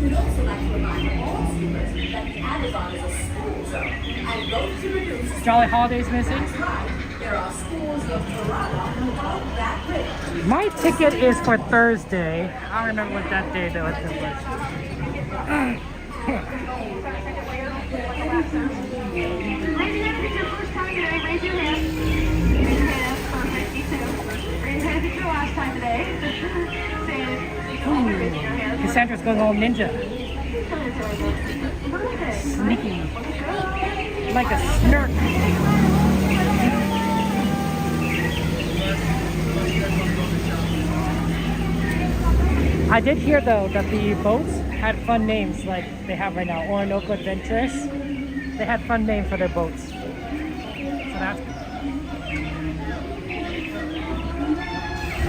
We'd also like to remind all skippers that the Amazon is a school zone, and those to reduce. Jolly Holidays missing? That's right. There are schools of piranha along that river. My ticket is for Thursday. I don't remember what that day though. Ladies and gentlemen, if it's your first time today, raise your hand. Raise your hand. Perfect. Me too. Raise your hand if it's your last time today. Say it. Raise your hand. Cassandra's going all ninja. Sneaky. Like a snark. I did hear though that the boats had fun names like they have right now. Orinoco Adventurous. They had fun names for their boats. So that's good.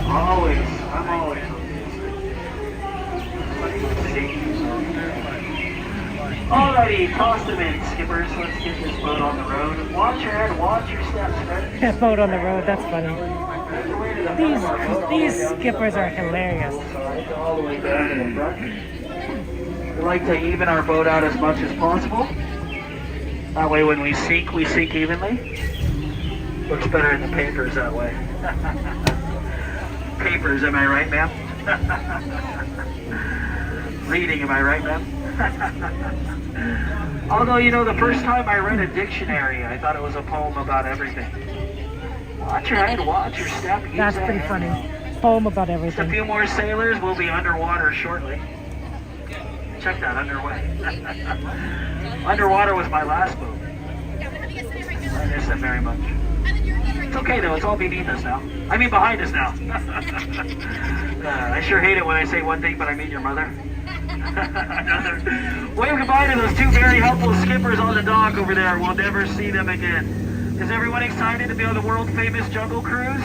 I'm always. Alrighty, toss them in, skippers. Let's get this boat on the road. Watch your head, watch your steps, right? Boat on the road, that's funny. These skippers are hilarious. All the way down to the front. We like to even our boat out as much as possible. That way when we sink evenly. Looks better in the papers that way. Papers, am I right, ma'am? Reading, am I right, ma'am? Although, you know, the first time I read a dictionary, I thought it was a poem about everything. Watch your head, watch your step. That's pretty funny. Poem about everything. Just a few more sailors will be underwater shortly. Check that, underway. Underwater was my last boat. I miss them very much. It's okay though, it's all beneath us now. I mean behind us now. I sure hate it when I say one thing, but I mean your mother. Another. Wave goodbye to those two very helpful skippers on the dock over there. We'll never see them again. Is everyone excited to be on the world famous Jungle Cruise?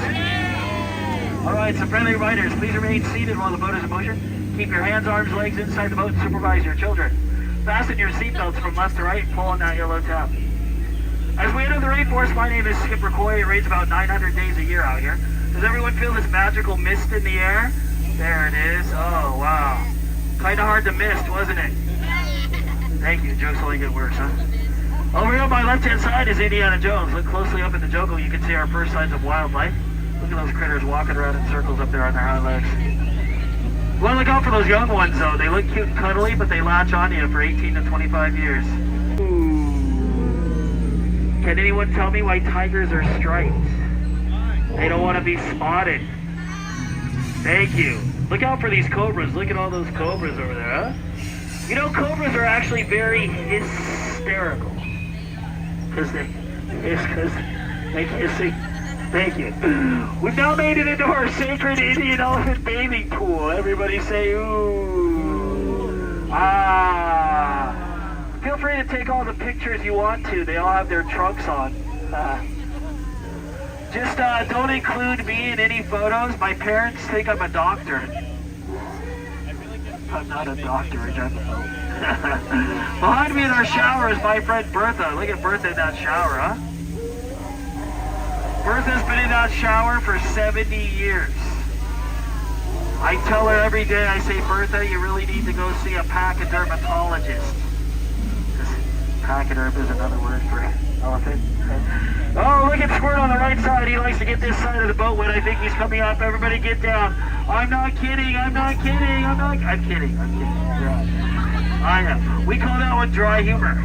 Alright, some friendly riders, please remain seated while the boat is in motion. Keep your hands, arms, legs inside the boat and supervise your children. Fasten your seatbelts from left to right and pull on that yellow tab. As we enter the rainforest, my name is Skipper Coy. It rains about 900 days a year out here. Does everyone feel this magical mist in the air? There it is. Oh, wow. Kind of hard to mist, wasn't it? Thank you. Jokes only get worse, huh? Over here on my left-hand side is Indiana Jones. Look closely up in the jungle. You can see our first signs of wildlife. Look at those critters walking around in circles up there on their hind legs. Well, look out for those young ones, though. They look cute and cuddly, but they latch on you for 18 to 25 years. Can anyone tell me why tigers are striped? They don't want to be spotted. Thank you. Look out for these cobras. Look at all those cobras over there, huh? You know, cobras are actually very hysterical. Because they hissing. Thank you. We've now made it into our sacred Indian elephant bathing pool. Everybody say, ooh. Ah. Feel free to take all the pictures you want to. They all have their trunks on. Just don't include me in any photos. My parents think I'm a doctor. I'm not a doctor, I don't know. Behind me in our shower is my friend Bertha. Look at Bertha in that shower, huh? Bertha's been in that shower for 70 years. I tell her every day, I say, Bertha, you really need to go see a pachydermatologist. Pachyderm is another word for elephant. Oh, look at Squirt on the right side. He likes to get this side of the boat when I think he's coming up. Everybody get down. I'm not kidding. I'm kidding. Yeah. I am. We call that one dry humor.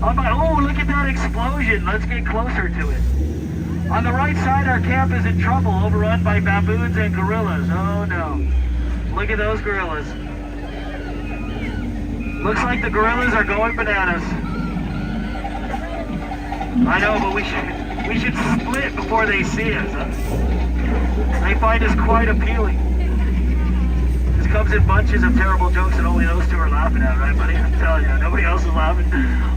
Oh, look at that explosion. Let's get closer to it. On the right side, our camp is in trouble, overrun by baboons and gorillas. Oh, no. Look at those gorillas. Looks like the gorillas are going bananas. I know, but we should split before they see us, huh? They find us quite appealing. This comes in bunches of terrible jokes that only those two are laughing at, right, buddy? I'm telling you, nobody else is laughing.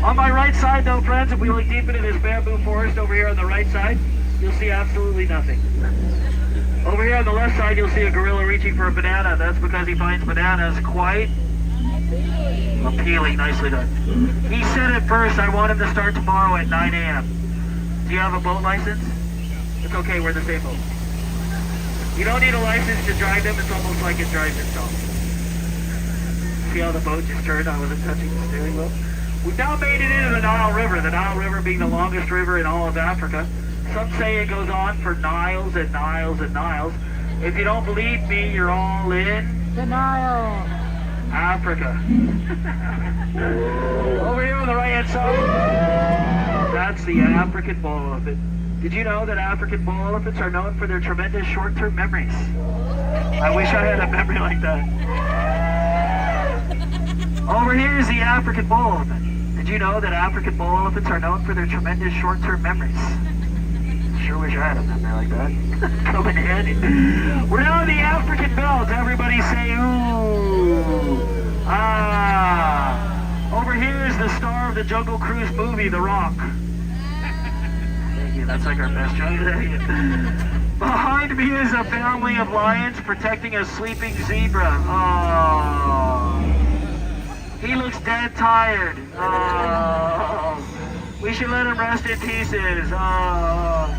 On my right side, though, friends, if we look deep into this bamboo forest over here on the right side, you'll see absolutely nothing. Over here on the left side, you'll see a gorilla reaching for a banana. That's because he finds bananas quite appealing. Nicely done. He said it first, I want him to start tomorrow at 9 a.m. Do you have a boat license? It's okay, we're the same boat. You don't need a license to drive them, it's almost like it drives itself. See how the boat just turned? I wasn't touching the steering wheel. We've now made it into the Nile River being the longest river in all of Africa. Some say it goes on for Niles and Niles and Niles. If you don't believe me, you're all in the Nile. Africa. Over here on the right hand side, that's the African bull elephant. Did you know that African bull elephants are known for their tremendous short-term memories? I wish I had a memory like that. Over here is the African bull elephant. Did you know that African bull elephants are known for their tremendous short-term memories? Sure wish I had a memory like that. Come in handy. We're now in the African belt. Everybody say, ooh. Ah. Over here is the star of the Jungle Cruise movie, The Rock. Thank you. That's like our best joke. Behind me is a family of lions protecting a sleeping zebra. Oh. He looks dead tired. Oh. We should let him rest in pieces. Oh.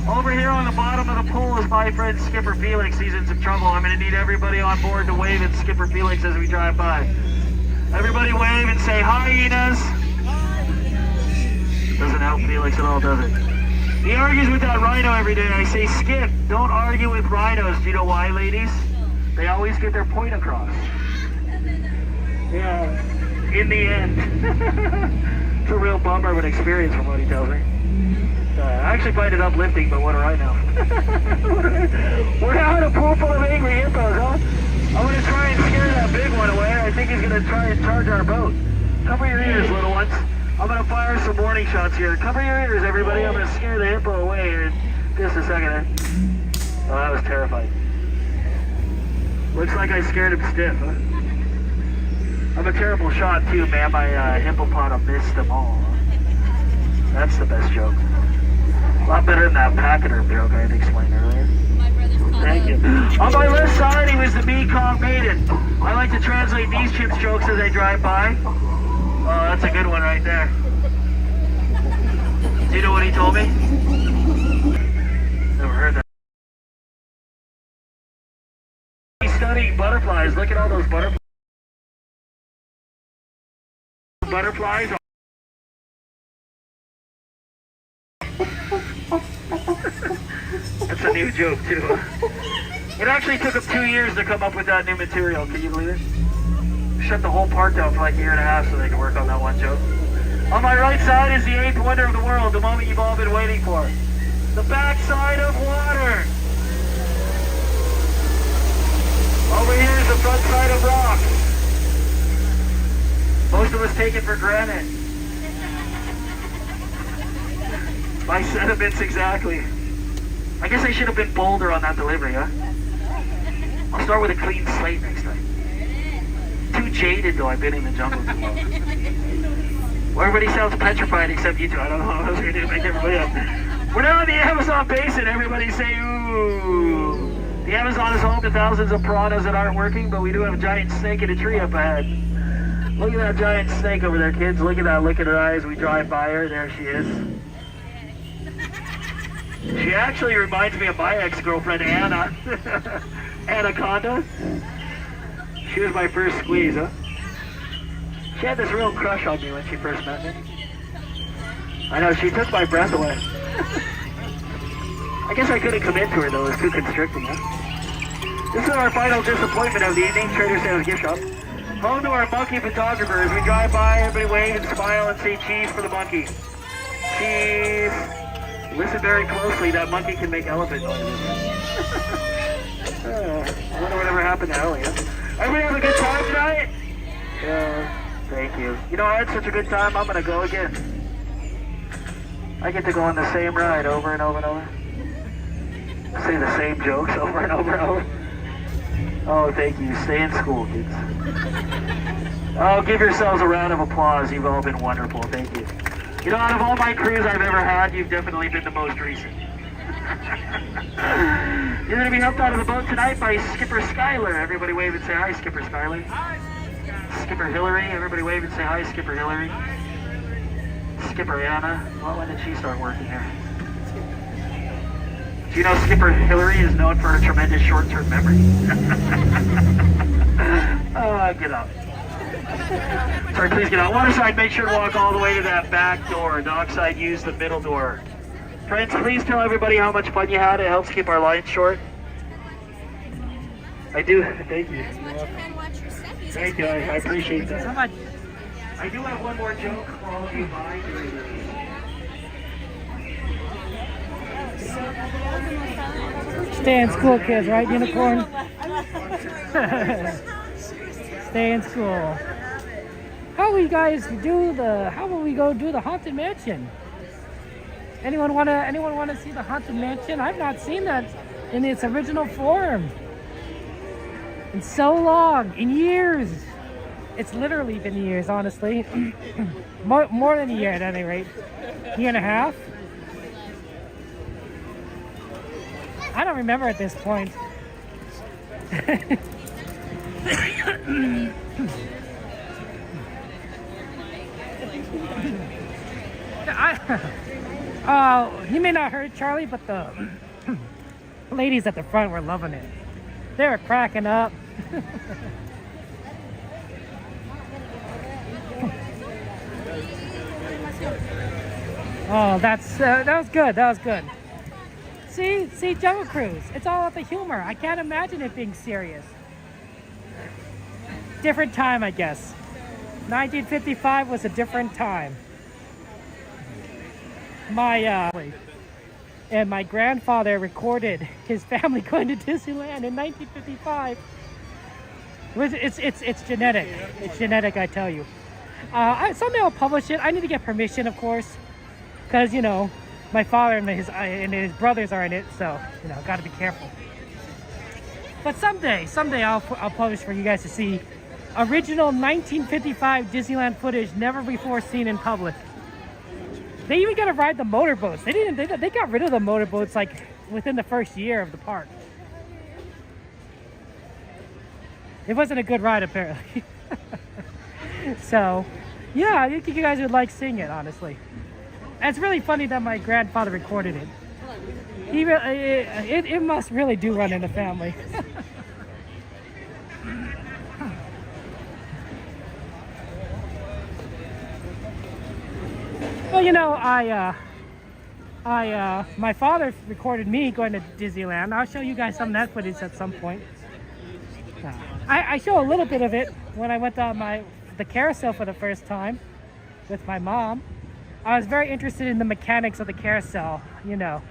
Over here on the bottom of the pool is my friend Skipper Felix. He's in some trouble. I'm going to need everybody on board to wave at Skipper Felix as we drive by. Everybody wave and say, hyenas. Doesn't help Felix at all, does it? He argues with that rhino every day. I say, Skip, don't argue with rhinos. Do you know why, ladies? They always get their point across. Yeah, in the end. It's a real bummer of an experience from what he tells me. I actually find it uplifting, but what do I know? We're now in a pool full of angry hippos, huh? I'm going to try and scare that big one away. I think he's going to try and charge our boat. Cover your ears, little ones. I'm going to fire some warning shots here. Cover your ears, everybody. I'm going to scare the hippo away here in just a second. Oh, that was terrifying. Looks like I scared him stiff, huh? I'm a terrible shot, too, man. My hippopotamus missed them all. That's the best joke. A lot better than that pachyderm joke I had explained earlier. Thank you. On my left side, he was the Mekong Maiden. I like to translate these chips jokes as they drive by. Oh, that's a good one right there. Do you know what he told me? Never heard that. He's studying butterflies. Look at all those butterflies. Butterflies. That's a new joke, too. It actually took him 2 years to come up with that new material. Can you believe it? Shut the whole park down for like a year and a half so they can work on that one joke. On my right side is the 8th wonder of the world, the moment you've all been waiting for. The backside of water. Over here is the front side of rock. Most of us take it for granted. My sentiments exactly. I guess I should have been bolder on that delivery, huh? I'll start with a clean slate next time. Too jaded though, I've been in the jungle too long. Well, everybody sounds petrified except you two. I don't know what else we're gonna do to make everybody up. We're now in the Amazon basin. Everybody say ooh. The Amazon is home to thousands of piranhas that aren't working, but we do have a giant snake in a tree up ahead. Look at that giant snake over there, kids. Look at that. Look at her eyes. We drive by her. There she is. She actually reminds me of my ex-girlfriend, Anna. Anaconda. She was my first squeeze, huh? She had this real crush on me when she first met me. I know, she took my breath away. I guess I couldn't commit to her though, it was too constricting, huh? This is our final disappointment of the evening, Trader Sam's gift shop. Home to our monkey photographers. We drive by, everybody wave and smile and say cheese for the monkey. Cheese. Listen very closely, that monkey can make elephant noises. I wonder whatever happened to Elliot. Everybody have a good time tonight? Yeah, thank you. You know, I had such a good time, I'm gonna go again. I get to go on the same ride over and over and over. Say the same jokes over and over and over. Oh, thank you. Stay in school, kids. Oh, give yourselves a round of applause. You've all been wonderful. Thank you. You know, out of all my crews I've ever had, you've definitely been the most recent. You're going to be helped out of the boat tonight by Skipper Skylar. Everybody wave and say hi, Skipper Skylar. Skipper Hillary. Everybody wave and say hi, Skipper Hillary. Skipper Anna. Well, when did she start working here? Do you know Skipper Hillary is known for her tremendous short-term memory? Get up. Sorry, please get out. Waterside, make sure to walk all the way to that back door. Dockside, use the middle door. Friends, please tell everybody how much fun you had. It helps keep our lines short. I do. Thank you. Thank you. I appreciate that. So much. I do have one more joke for all of you buying. Stay in school, kids, right, Unicorn? Stay in school. How will you guys do how will we go do the Haunted Mansion? Anyone wanna see the Haunted Mansion? I've not seen that in its original form in so long, in years. It's literally been years, honestly. more than a year at any rate. Year and a half. I don't remember at this point. You may not heard Charlie, but the ladies at the front were loving it. They were cracking up. Oh, that was good. That was good. See, Jungle Cruise. It's all about the humor. I can't imagine it being serious. Different time, I guess. 1955 was a different time. And my grandfather recorded his family going to Disneyland in 1955. It's genetic. It's genetic, I tell you. Someday I'll publish it. I need to get permission, of course, because you know my father and his brothers are in it, so you know, got to be careful. But someday I'll publish for you guys to see original 1955 Disneyland footage never before seen in public. They even got to ride the motorboats. They got rid of the motorboats like within the first year of the park. It wasn't a good ride apparently. So, yeah, I think you guys would like seeing it, honestly. And it's really funny that my grandfather recorded it. It must really do run in the family. Well, you know, my father recorded me going to Disneyland. I'll show you guys some of that footage at some point. I show a little bit of it when I went on the carousel for the first time with my mom. I was very interested in the mechanics of the carousel, you know.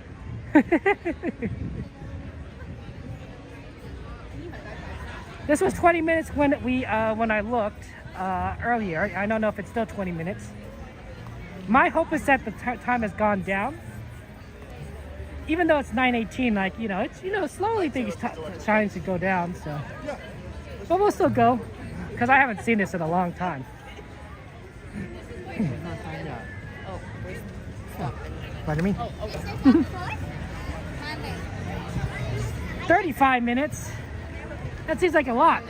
This was 20 minutes when I looked earlier. I don't know if it's still 20 minutes. My hope is that the time has gone down even though it's 9:18, like, you know, it's, you know, slowly things starting to go down, so. But we'll still go, because I haven't seen this in a long time. Pardon me? 35 minutes. That seems like a lot.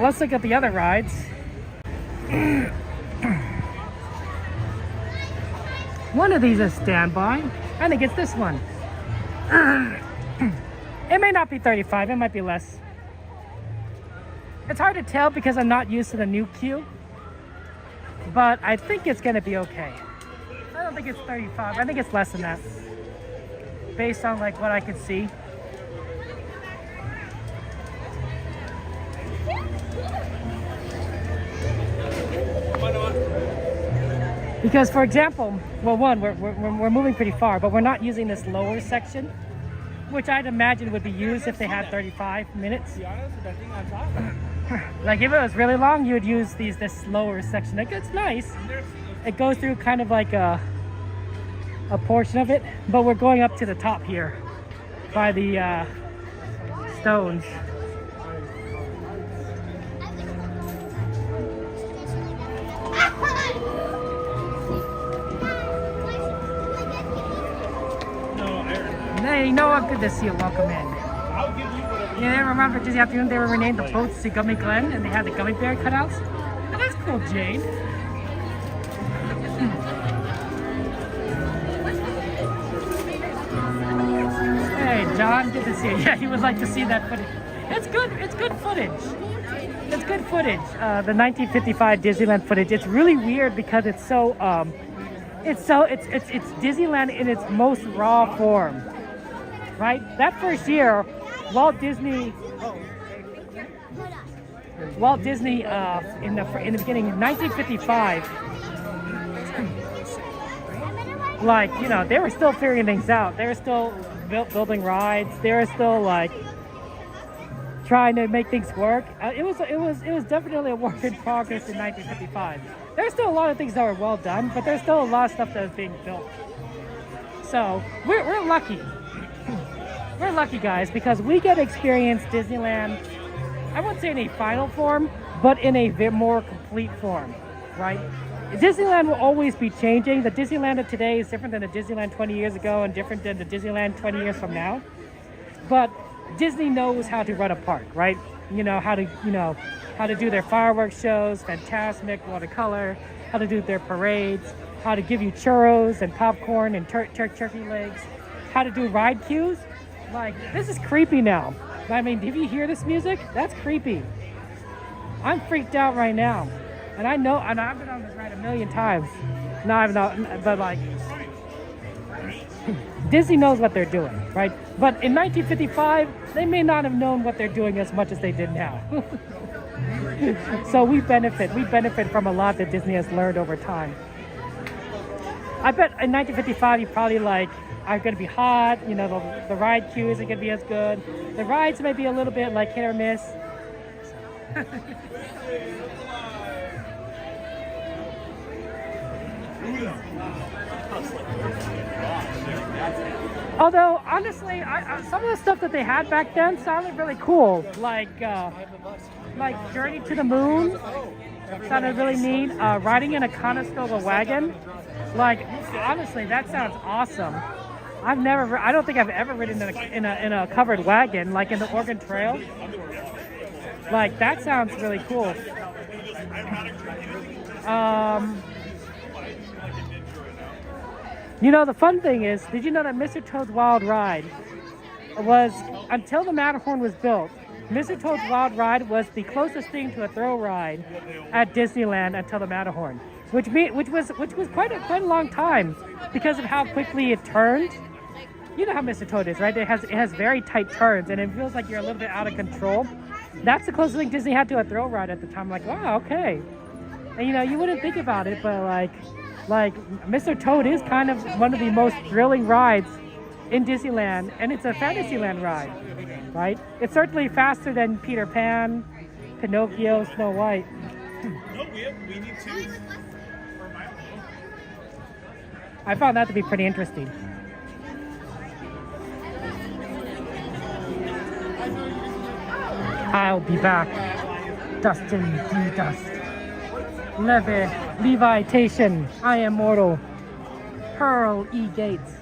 Let's look at the other rides. One of these is standby. I think it's this one. It may not be 35, it might be less. It's hard to tell because I'm not used to the new queue, but I think it's gonna be okay. I don't think it's 35, I think it's less than that, based on like what I could see. Because, for example, well, one, we're moving pretty far, but we're not using this lower section, which I'd imagine would be used if they had 35 minutes. Like if it was really long, you would use this lower section. Like, it's nice. It goes through kind of like a portion of it, but we're going up to the top here by the stones. Hey, Noah, good to see you. Welcome in. Yeah, remember Disney Afternoon, they were renamed the boats to Gummy Glen, and they had the gummy bear cutouts. Oh, that's cool, Jane. Hey, John, good to see you. Yeah, he would like to see that footage. It's good. It's good footage. It's good footage. The 1955 Disneyland footage. It's really weird because it's so it's Disneyland in its most raw form. Right? That first year, Walt Disney in the beginning of 1955, like, you know, they were still figuring things out. They were still building rides. They were still like trying to make things work. It was definitely a work in progress in 1955. There's still a lot of things that were well done, but there's still a lot of stuff that was being built. So we're lucky. We're lucky, guys, because we get to experience Disneyland, I wouldn't say in a final form, but in a bit more complete form, right? Disneyland will always be changing. The Disneyland of today is different than the Disneyland 20 years ago and different than the Disneyland 20 years from now. But Disney knows how to run a park, right? How to do their fireworks shows, Fantasmic, Watercolor, how to do their parades, how to give you churros and popcorn and turkey legs, how to do ride queues. Like, this is creepy now. I mean, if you hear this music, that's creepy. I'm freaked out right now. And I know, and I've been on this ride a million times. No, I've not, but like, Disney knows what they're doing, right? But in 1955, they may not have known what they're doing as much as they did now. So we benefit from a lot that Disney has learned over time. I bet in 1955, you probably like, are going to be hot, the ride queues are going to be as good. The rides may be a little bit like hit or miss. Although, honestly, some of the stuff that they had back then sounded really cool. Like Journey to the Moon sounded really neat. Riding in a Conestoga wagon. Like, honestly, that sounds awesome. I don't think I've ever ridden in a covered wagon, like in the Oregon Trail. Like, that sounds really cool. The fun thing is, did you know that Mr. Toad's Wild Ride was, until the Matterhorn was built, Mr. Toad's Wild Ride was the closest thing to a thrill ride at Disneyland until the Matterhorn, which was quite a long time because of how quickly it turned. You know how Mr. Toad is, right? It has very tight turns, and it feels like you're a little bit out of control. That's the closest thing Disney had to a thrill ride at the time. Like, wow, okay. And you wouldn't think about it, but like Mr. Toad is kind of one of the most thrilling rides in Disneyland, and it's a Fantasyland ride, right? It's certainly faster than Peter Pan, Pinocchio, Snow White. We need two. I found that to be pretty interesting. I'll be back. Dustin D. Dust. Levitation. I am mortal. Pearl E. Gates.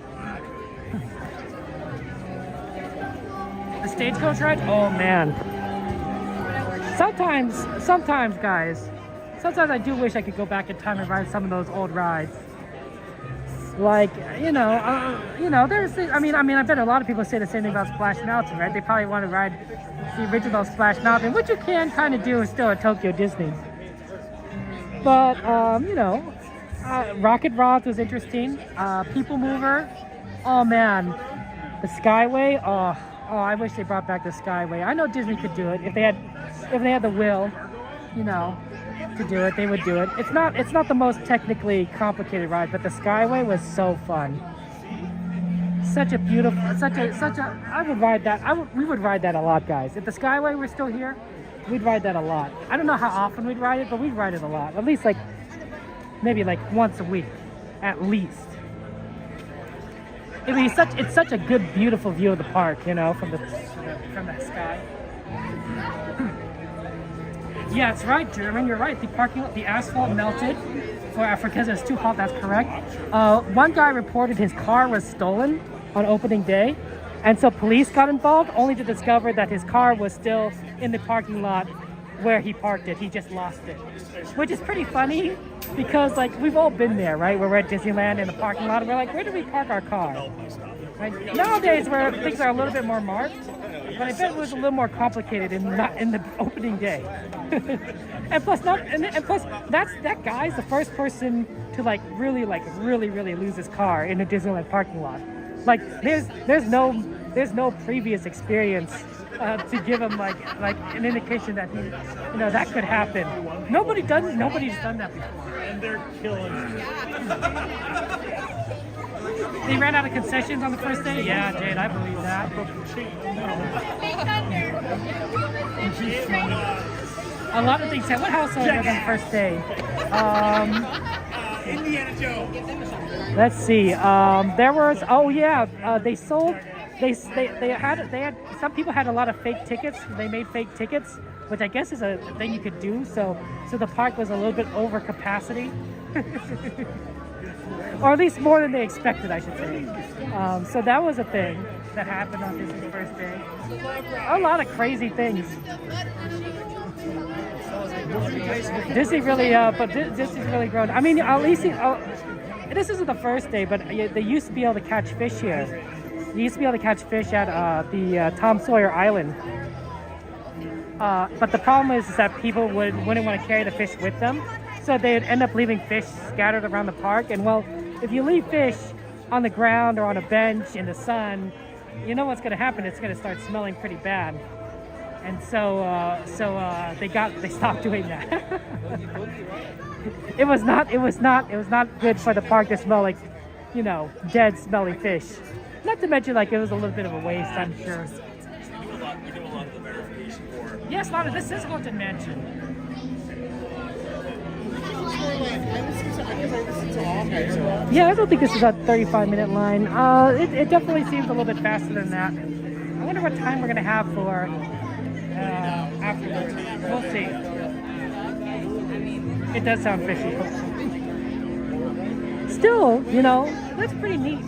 The stagecoach ride? Oh man. Sometimes guys, sometimes I do wish I could go back in time and ride some of those old rides. Like, there's, I mean, I bet a lot of people say the same thing about Splash Mountain, right? They probably want to ride the original Splash Mountain, which you can kind of do still at Tokyo Disney. But, Rocket Rods was interesting. People Mover, oh man, the Skyway, oh, I wish they brought back the Skyway. I know Disney could do it if they had the will, to do it. They would do it. It's not the most technically complicated ride, but the Skyway was so fun. Such a beautiful, I would ride that. We would ride that a lot, guys. If the Skyway were still here, we'd ride that a lot. I don't know how often we'd ride it, but we'd ride it a lot. At least maybe once a week, at least. It's such a good, beautiful view of the park, from that sky. Yeah, it's right, German. You're right. The asphalt melted because it's too hot. That's correct. One guy reported his car was stolen on opening day, and so police got involved, only to discover that his car was still in the parking lot where he parked it. He just lost it, which is pretty funny because we've all been there, right? Where we're at Disneyland in the parking lot, and we're like, where do we park our car? Right? Nowadays, where things are a little bit more marked. But I bet it was a little more complicated in the opening day. and plus that guy's the first person to really lose his car in a Disneyland parking lot. There's no previous experience to give him an indication that that could happen. Nobody's done that before. And they're killing it. They ran out of concessions on the first day? Yeah, Jade, I believe that. A lot of things happened. What house was on the first day? Indiana Jones. Let's see. There was. Oh yeah. They sold. They had. Some people had a lot of fake tickets. They made fake tickets, which I guess is a thing you could do. So the park was a little bit over capacity. Or at least more than they expected, I should say. So that was a thing that happened on Disney's first day. A lot of crazy things. Disney really, Disney's really grown. I mean, at least this isn't the first day, but they used to be able to catch fish here. They used to be able to catch fish at the Tom Sawyer Island. But the problem is that people wouldn't want to carry the fish with them. So they'd end up leaving fish scattered around the park. And well, if you leave fish on the ground or on a bench in the sun, you know what's going to happen. It's going to start smelling pretty bad. And so they stopped doing that. It was not good for the park to smell like, dead, smelly fish. Not to mention, it was a little bit of a waste, I'm sure. We do a lot of the verification for. Yes, a lot of this is Haunted Mansion. Yeah, I don't think this is a 35-minute line. It definitely seems a little bit faster than that. I wonder what time we're going to have for afterwards. We'll see. It does sound fishy. Still, that's pretty neat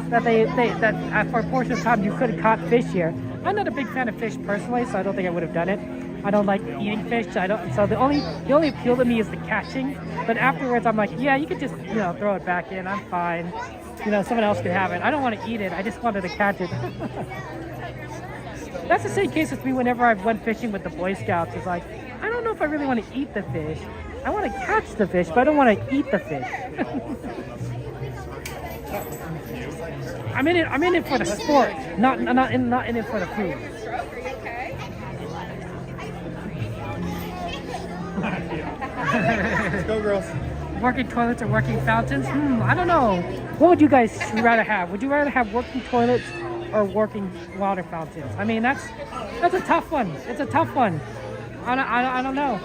that for a portion of time you could have caught fish here. I'm not a big fan of fish personally, so I don't think I would have done it. I don't like eating fish. So the only appeal to me is the catching. But afterwards, I'm like, yeah, you could just throw it back in. I'm fine. Someone else could have it. I don't want to eat it. I just wanted to catch it. That's the same case with me whenever I've went fishing with the Boy Scouts. It's like, I don't know if I really want to eat the fish. I want to catch the fish, but I don't want to eat the fish. I'm in it for the sport, not in it for the food. Let's go, girls. Working toilets or working fountains? I don't know. What would you guys rather have? Would you rather have working toilets or working water fountains? I mean, that's a tough one. It's a tough one. I don't know.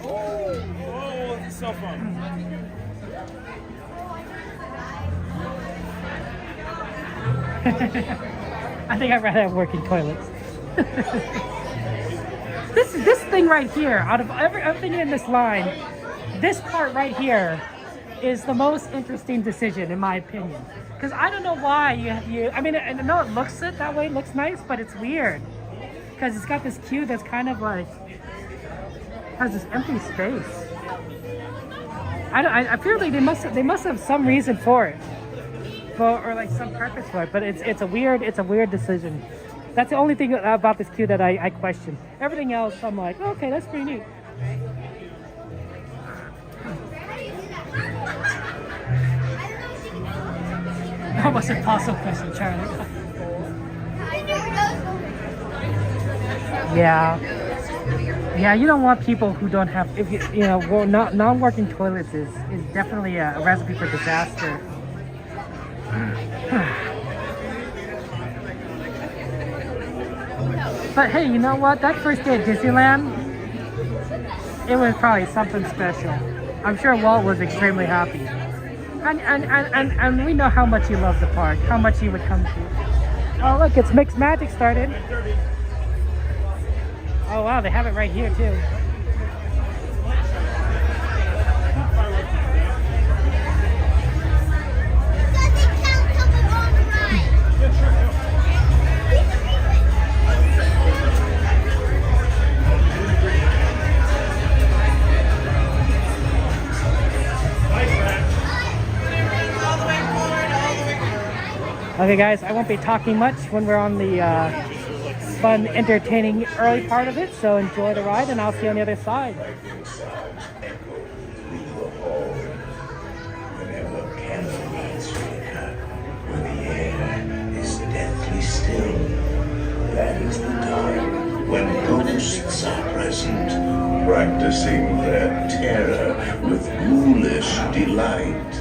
Oh, it's a cell phone. I think I'd rather have working toilets. This thing right here, out of everything in this line, this part right here is the most interesting decision in my opinion. Because I don't know why I mean, I know it looks that way, it looks nice, but it's weird. Because it's got this queue that's kind of like, has this empty space. I feel like they must have some reason for it. Or like some purpose for it, but it's a weird decision. That's the only thing about this queue that I question. Everything else, I'm like, okay, that's pretty neat. That was an awesome question, Charlie. Yeah, you don't want people who don't have, if you know, well, non-working toilets is definitely a recipe for disaster. But hey, you know what? That first day at Disneyland, it was probably something special. I'm sure Walt was extremely happy. And we know how much he loves the park, how much he would come to. Oh look, it's Mixed Magic started. Oh wow, they have it right here too. Okay guys, I won't be talking much when we're on the fun, entertaining early part of it, so enjoy the ride and I'll see you on the other side. Whenever candles flicker, when the air is deathly still, that is the time when ghosts are present, practicing their terror with ghoulish delight.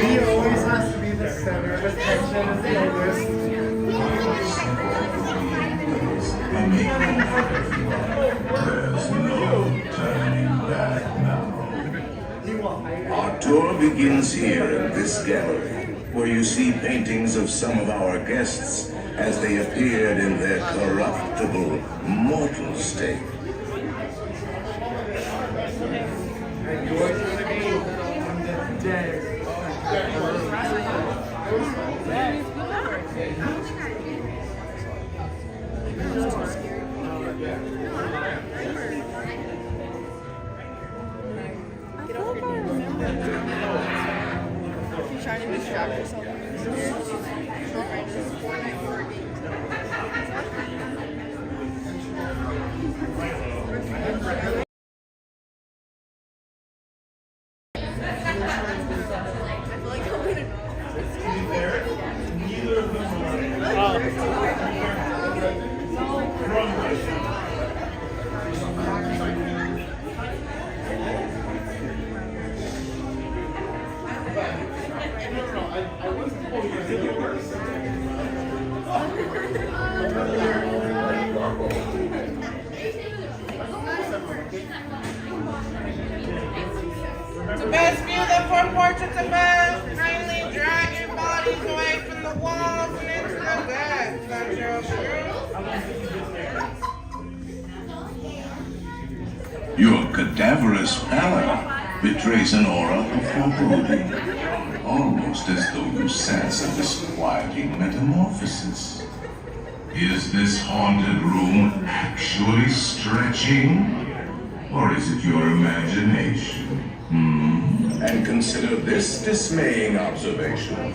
He always has to be the center of attention as the oldest. There's no turning back now. Our tour begins here in this gallery, where you see paintings of some of our guests as they appeared in their corruptible, mortal state. You're trying to distract yourself. The best view that four portraits above. Kindly drag your bodies away from the walls and into the bed. That's your Your cadaverous pallor betrays an aura of foreboding, almost as though you sense a disquieting metamorphosis. Is this haunted room actually stretching? Or is it your imagination? And consider this dismaying observation.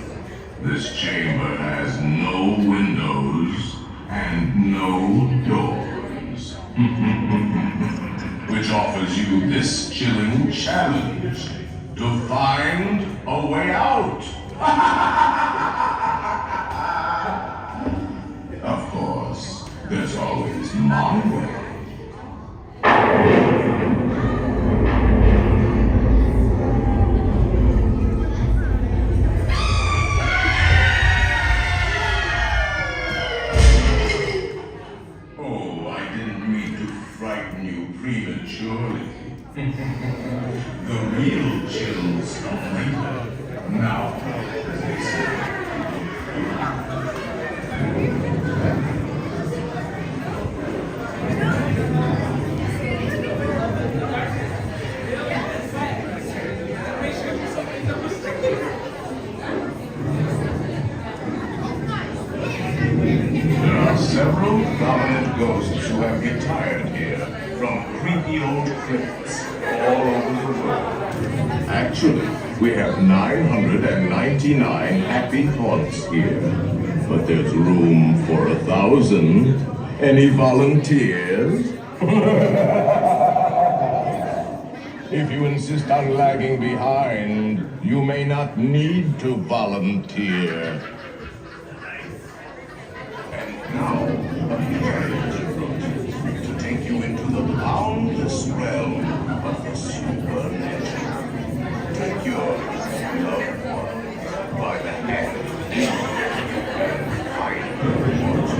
This chamber has no windows and no doors. Which offers you this chilling challenge to find a way out. Of course, there's always my way. slowly. The real chills of later. Now, several dominant ghosts who have retired here from creepy old crypts all over the world. Actually, we have 999 happy haunts here, but there's room for 1,000. Any volunteers? If you insist on lagging behind, you may not need to volunteer. Now, a carriage approaches to take you into the boundless realm of the supernatural. Take your loved one by the hand and guide her towards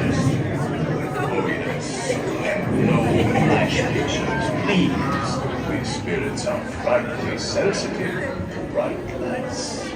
with holiness and no imaginations, please. We spirits are frightfully sensitive to bright lights.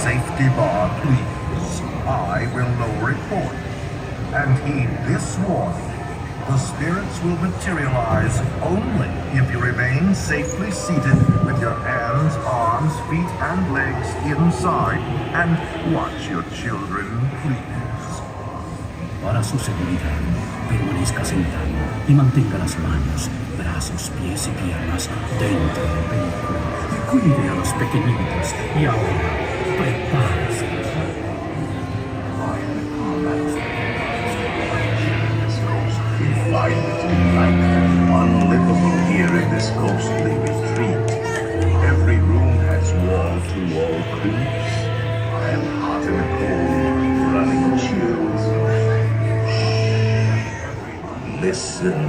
Safety bar, please. I will no report. And heed this warning. The spirits will materialize only if you remain safely seated with your hands, arms, feet, and legs inside and watch your children, please. Para su seguridad, permanezca sentado y mantenga las manos, brazos, pies y piernas dentro del vehículo. Y cuide a los pequeñitos. Y ahora, prepárese. Find it like unlivable here in this ghostly retreat. Every room has wall-to-wall creeps and hot and cold running chills. Listen.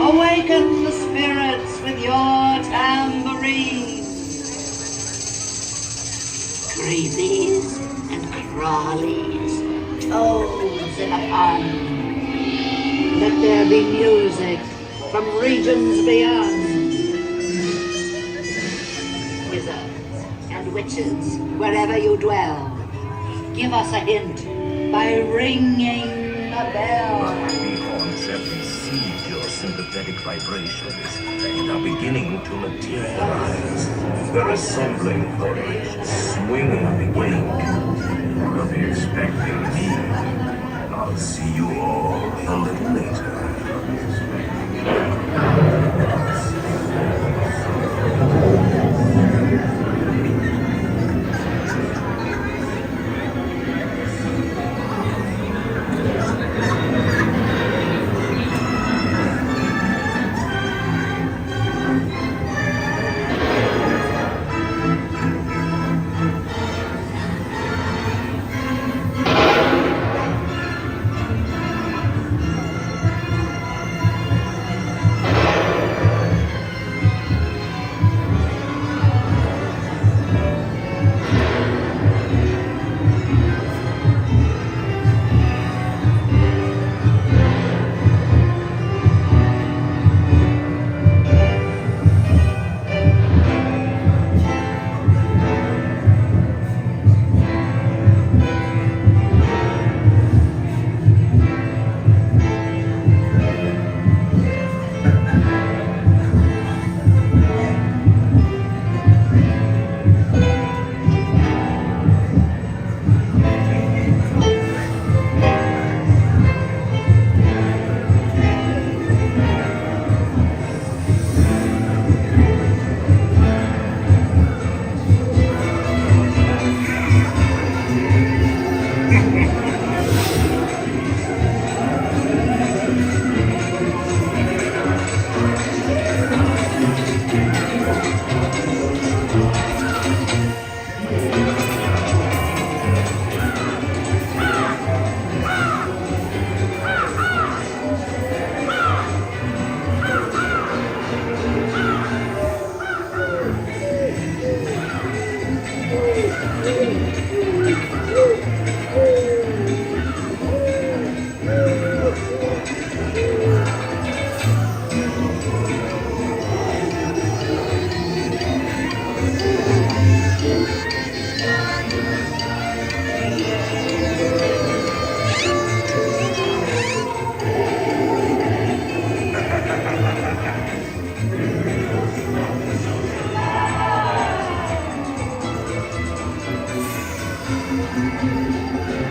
Awaken the spirits with your tambourine. Creepies and crawlies, toads in a pond. Let there be music from regions beyond. Wizards and witches, wherever you dwell, Give us a hint by ringing the bell. Beacons have received your sympathetic vibrations and are beginning to materialize. They're assembling for it, swinging the wing. You'll be expecting me. I'll see you all a little later.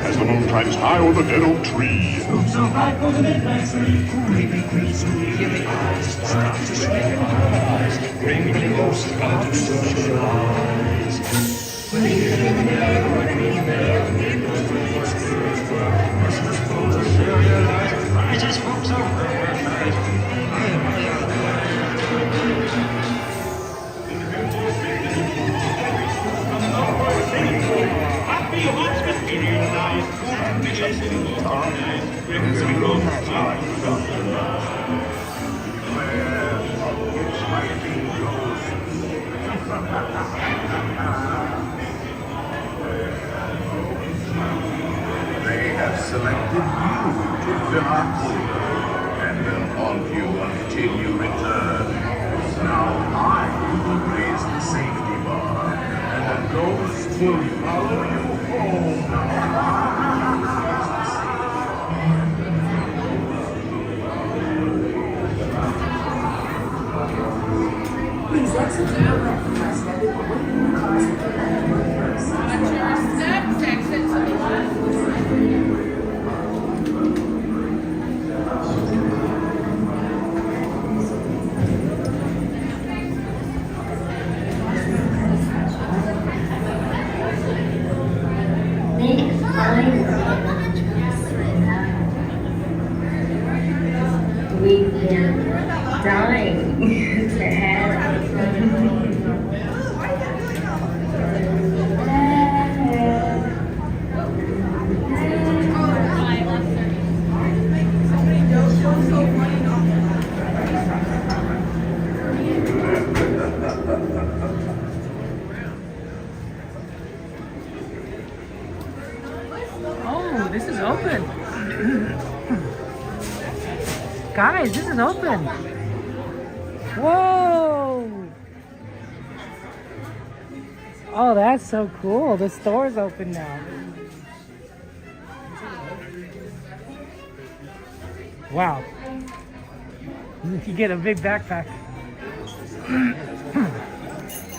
As the moon climbs high over the dead oak tree. So high for the midnight tree, creepy creeps who hear the eyes, start to swing in our eyes, bring the ghost come to socialize. When you hear the bell, ringing the bell, it goes to your spirits well. Christmas folks are serialized, rises folks are recognized. Happy Christmas, materialized, ambitious in the organized, brings the ghost They have selected you to fill our quota, and they'll haunt you until you return. Now I will raise the safety bar, and the ghost will follow you home. Please exit now and press the waiting cars at the back. Watch your steps, exit to the left. We've been dying to have. Oh, this is open. Guys, this is open. Whoa! Oh, that's so cool. The store's open now. Wow. You get a big backpack.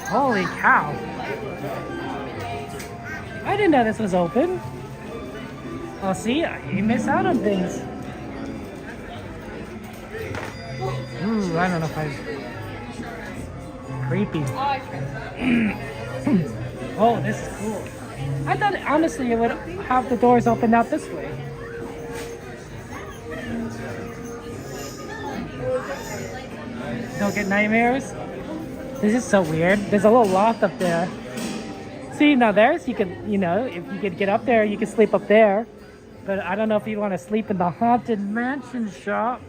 Holy cow. I didn't know this was open. Oh, see, you miss out on things. Ooh, I don't know if creepy. Oh, this is cool. I thought, honestly, it would have the doors open out this way. Don't get nightmares. This is so weird. There's a little loft up there. See, now there's, you can, you know, if you could get up there, you can sleep up there. But I don't know if you want to sleep in the Haunted Mansion shop.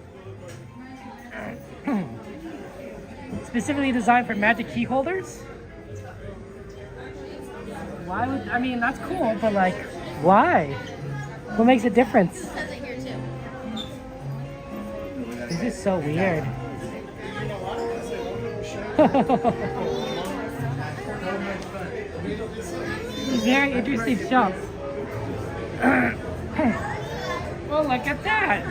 Specifically designed for magic key holders. Why would, I mean, that's cool, but like, why? What makes a difference? This is so weird. Very interesting shop. Well, look at that.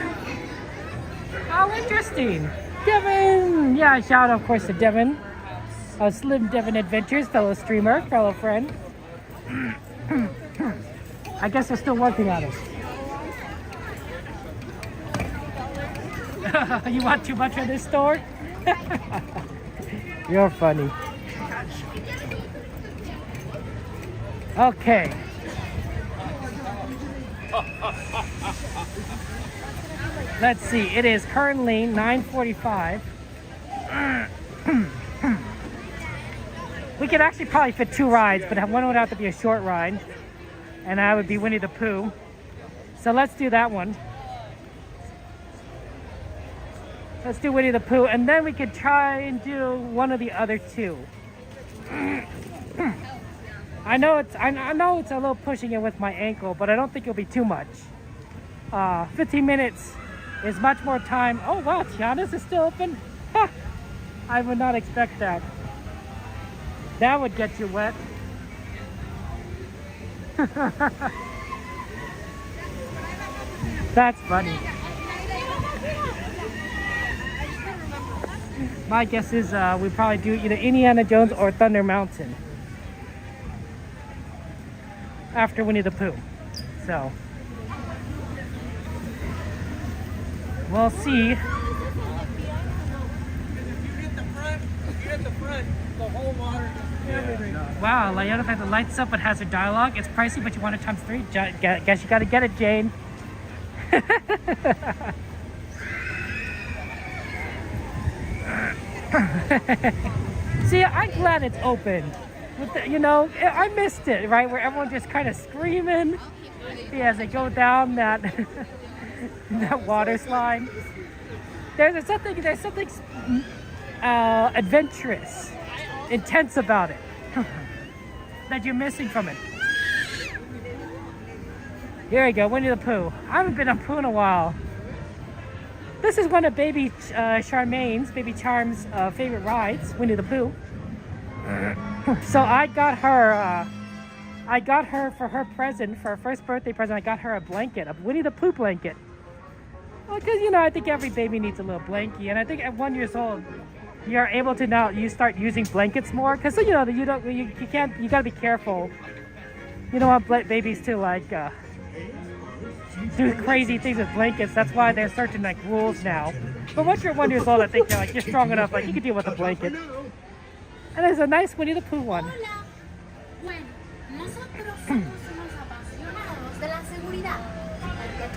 How interesting. Devin! Yeah, shout out, of course, to Devin. Slim Devin Adventures, fellow streamer, fellow friend. I guess they're still working on it. You want too much of this store? You're funny. Okay. Let's see. It is currently 9:45. We could actually probably fit 2 rides, but one would have to be a short ride, and that would be Winnie the Pooh. So let's do that one. Let's do Winnie the Pooh, and then we could try and do one of the other 2. I know it's a little pushing it with my ankle, but I don't think it'll be too much. 15 minutes is much more time. Oh wow, Tiana's is still open? Ha! I would not expect that. That would get you wet. That's funny. My guess is we probably do either Indiana Jones or Thunder Mountain after Winnie the Pooh. So we'll see. If you hit the front, the whole water just everything. Wow, Leona had the lights up but has her dialogue. It's pricey, but you want it times 3. Guess you gotta get it, Jane. See, I'm glad it's open. You know, I missed it, right? Where everyone just kind of screaming as they go down that that water slide. There's something adventurous, intense about it that you're missing from it. Here we go, Winnie the Pooh. I haven't been on Pooh in a while. This is one of Baby Charmaine's, Baby Charm's favorite rides, Winnie the Pooh. So I got her for her present, for her first birthday present, I got her a blanket, a Winnie the Pooh blanket. Well, because, you know, I think every baby needs a little blankie, and I think at 1 year old, you're able to now, you start using blankets more, because, you know, you gotta be careful. You don't want babies to, like, do crazy things with blankets. That's why there's certain, like, rules now. But once you're 1 year old, I think you're strong enough, like, you can deal with a blanket. And there's a nice Winnie the Pooh one.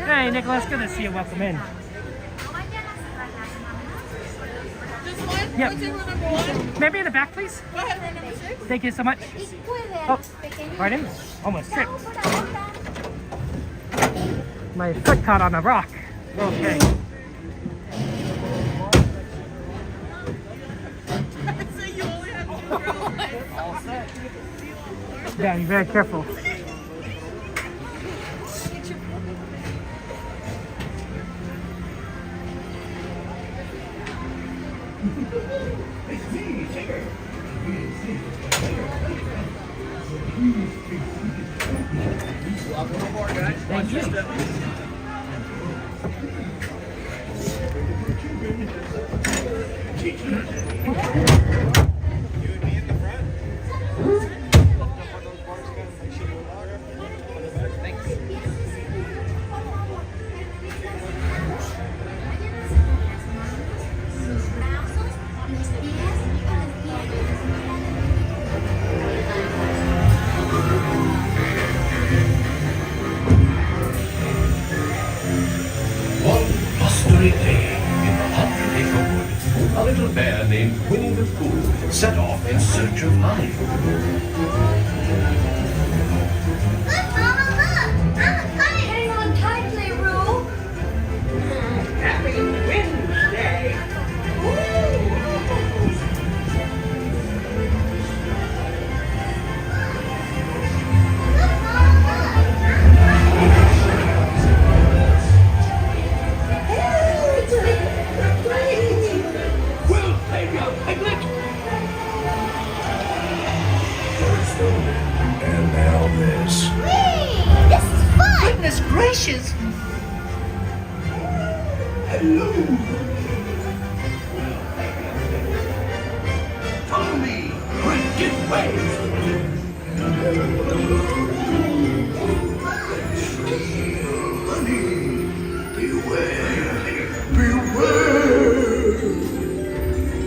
Hey, Nicholas, good to see you. Welcome in. Yep. Maybe in the back, please. Go ahead, row number 6. Thank you so much. Oh, pardon? Almost tripped. My foot caught on a rock. Okay. Yeah, be very careful. Thank you. Blustery day in the Hundred-Acre Wood, a little bear named Winnie the Pooh set off in search of honey. Look, Mama, look! I'm hang on tightly, Roo. Happy Wednesday. Well, there you go, Piglet! First the wind, and now this. This is fun! Goodness gracious. Hello! Follow me! Quick, get away! Honey, beware! Beware!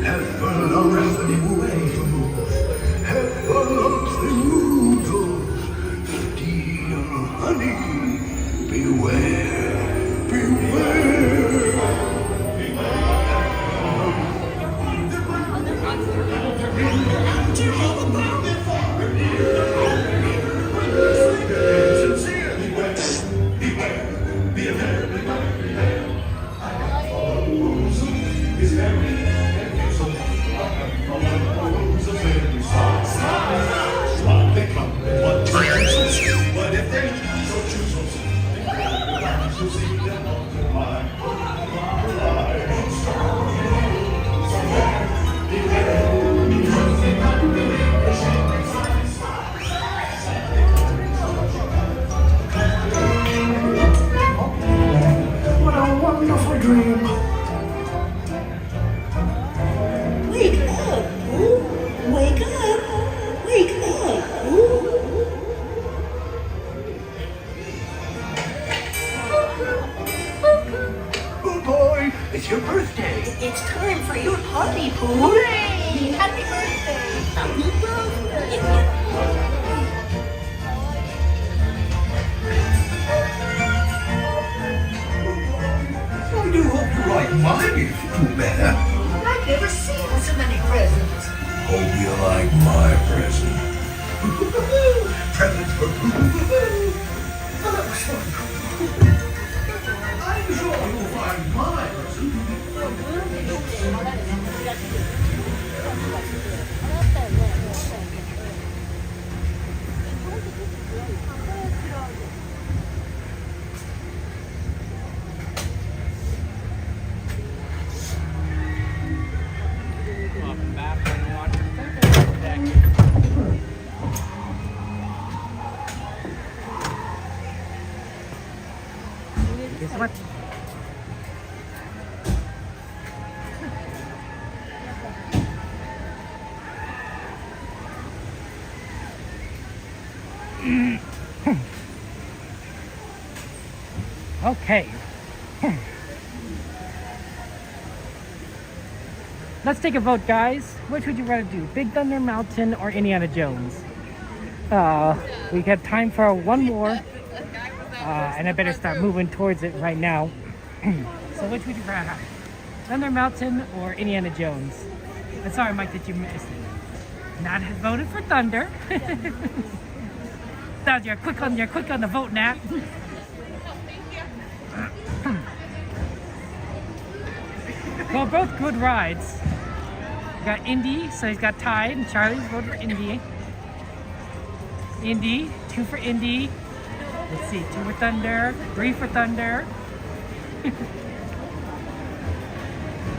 Heaven of the noodles! Heaven of the noodles! Steal honey! Beware! Beware! What if they so choose so see them multiply? What a wonderful dream! Wake up, Pooh. Wake up. Wake up, Pooh. Oh boy, it's your birthday! It's time for your party, Pooh. Hooray! Happy birthday! Happy birthday! I do hope you like my gift, Pooh Bear. I've never seen so many presents. Hope you like my present. Presents for Pooh. I'm sure you'll find my present. Guess what? Okay. Let's take a vote, guys. Which would you rather do? Big Thunder Mountain or Indiana Jones? We have time for one more. And I better start moving towards it right now. So which would you rather? Thunder Mountain or Indiana Jones? I'm sorry, Mike, that you missed it. Nat has voted for Thunder. That you're quick on the vote, Nat. Well, both good rides. We got Indy, so he's got tied, and Charlie's voted for Indy. Indy, 2 for Indy. Let's see, 2 for Thunder, 3 for Thunder.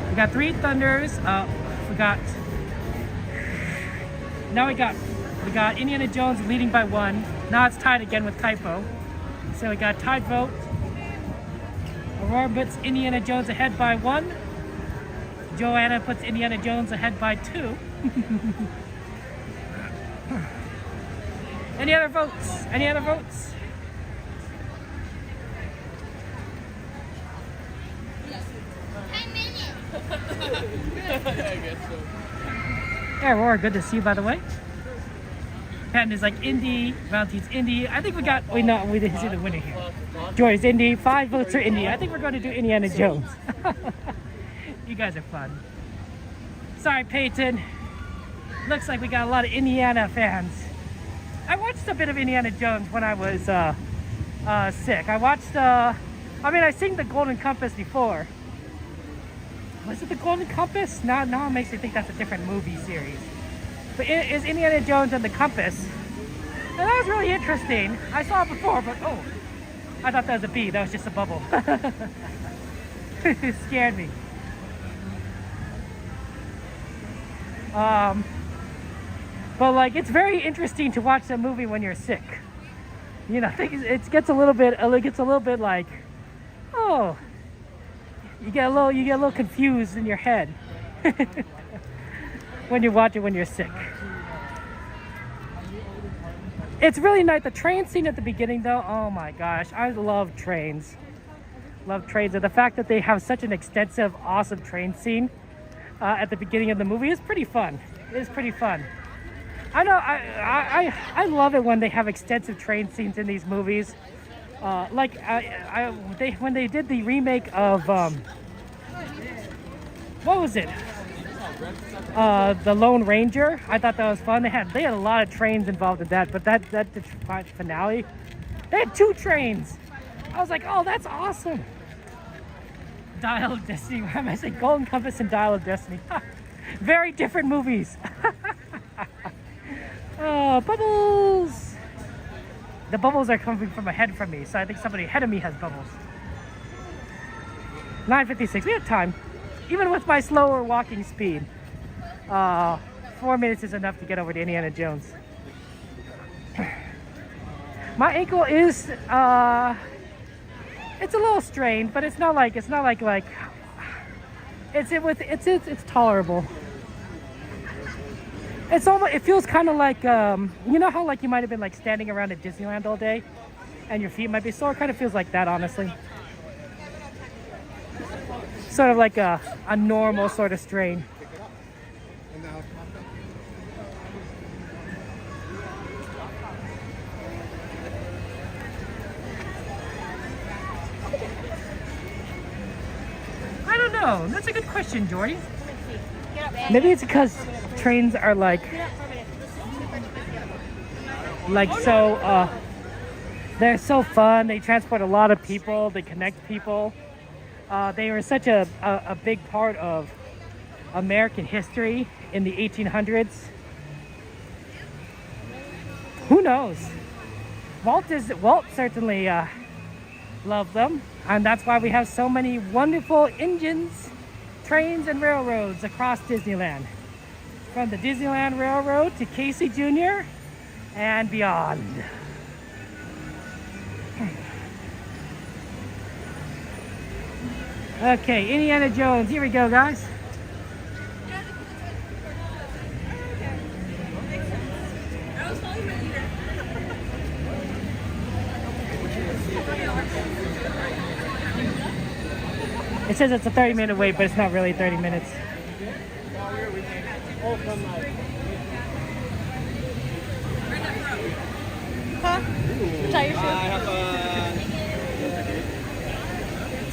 We got 3 Thunders. We got Indiana Jones leading by 1. Now it's tied again with Typo. So we got tied vote. Aurora puts Indiana Jones ahead by 1. Joanna puts Indiana Jones ahead by 2. Any other votes? Any other votes? I guess so. Yeah, Aurora, good to see you, by the way. Patton is like Indy, Valentine's Indy. I think we got, we didn't see the winner here. Joy's Indy, 5 votes for Indy. I think we're going to do Indiana Jones. You guys are fun. Sorry, Peyton. Looks like we got a lot of Indiana fans. I watched a bit of Indiana Jones when I was sick. I watched, I seen the Golden Compass before. Was it the Golden Compass? Now it makes me think that's a different movie series. But it is Indiana Jones and the Compass. And that was really interesting. I saw it before, but oh, I thought that was a bee. That was just a bubble. It scared me. But like, it's very interesting to watch that movie when you're sick. You know, it gets a little bit like, oh, you get a little confused in your head when you watch it when you're sick. It's really nice. The train scene at the beginning, though, oh my gosh, I love trains. Love trains, and the fact that they have such an extensive, awesome train scene at the beginning of the movie is pretty fun. It is pretty fun. I know, I love it when they have extensive train scenes in these movies. When they did the remake of what was it? The Lone Ranger. I thought that was fun. They had a lot of trains involved in that, but that the finale, they had 2 trains. I was like, oh, that's awesome. Dial of Destiny. Why am I saying Golden Compass and Dial of Destiny? Very different movies. Oh, bubbles! The bubbles are coming from ahead from me, so I think somebody ahead of me has bubbles. 9:56. We have time. Even with my slower walking speed, 4 minutes is enough to get over to Indiana Jones. My ankle is it's a little strained, but it's tolerable. It's almost, it feels kind of like you know how like you might have been like standing around at Disneyland all day and your feet might be sore. Kind of feels like that, honestly. Sort of like a normal sort of strain. I don't know. That's a good question, Jordy. Maybe it's because trains are so they're so fun. They transport a lot of people. They connect people. They were such a big part of American history in the 1800s. Who knows? Walt certainly loved them, and that's why we have so many wonderful engines, trains, and railroads across Disneyland. From the Disneyland Railroad to Casey Jr. and beyond. Okay, Indiana Jones. Here we go, guys. It says it's a 30-minute wait, but it's not really 30 minutes. Huh? Tie your shoe.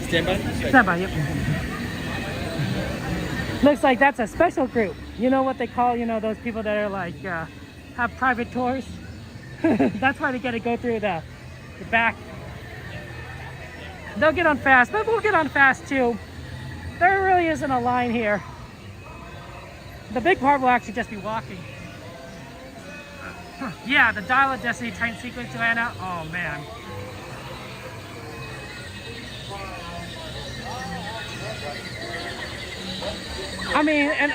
Stand by? Stand by, yep. Looks like that's a special group. You know what they call, those people that are like, have private tours? That's why they get to go through the back. They'll get on fast, but we'll get on fast too. There really isn't a line here. The big part will actually just be walking. Yeah, the Dial of Destiny train sequence, Joanna. Oh man. I mean, and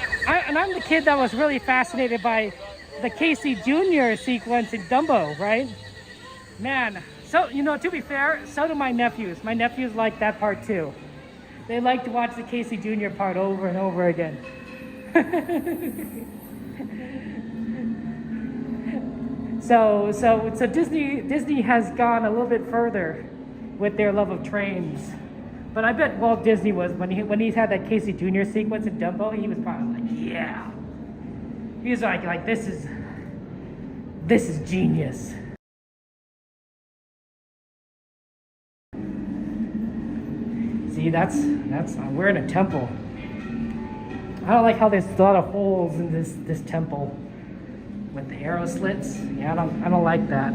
I'm the kid that was really fascinated by the Casey Jr. sequence in Dumbo, right? Man, so, to be fair, so do my nephews. My nephews like that part too. They like to watch the Casey Jr. part over and over again. So Disney has gone a little bit further with their love of trains. But I bet Walt Disney was, when he's had that Casey Jr. sequence in Dumbo, he was probably like, yeah. He was like this is genius. See, we're in a temple. I don't like how there's a lot of holes in this temple with the arrow slits. Yeah, I don't like that.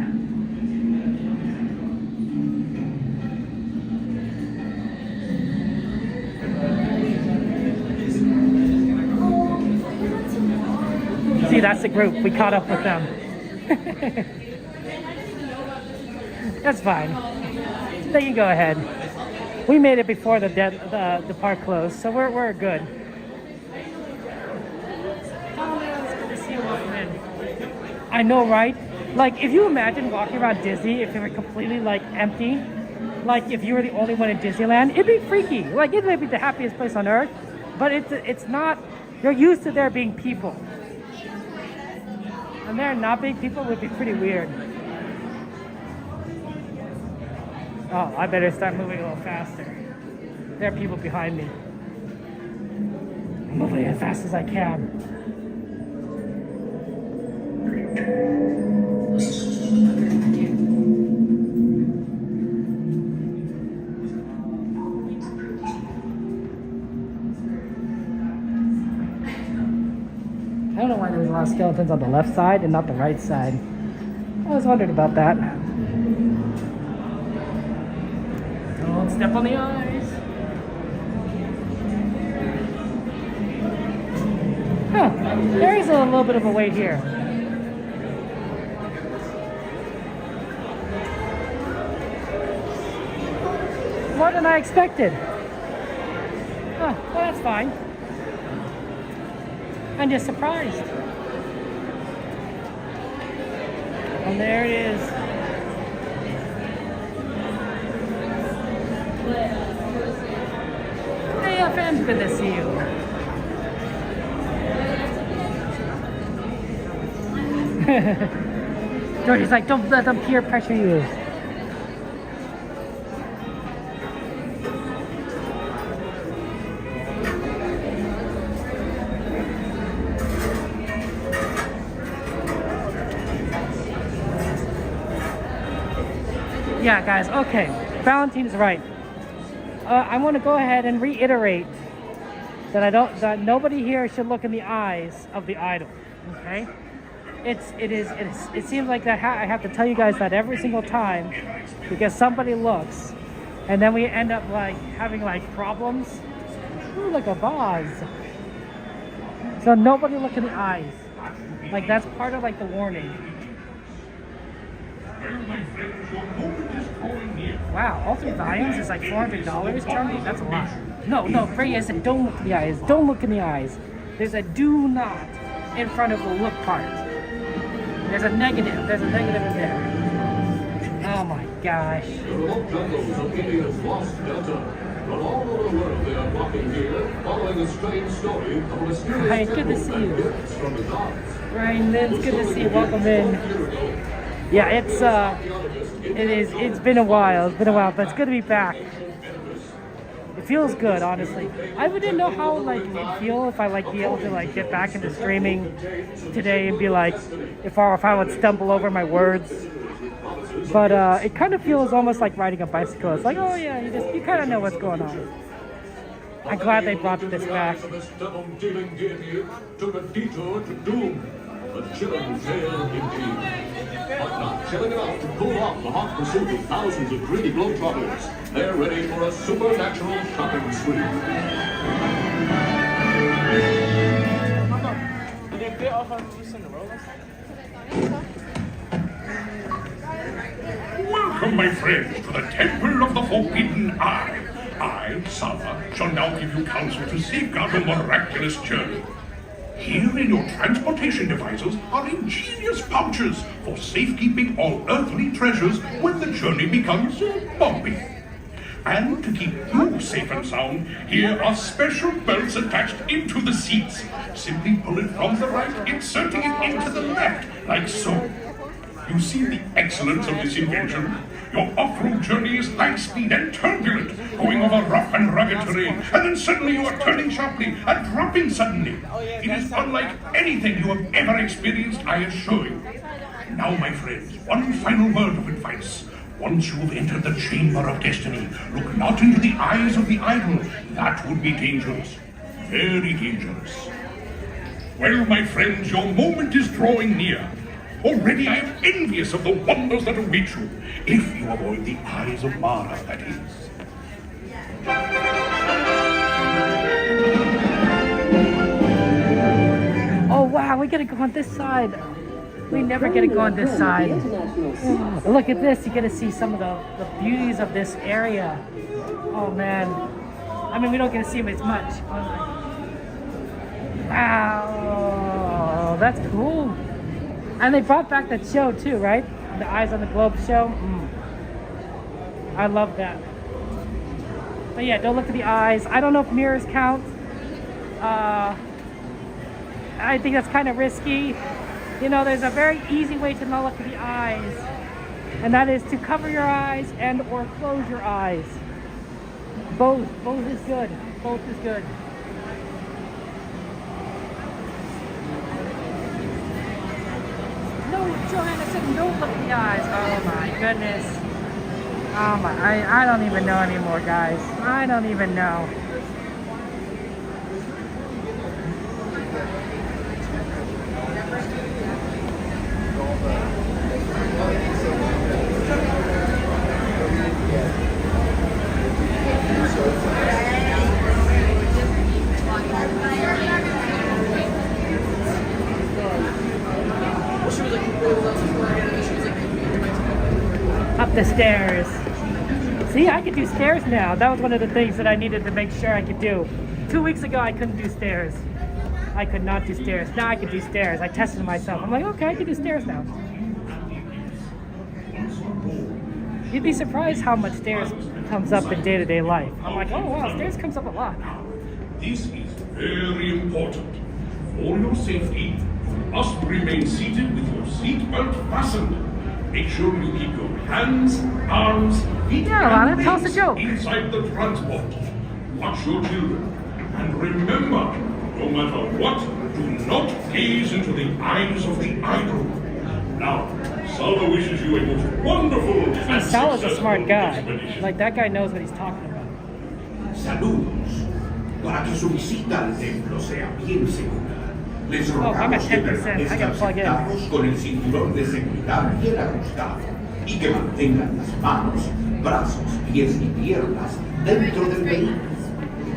See, that's the group. We caught up with them. That's fine. They can go ahead. We made it before the park closed, so we're good. Oh man, it's good to see you welcome in. I know, right? Like, if you imagine walking around Disney, if it were completely like empty, like if you were the only one in Disneyland, it'd be freaky. Like, it might be the happiest place on earth, but it's not. You're used to there being people. And there not being people would be pretty weird. Oh, I better start moving a little faster. There are people behind me. I'm moving as fast as I can. I don't know why there's a lot of skeletons on the left side and not the right side. I was wondering about that. Don't step on the ice. Huh, there is a little bit of a wait here. More than I expected. Huh, well, that's fine. I'm just surprised. And there it is. Hey, FM's good to see you. Georgie's like, don't let them peer pressure you. Yeah, guys, okay. Valentine's right. I want to go ahead and reiterate that nobody here should look in the eyes of the idol. Okay? It seems like that I have to tell you guys that every single time because somebody looks and then we end up like having like problems. Ooh, like a vase. So nobody look in the eyes. Like that's part of like the warning. Wow, all 3 volumes is like $400, Charlie? That's a lot. No, Freya said don't look in the eyes. Don't look in the eyes. There's a do not in front of the look part. There's a negative in there. Oh my gosh. Remote jungles of India's lost delta. From all over the world they are flocking here, following a strange story of a mysterious Ryan, good to see you. gifts from the gods. Ryan, it's good to see you. Welcome in. Yeah, it's been a while, but it's good to be back. It feels good, honestly. I didn't know how like it'd feel if I like be able to like get back into streaming today and be like if I would stumble over my words. But it kind of feels almost like riding a bicycle. It's like, oh yeah, you kind of know what's going on. I'm glad they brought this back. Took a detour to doom. A chilling tale indeed. But not chilling enough to cool off the hot pursuit of thousands of greedy globetrotters. They're ready for a supernatural shopping spree. Did they fit off on loose in the road last night? Welcome, my friends, to the Temple of the Forbidden Eye. I, Sava, shall now give you counsel to safeguard your miraculous journey. Here in your transportation devices are ingenious pouches for safekeeping all earthly treasures when the journey becomes bumpy. And to keep you safe and sound, here are special belts attached into the seats. Simply pull it from the right, inserting it into the left, like so. You see the excellence of this invention? Your off-road journey is high speed and turbulent, going over rough and rugged terrain, and then suddenly you are turning sharply and dropping suddenly. It is unlike anything you have ever experienced, I assure you. Now, my friends, one final word of advice. Once you have entered the chamber of destiny, look not into the eyes of the idol. That would be dangerous. Very dangerous. Well, my friends, your moment is drawing near. Already I am envious of the wonders that await you, if you avoid the eyes of Mara, that is. Oh wow, we gotta go on this side. We never get to go on this side. Look at this, you get to see some of the beauties of this area. Oh man. I mean, we don't get to see them as much. Wow, that's cool. And they brought back that show too, right? The Eyes on the Globe show. I love that. But yeah, don't look at the eyes. I don't know if mirrors count. I think that's kind of risky. You know, there's a very easy way to not look at the eyes, and that is to cover your eyes and or close your eyes. Both is good. Both is good. No, Joanna said don't look at the eyes. Oh my goodness. Oh my, I don't even know anymore, guys. I don't even know. Up the stairs. See, I can do stairs now. That was one of the things that I needed to make sure I could do. 2 weeks ago, I couldn't do stairs. I could not do stairs. Now I can do stairs. I tested myself. I'm like, okay, I can do stairs now. You'd be surprised how much stairs comes up in day-to-day life. I'm like, oh wow, stairs comes up a lot. This is very important. For your safety, you must remain seated with your seatbelt fastened. Make sure you keep your hands, arms, feet, and tell us a legs joke. inside the transport. Watch your children. And remember, no matter what, do not gaze into the eyes of the idol. Now, Sala wishes you a most wonderful and Sala's a successful smart guy. expedition. Like, that guy knows what he's talking about. Saludos. Para que su visita al templo sea bien segura, les I'm rogamos at que 10%. I permanezcan gotta plug in. sentados con el cinturón de seguridad bien ajustado y que mantengan las manos, brazos, pies y piernas dentro del vehículo.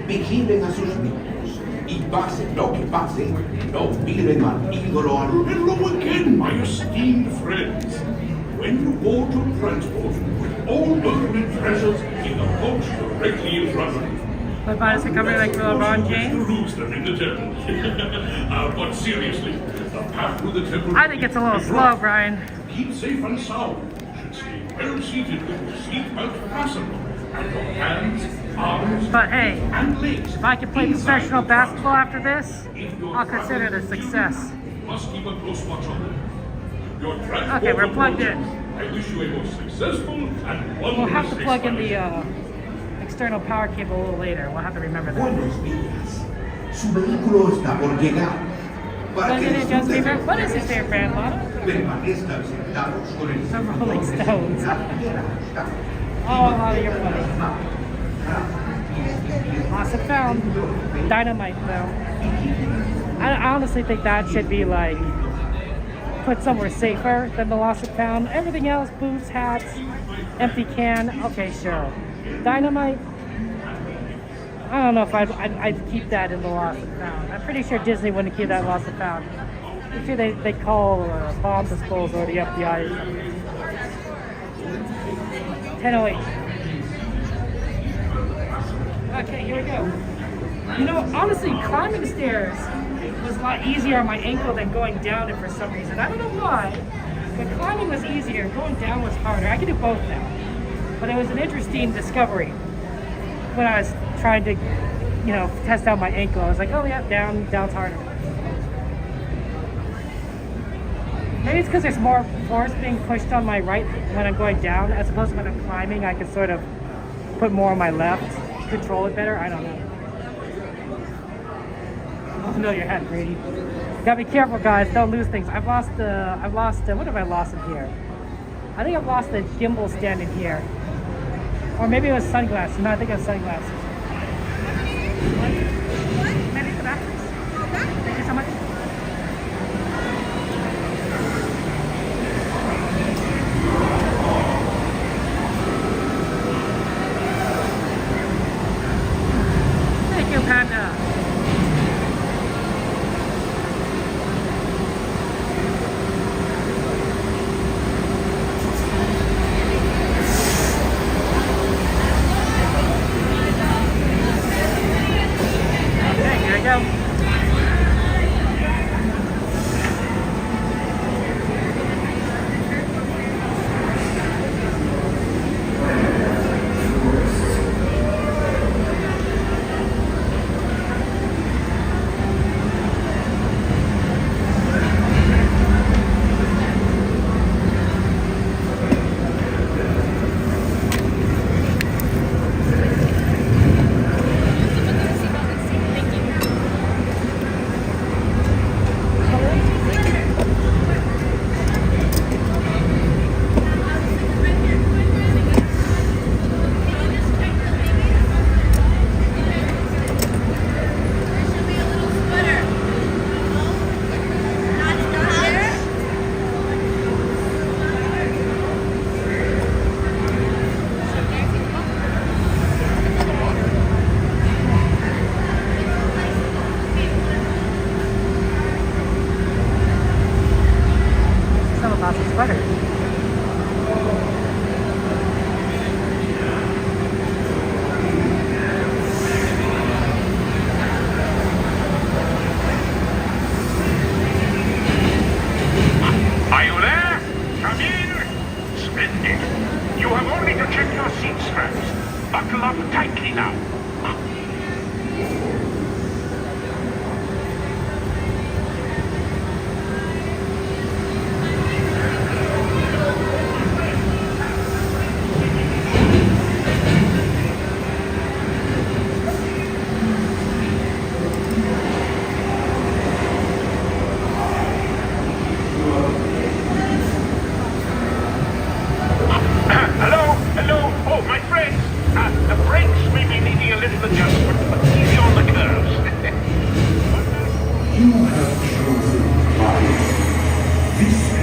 Vigilen a sus niños y pase lo que pase, no miren al ídolo al Hello again, my esteemed friends. When you board your transport, with all earthly treasures in the coach directly in front of you. But Biden's becoming like LeBron James. To lose them in the temple. But seriously, the path through the temple. I think it's a little is slow, rough. Brian. Keep safe and sound. You should stay well seated with your seatbelt fastened, and your hands, arms, But hey, and legs. if I can play inside professional the car. basketball after this, I'll consider it a success. You must keep a close watch on them. Your transport Okay, we're plugged approaches. in. I wish you a most successful and We'll wondrous have to plug in expedition. the external power cable a little later. We'll have to remember that. Buenos días. Su vehículo está por llegar. Para que disfruten del What is his favorite band, Lana? permanezcan sentados con el The cinturón Rolling de Stones. seguridad bien ajustado. Oh, Lana, you're funny. Lost and found. Dynamite, though. I honestly think that should be like put somewhere safer than the lost and found. Everything else, boots, hats, empty can. Okay, sure. Dynamite. I don't know if I'd keep that in the lost and found. I'm pretty sure Disney wouldn't keep that lost and found. I'm sure they call bomb disposal or the FBI. 10:08. Okay, here we go. You know, honestly, climbing stairs was a lot easier on my ankle than going down it for some reason. I don't know why, but climbing was easier. Going down was harder. I can do both now. But it was an interesting discovery. when I was trying to, you know, test out my ankle. I was like, oh yeah, down's harder. Maybe it's because there's more force being pushed on my right when I'm going down, as opposed to when I'm climbing. I can sort of put more on my left, control it better. I don't know. Oh no, your head, Brady. Gotta be careful, guys. Don't lose things. What have I lost in here? I think I've lost the gimbal stand in here. Or maybe it was sunglasses. No, I think it was sunglasses. Maybe the batteries. Thank you so much. Thank you, Panda.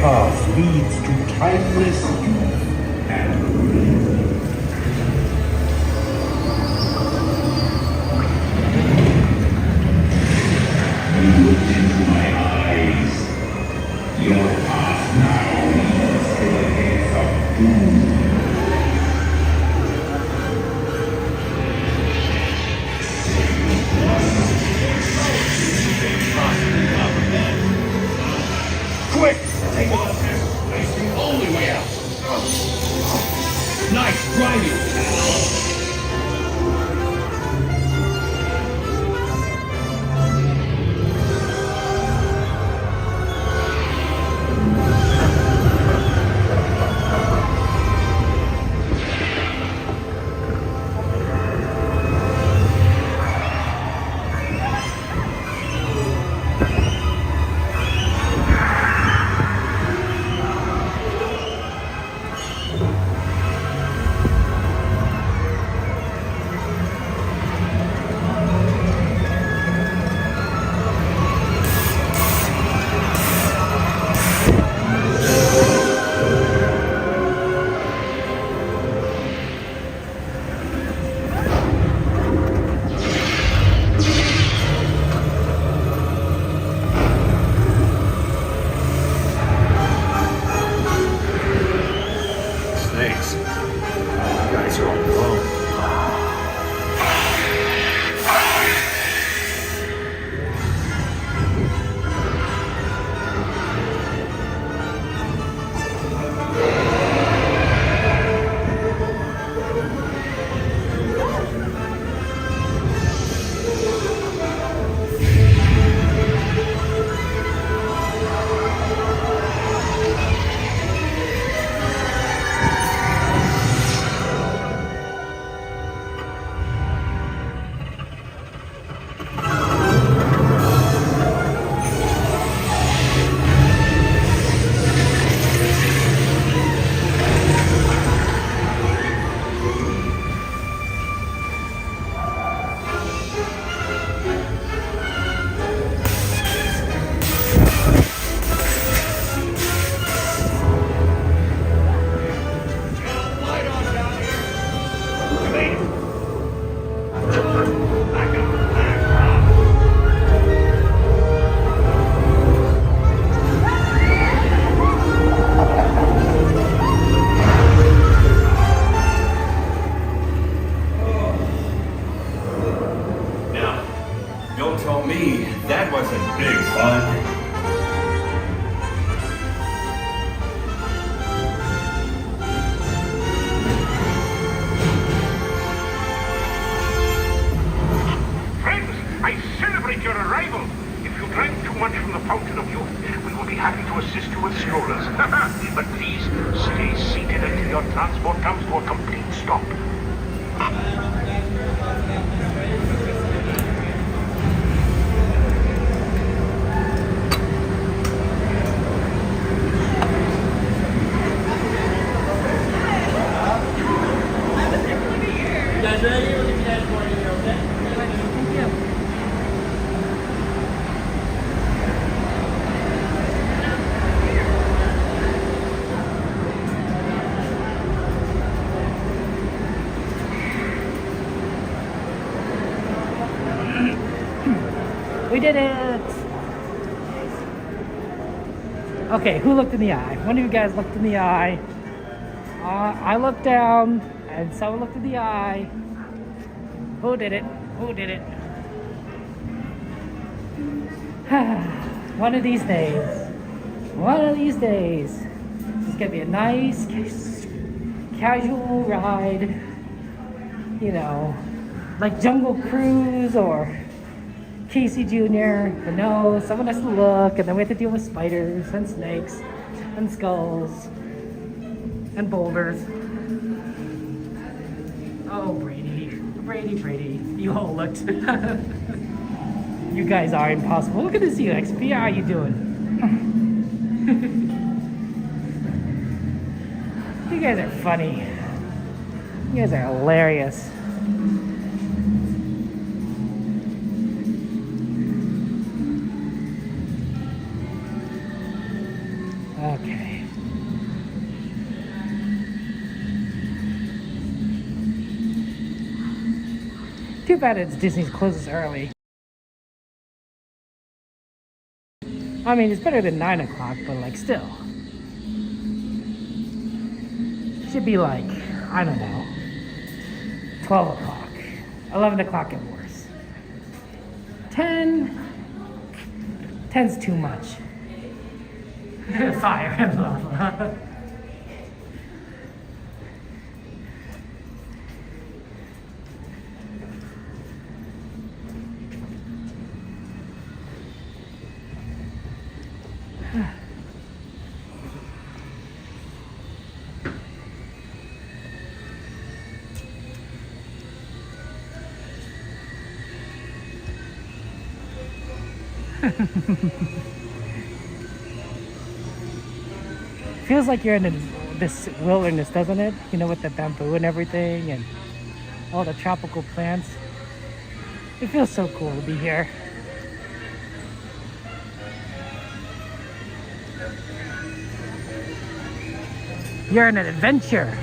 path leads to timeless youth and freedom. You looked into my eyes. Your path now leads to the gates of doom. Quick! Take us! It's the only way out! me, that wasn't big fun. Friends, I celebrate your arrival. If you drank too much from the fountain of youth, we will be happy to assist you with strollers. But please, stay seated until your transport comes to a complete stop. We did it! Okay, who looked in the eye? One of you guys looked in the eye. I looked down, and someone looked in the eye. Who did it? Who did it? One of these days. One of these days. It's gonna be a nice, casual ride. You know, like Jungle Cruise or Casey Jr., but no, someone has to look, and then we have to deal with spiders and snakes and skulls and boulders. Oh, Brady, you all looked. You guys are impossible. Look at this, you XP. How are you doing? You guys are funny. You guys are hilarious. Okay. Too bad it's Disney's closes early. I mean, it's better than 9 o'clock, but like still. Should be like, I don't know, 12 o'clock, 11 o'clock at worst. 10's too much. Fire and lava. Feels like you're in this wilderness, doesn't it? You know, with the bamboo and everything and all the tropical plants. It feels so cool to be here. You're in an adventure.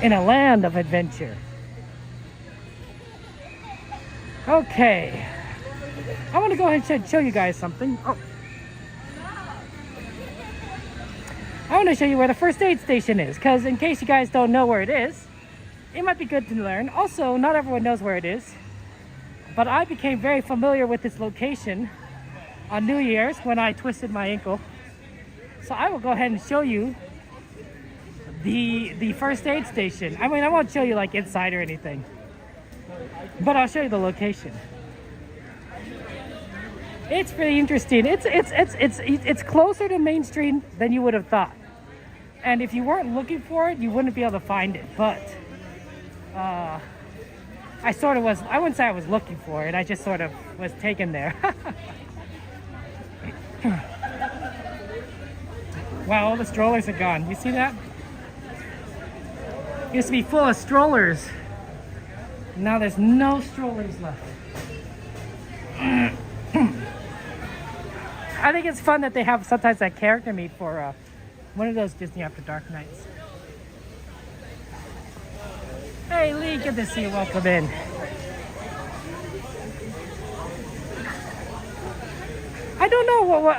In a land of adventure. Okay. I want to go ahead and show you guys something. Oh. I want to show you where the first aid station is, because in case you guys don't know where it is, it might be good to learn. Also, not everyone knows where it is, but I became very familiar with this location on New Year's when I twisted my ankle. So I will go ahead and show you the first aid station. I mean, I won't show you like inside or anything, but I'll show you the location. It's pretty interesting. It's closer to Main Street than you would have thought. And if you weren't looking for it, you wouldn't be able to find it. But I sort of was, I wouldn't say I was looking for it. I just sort of was taken there. Wow, all the strollers are gone. You see that? It used to be full of strollers. Now there's no strollers left. I think it's fun that they have sometimes that character meet for one of those Disney After Dark nights. Hey Lee, good to see you. Welcome in. I don't know what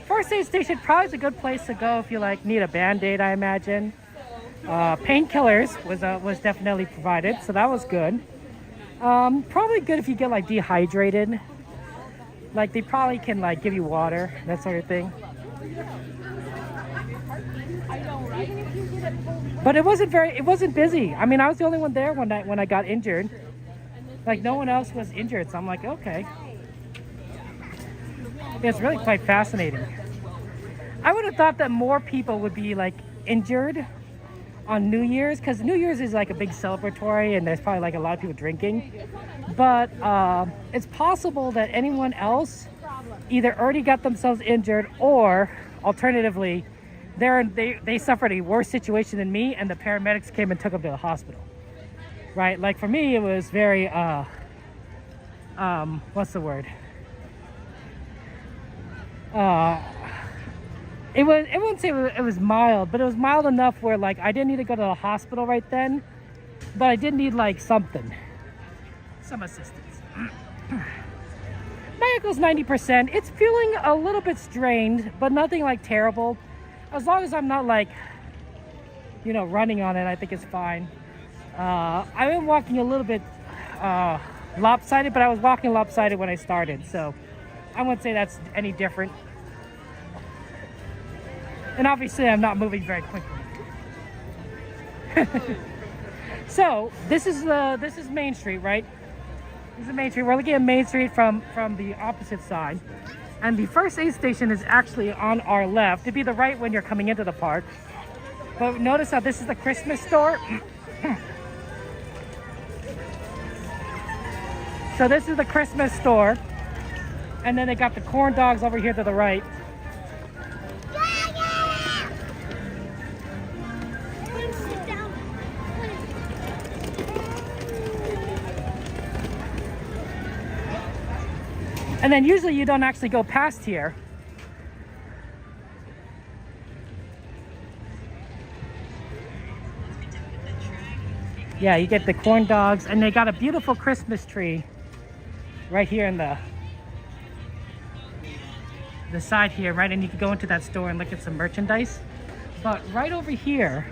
first aid station probably is a good place to go if you like need a band-aid, I imagine. Painkillers was definitely provided, so that was good. Probably good if you get like dehydrated. Like they probably can like give you water, that sort of thing. But it wasn't busy. I mean, I was the only one there when I got injured. Like no one else was injured, so I'm like, okay. It's really quite fascinating. I would have thought that more people would be like injured on New Year's, because New Year's is like a big celebratory and there's probably like a lot of people drinking. But it's possible that anyone else either already got themselves injured or alternatively they suffered a worse situation than me and the paramedics came and took them to the hospital. Right? Like for me, it was very what's the word? I wouldn't say it was mild, but it was mild enough where like I didn't need to go to the hospital right then, but I did need like some assistance. My ankle's 90%. It's feeling a little bit strained, but nothing like terrible. As long as I'm not like, you know, running on it, I think it's fine. I've been walking a little bit lopsided, but I was walking lopsided when I started, so I wouldn't say that's any different. And obviously I'm not moving very quickly. So this is Main Street, right? This is Main Street. We're looking at Main Street from the opposite side. And the first aid station is actually on our left. It'd be the right when you're coming into the park. But notice how this is the Christmas store. So this is the Christmas store. And then they got the corn dogs over here to the right. And then usually you don't actually go past here. Yeah, you get the corn dogs, and they got a beautiful Christmas tree right here in the side here, right? And you can go into that store and look at some merchandise. But right over here,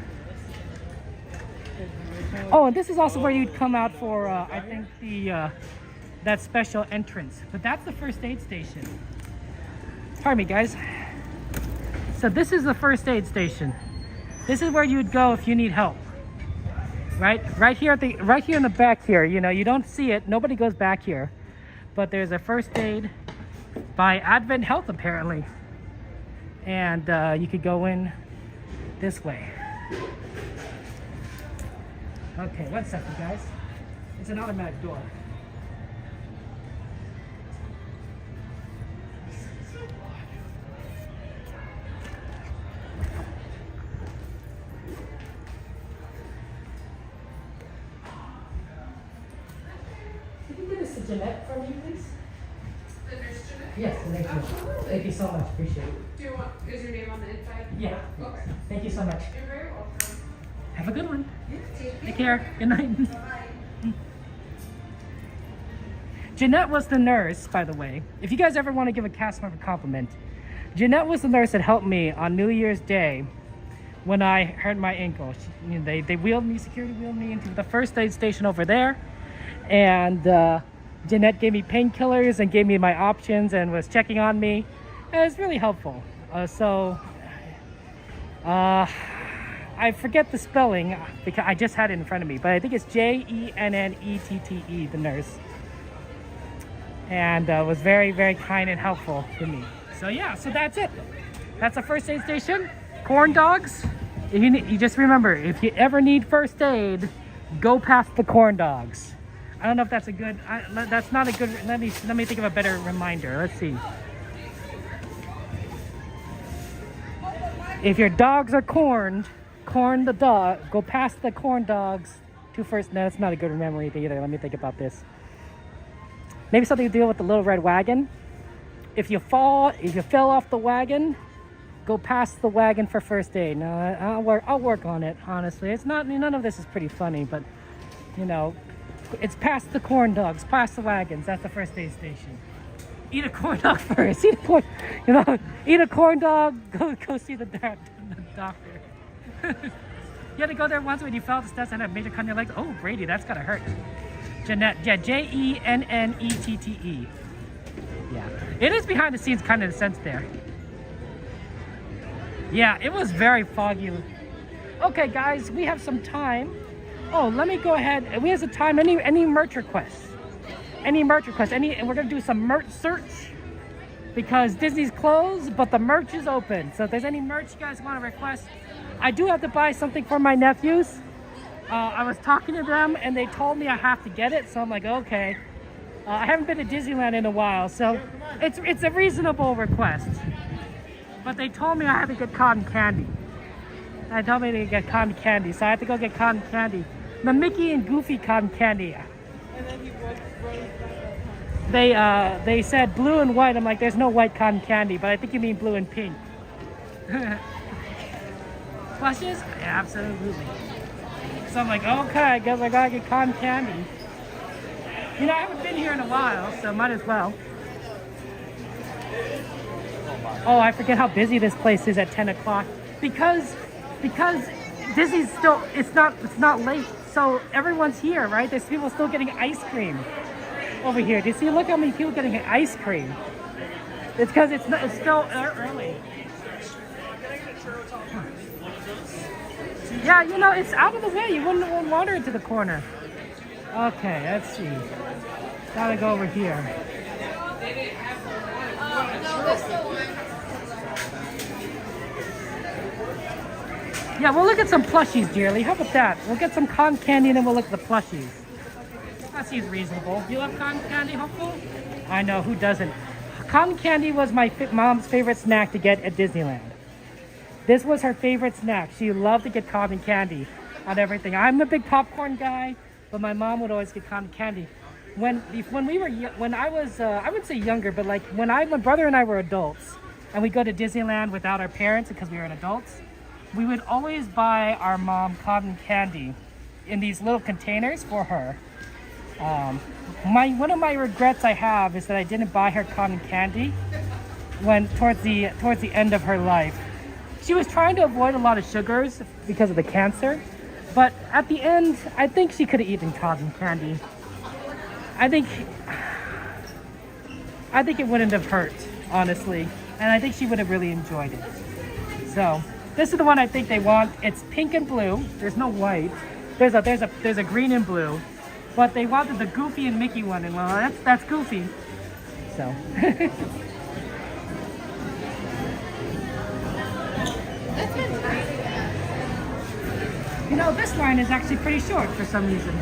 oh, and this is also where you'd come out for, I think that special entrance. But that's the first aid station. Pardon me, guys. So this is the first aid station. This is where you would go if you need help. Right here in the back here. You know, you don't see it. Nobody goes back here. But there's a first aid by Advent Health apparently. And you could go in this way. Okay, 1 second, guys. It's an automatic door. Jeanette from you, please? The nurse Jeanette? Yes, thank you. Thank you so much. Appreciate it. Is your name on the inside? Yeah. Okay. Thank you so much. You're very welcome. Have a good one. Take care. Good night. Jeanette was the nurse, by the way. If you guys ever want to give a cast member a compliment, Jeanette was the nurse that helped me on New Year's Day when I hurt my ankle. They security wheeled me into the first aid station over there, and Jeanette gave me painkillers and gave me my options and was checking on me. It was really helpful. I forget the spelling because I just had it in front of me, but I think it's Jennette, the nurse. And was very, very kind and helpful to me. So yeah, so that's it. That's a first aid station. Corn dogs. You just remember, if you ever need first aid, go past the corn dogs. I don't know if that's a good, that's not a good, let me think of a better reminder. Let's see. If your dogs are corn the dog, go past the corn dogs to first, no, that's not a good memory either. Let me think about this. Maybe something to deal with the little red wagon. If you fell off the wagon, go past the wagon for first aid. No, I'll work on it, honestly. It's not, none of this is pretty funny, but you know, it's past the corn dogs, past the wagons. That's the first aid station. Eat a corn dog first. Eat a corn dog. Go see the doctor. You had to go there once when you fell the steps and had a major cut in your legs. Oh, Brady, that's gotta hurt. Jeanette. Yeah, Jennette. Yeah, it is behind the scenes kind of in a sense there. Yeah, it was very foggy. Okay, guys, we have some time. Oh, let me go ahead. We have some time. Any merch requests? Any merch requests? And we're gonna do some merch search because Disney's closed, but the merch is open. So if there's any merch you guys want to request, I do have to buy something for my nephews. I was talking to them and they told me I have to get it, so I'm like, okay. I haven't been to Disneyland in a while, so it's a reasonable request. But they told me I have to get cotton candy. They told me to get cotton candy, so I have to go get cotton candy. The Mickey and Goofy cotton candy. They said blue and white. I'm like, there's no white cotton candy, but I think you mean blue and pink. Plushes? Yeah, absolutely. So I'm like, okay, I guess I gotta get cotton candy. You know, I haven't been here in a while, so might as well. Oh, I forget how busy this place is at 10 o'clock. Because Disney's still, it's not late, so everyone's here, right? There's people still getting ice cream over here. Do you see, look how many people getting ice cream. It's because it's still early. Yeah, you know, it's out of the way. You wouldn't wander into the corner. Okay, let's see. Gotta go over here. Yeah, we'll look at some plushies, dearly. How about that? We'll get some cotton candy and then we'll look at the plushies. That seems reasonable. Do you love cotton candy, Hopeful? I know, who doesn't? Cotton candy was my mom's favorite snack to get at Disneyland. This was her favorite snack. She loved to get cotton candy on everything. I'm a big popcorn guy, but my mom would always get cotton candy. When I was, I wouldn't say younger, but like when my brother and I were adults, and we go to Disneyland without our parents because we were adults, we would always buy our mom cotton candy in these little containers for her. One of my regrets I have is that I didn't buy her cotton candy towards the end of her life. She was trying to avoid a lot of sugars because of the cancer, but at the end, I think she could have eaten cotton candy. I think it wouldn't have hurt, honestly, and I think she would have really enjoyed it. So this is the one I think they want. It's pink and blue. There's no white. There's a green and blue, but they wanted the Goofy and Mickey one, and well, that's Goofy. So. You know, this line is actually pretty short for some reason.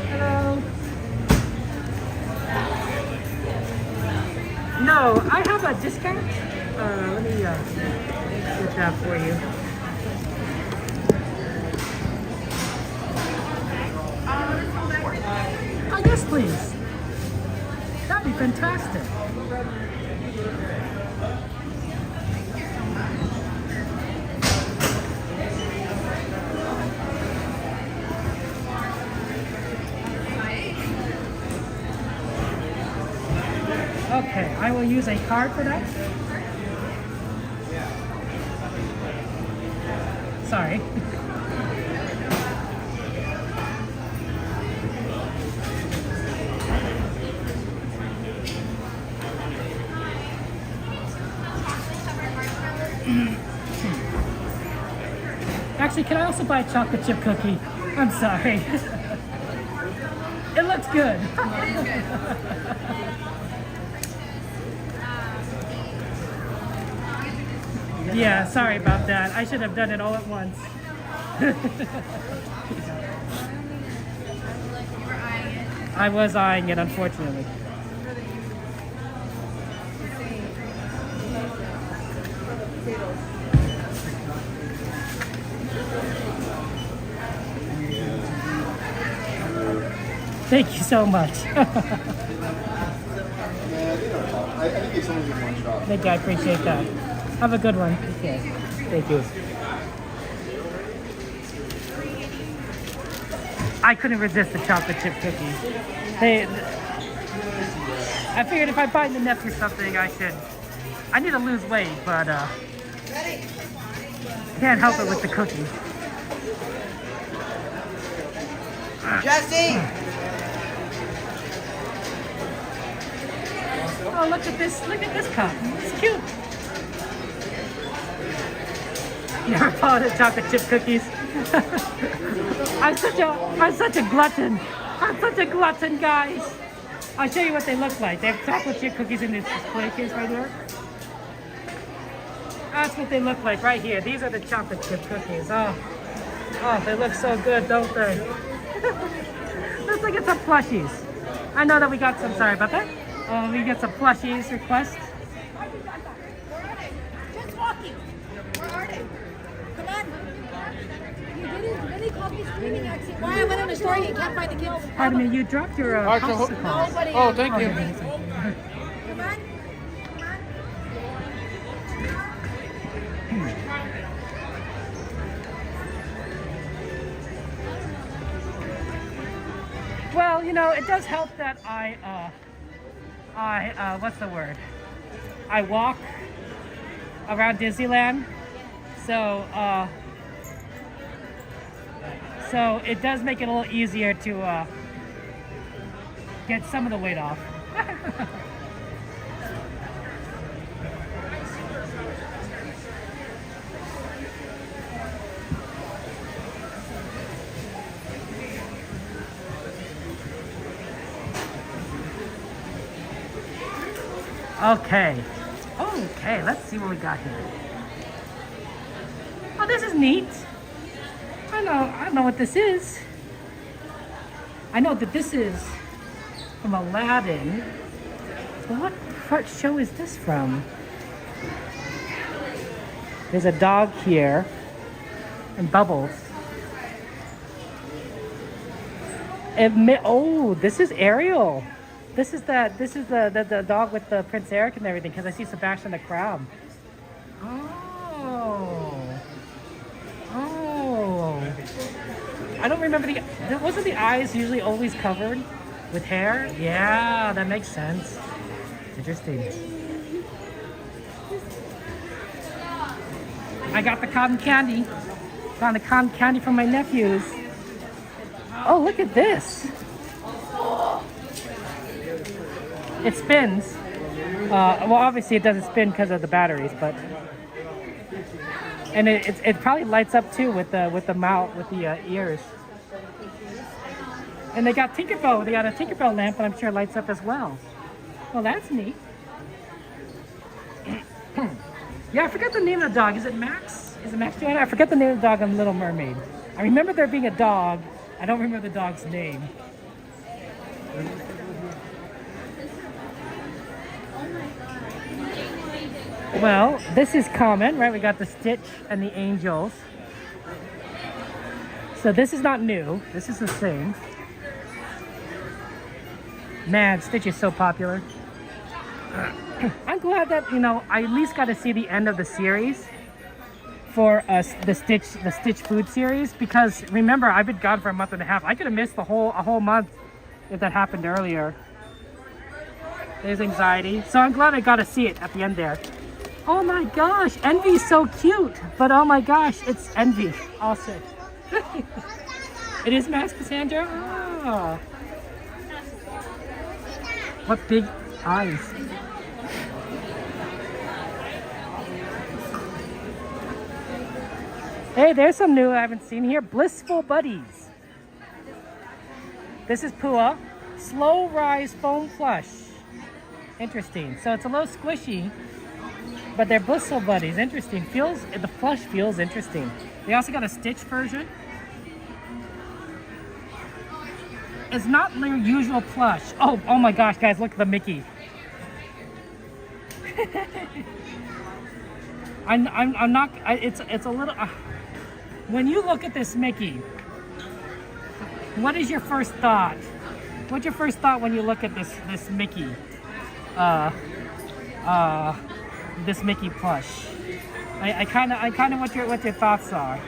Hello. No, I have a discount. Let me get that for you. Yes, please. That'd be fantastic. Okay, I will use a card for that. Sorry. Actually, can I also buy a chocolate chip cookie? I'm sorry. It looks good. Yeah, sorry about that. I should have done it all at once. I was eyeing it, unfortunately. Thank you so much. Thank you, I appreciate that. Have a good one. Okay. Thank you. I couldn't resist the chocolate chip cookies. I figured if I buy the nephew something, I need to lose weight, but can't help it with the cookie. Jesse! Oh, look at this cup. It's cute. You ever bought chocolate chip cookies? I'm such a glutton. I'm such a glutton, guys. I'll show you what they look like. They have chocolate chip cookies in this display case right here. That's what they look like right here. These are the chocolate chip cookies. Oh, they look so good, don't they? Let's look at some plushies. I know that we got some, sorry about that. We got some plushies requests. Just walking. Where are they? Come on. You didn't really call me screaming actually. Why I went on a story and can't find the kids. Pardon me, you dropped your popsicles. Nobody. Oh, thank you. Come on. Well, you know, it does help that I what's the word? I walk around Disneyland, so it does make it a little easier to get some of the weight off. Okay, let's see what we got here. Oh, this is neat. I don't know what this is. I know that this is from Aladdin. But what show is this from? There's a dog here and Bubbles. Oh, this is Ariel. This is the dog with the Prince Eric and everything, because I see Sebastian the Crab. Oh. I don't remember wasn't the eyes usually always covered with hair? Yeah, that makes sense. Interesting. I got the cotton candy. Got the cotton candy from my nephews. Oh, look at this. It spins. Well, obviously it doesn't spin because of the batteries, but and it probably lights up too with the mouth, with the ears. And they got Tinkerbell. They got a Tinkerbell lamp, and I'm sure it lights up as well. Well, that's neat. Yeah, I forgot the name of the dog. Is it Max? Is it Max Joanna? I forget the name of the dog on Little Mermaid. I remember there being a dog. I don't remember the dog's name. Well, this is common, right? We got the Stitch and the Angels. So this is not new. This is the same. Man, Stitch is so popular. I'm glad that, you know, I at least got to see the end of the series for the Stitch food series, because remember, I've been gone for a month and a half. I could have missed a whole month if that happened earlier. There's anxiety. So I'm glad I got to see it at the end there. Oh my gosh, Envy's so cute, but oh my gosh, it's Envy also. It is Max Cassandra? Oh. What big eyes. Hey, there's some new I haven't seen here. Blissful Buddies. This is Pua. Slow Rise Foam Plush. Interesting. So it's a little squishy, but they're Blissful Buddies. Interesting. The plush feels interesting. They also got a Stitch version. It's not their usual plush. Oh my gosh, guys, look at the Mickey. I'm not. It's a little. When you look at this Mickey, what is your first thought? What's your first thought when you look at this Mickey? This Mickey plush. I kind of what your thoughts are.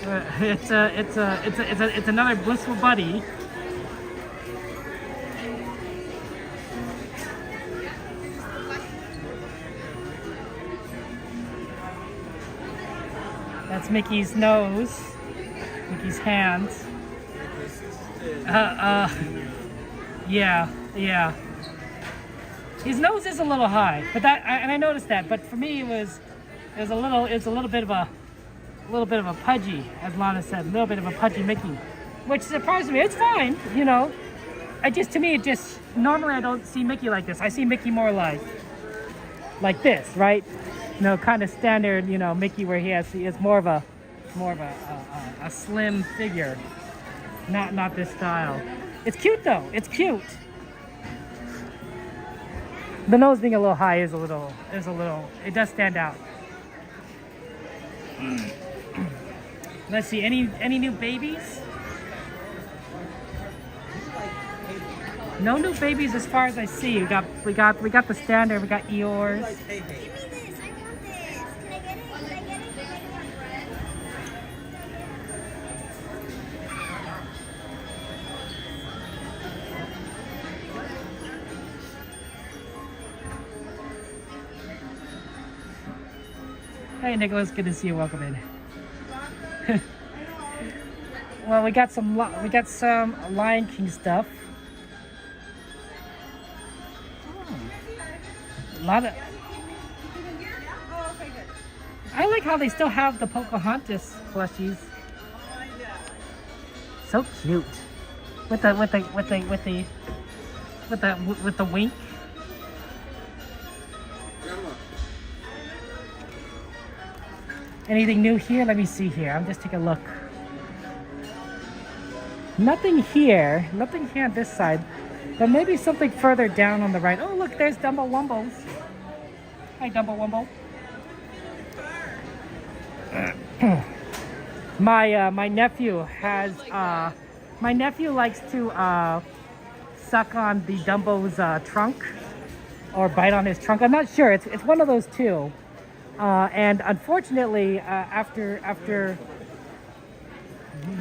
It's another blissful buddy. That's Mickey's nose, Mickey's hands. Yeah. His nose is a little high, but I noticed that. But for me, it was a little bit of a pudgy, as Lana said, a little bit of a pudgy Mickey, which surprised me. It's fine, you know. Normally I don't see Mickey like this. I see Mickey more like this, right? You know, kind of standard, you know, Mickey where he is more of a slim figure, not this style. It's cute though. It's cute. The nose being a little high is a little. It does stand out. Let's see. Any new babies? No new babies as far as I see. We got the standard. We got Eeyores. Hey Nicholas, good to see you. Welcome in. Well, we got some Lion King stuff. A lot of. I like how they still have the Pocahontas plushies. So cute. With the wink. Anything new here? Let me see here. I'm just taking a look. Nothing here on this side, but maybe something further down on the right. Oh, look, there's Dumbo Wumbles. Hi, Dumbo Wumble. My nephew likes to suck on the Dumbo's trunk or bite on his trunk. I'm not sure. It's one of those two. And unfortunately, after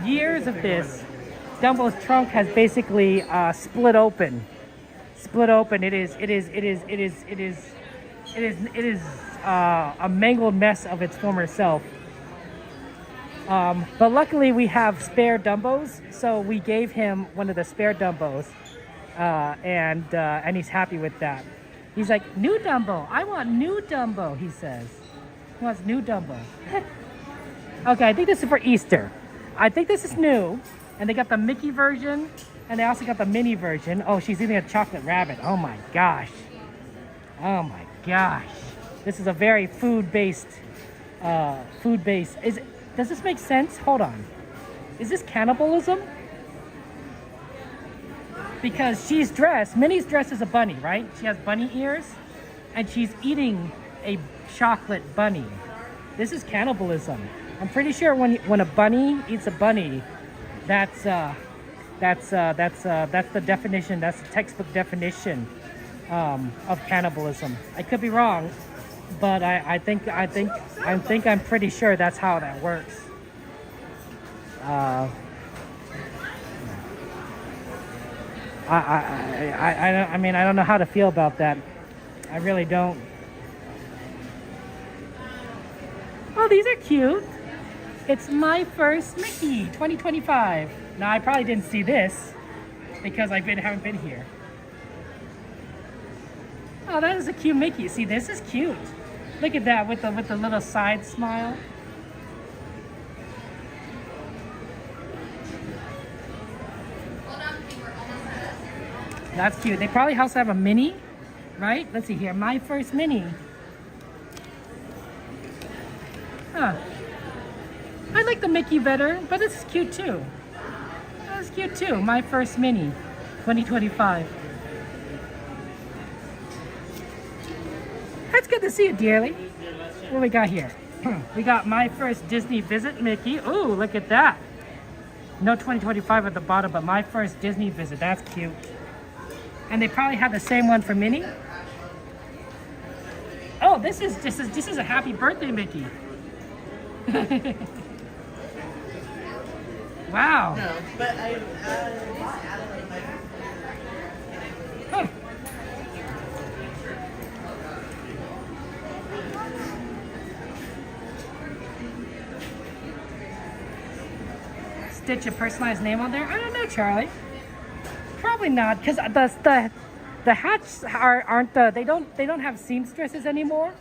years of this, Dumbo's trunk has basically split open. It is a mangled mess of its former self. But luckily, we have spare Dumbos, so we gave him one of the spare Dumbos, and he's happy with that. He's like, new Dumbo. I want new Dumbo, he says. He wants new Dumbo. Okay, I think this is for Easter. I think this is new. And they got the Mickey version, and they also got the mini version. Oh, she's eating a chocolate rabbit. Oh my gosh. Oh my gosh. This is a very food-based. Does this make sense? Hold on. Is this cannibalism? Because Minnie's dressed as a bunny, right? She has bunny ears, and she's eating a chocolate bunny. This is cannibalism. I'm pretty sure when a bunny eats a bunny, that's the definition. That's the textbook definition of cannibalism. I could be wrong, but I'm pretty sure that's how that works. I mean, I don't know how to feel about that. I really don't. Oh, these are cute. It's my first Mickey 2025. Now, I probably didn't see this because I haven't been here. Oh, that is a cute Mickey. See, this is cute. Look at that with the little side smile. That's cute. They probably also have a mini, right? Let's see here. My first mini. Huh. I like the Mickey better, but this is cute too. That's cute too. My first mini, 2025. That's good to see you, dearly. What do we got here? We got my first Disney visit, Mickey. Ooh, look at that. No 2025 at the bottom, but my first Disney visit. That's cute. And they probably have the same one for Minnie. Oh, this is a happy birthday Mickey. Wow. No, but I Huh. Stitch a personalized name on there? I don't know, Charlie. Probably not, because the hats aren't they don't have seamstresses anymore.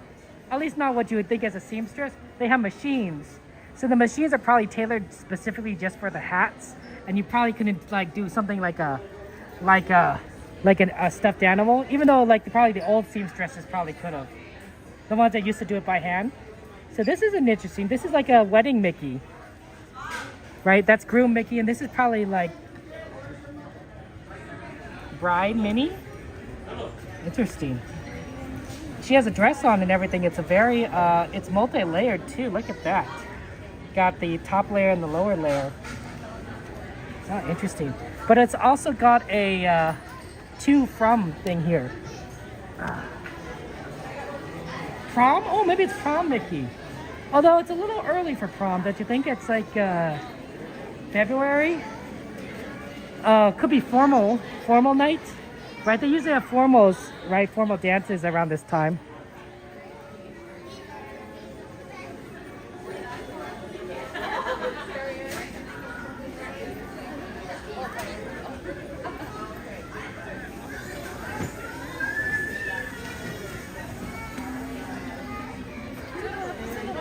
At least not what you would think as a seamstress. They have machines. So the machines are probably tailored specifically just for the hats, and you probably couldn't like do something like a stuffed animal, even though like probably the old seamstresses probably could have. The ones that used to do it by hand. So this is an interesting. This is like a wedding Mickey, right? That's groom Mickey, and this is probably like bride Minnie. Interesting. She has a dress on and everything. It's a very it's multi-layered too. Look at that. Got the top layer and the lower layer. Oh, interesting. But it's also got a to from thing here. Prom? Oh, maybe it's prom Mickey. Although it's a little early for prom, don't you think? It's like February. Could be formal night, right? They usually have formals, right? Formal dances around this time.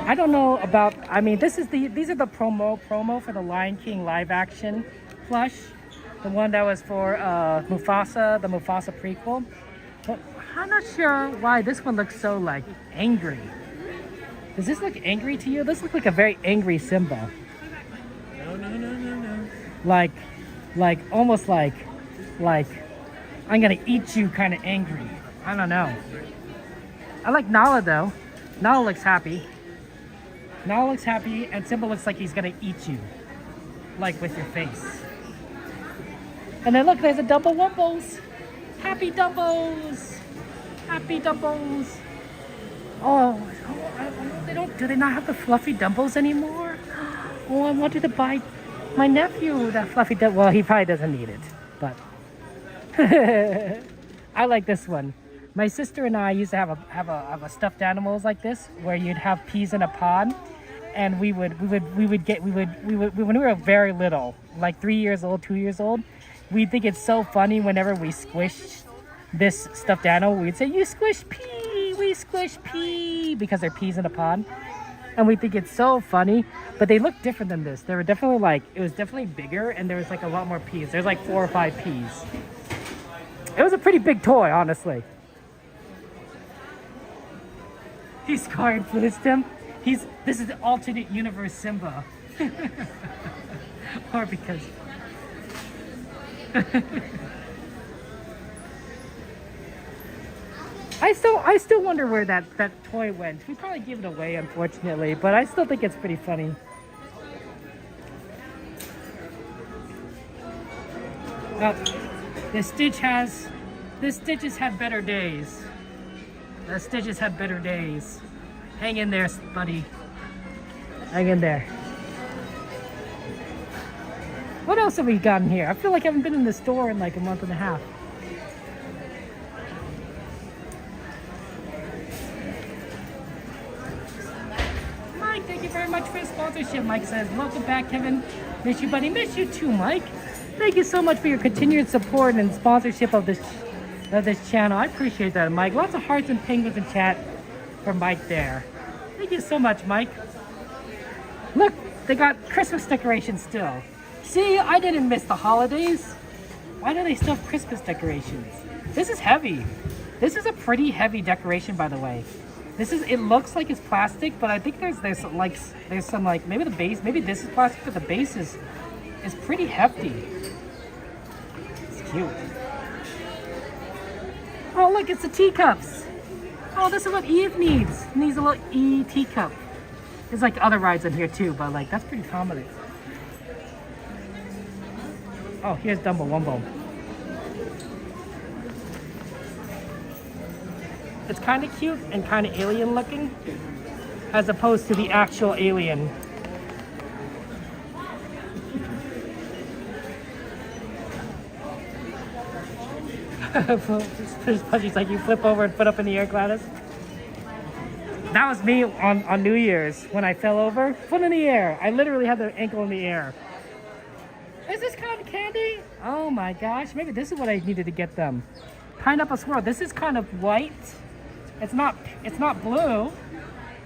I don't know about, I mean, these are the promo for the Lion King live action plush. The one that was for Mufasa, the Mufasa prequel. But I'm not sure why this one looks so like angry. Does this look angry to you? This looks like a very angry Simba. No. Like almost like I'm gonna eat you kind of angry. I don't know. I like Nala though. Nala looks happy. Nala looks happy, and Simba looks like he's gonna eat you, like with your face. And then look, there's a Dumbo Wumbos. Happy Dumbos. Happy Dumbos. Oh, do they not have the fluffy Dumbos anymore? Oh, I wanted to buy my nephew that fluffy Dumbo. Well, he probably doesn't need it, but I like this one. My sister and I used to have a stuffed animals like this, where you'd have peas in a pod, and we would when we were very little, like 3 years old, 2 years old, we'd think it's so funny whenever we squished this stuffed animal. We'd say, "You squish pea, we squish pea," because they're peas in a pod, and we think it's so funny. But they look different than this. They were definitely like, it was definitely bigger, and there was like a lot more peas. There's like 4 or 5 peas. It was a pretty big toy, honestly. He's scarred for this, Tim. This is the alternate universe Simba. Or because... I still wonder where that toy went. We probably gave it away, unfortunately, but I still think it's pretty funny. The Stitches had better days. The Stitches had better days. Hang in there, buddy. Hang in there. What else have we gotten here? I feel like I haven't been in the store in like a month and a half. Mike, thank you very much for the sponsorship. Mike says, welcome back, Kevin. Miss you, buddy. Miss you too, Mike. Thank you so much for your continued support and sponsorship of this channel. I appreciate that, Mike. Lots of hearts and penguins in chat for Mike there. Thank you so much, Mike. Look, they got Christmas decorations still. See, I didn't miss the holidays. Why do they still have Christmas decorations? This is heavy. This is a pretty heavy decoration, by the way. It looks like it's plastic, but I think there's some maybe the base, maybe this is plastic, but the base is pretty hefty. It's cute. Oh, look, it's the teacups. Oh, this is what Eve needs. She needs a little E teacup. There's like other rides in here too, but like that's pretty common. Oh, here's Dumbo Wumbo. It's kind of cute and kind of alien looking, as opposed to the actual alien. Push punches like you flip over and put up in the air, Gladys. That was me on New Year's when I fell over. Foot in the air. I literally had the ankle in the air. Is this cotton candy? Oh my gosh. Maybe this is what I needed to get them. Pineapple swirl. This is kind of white. It's not blue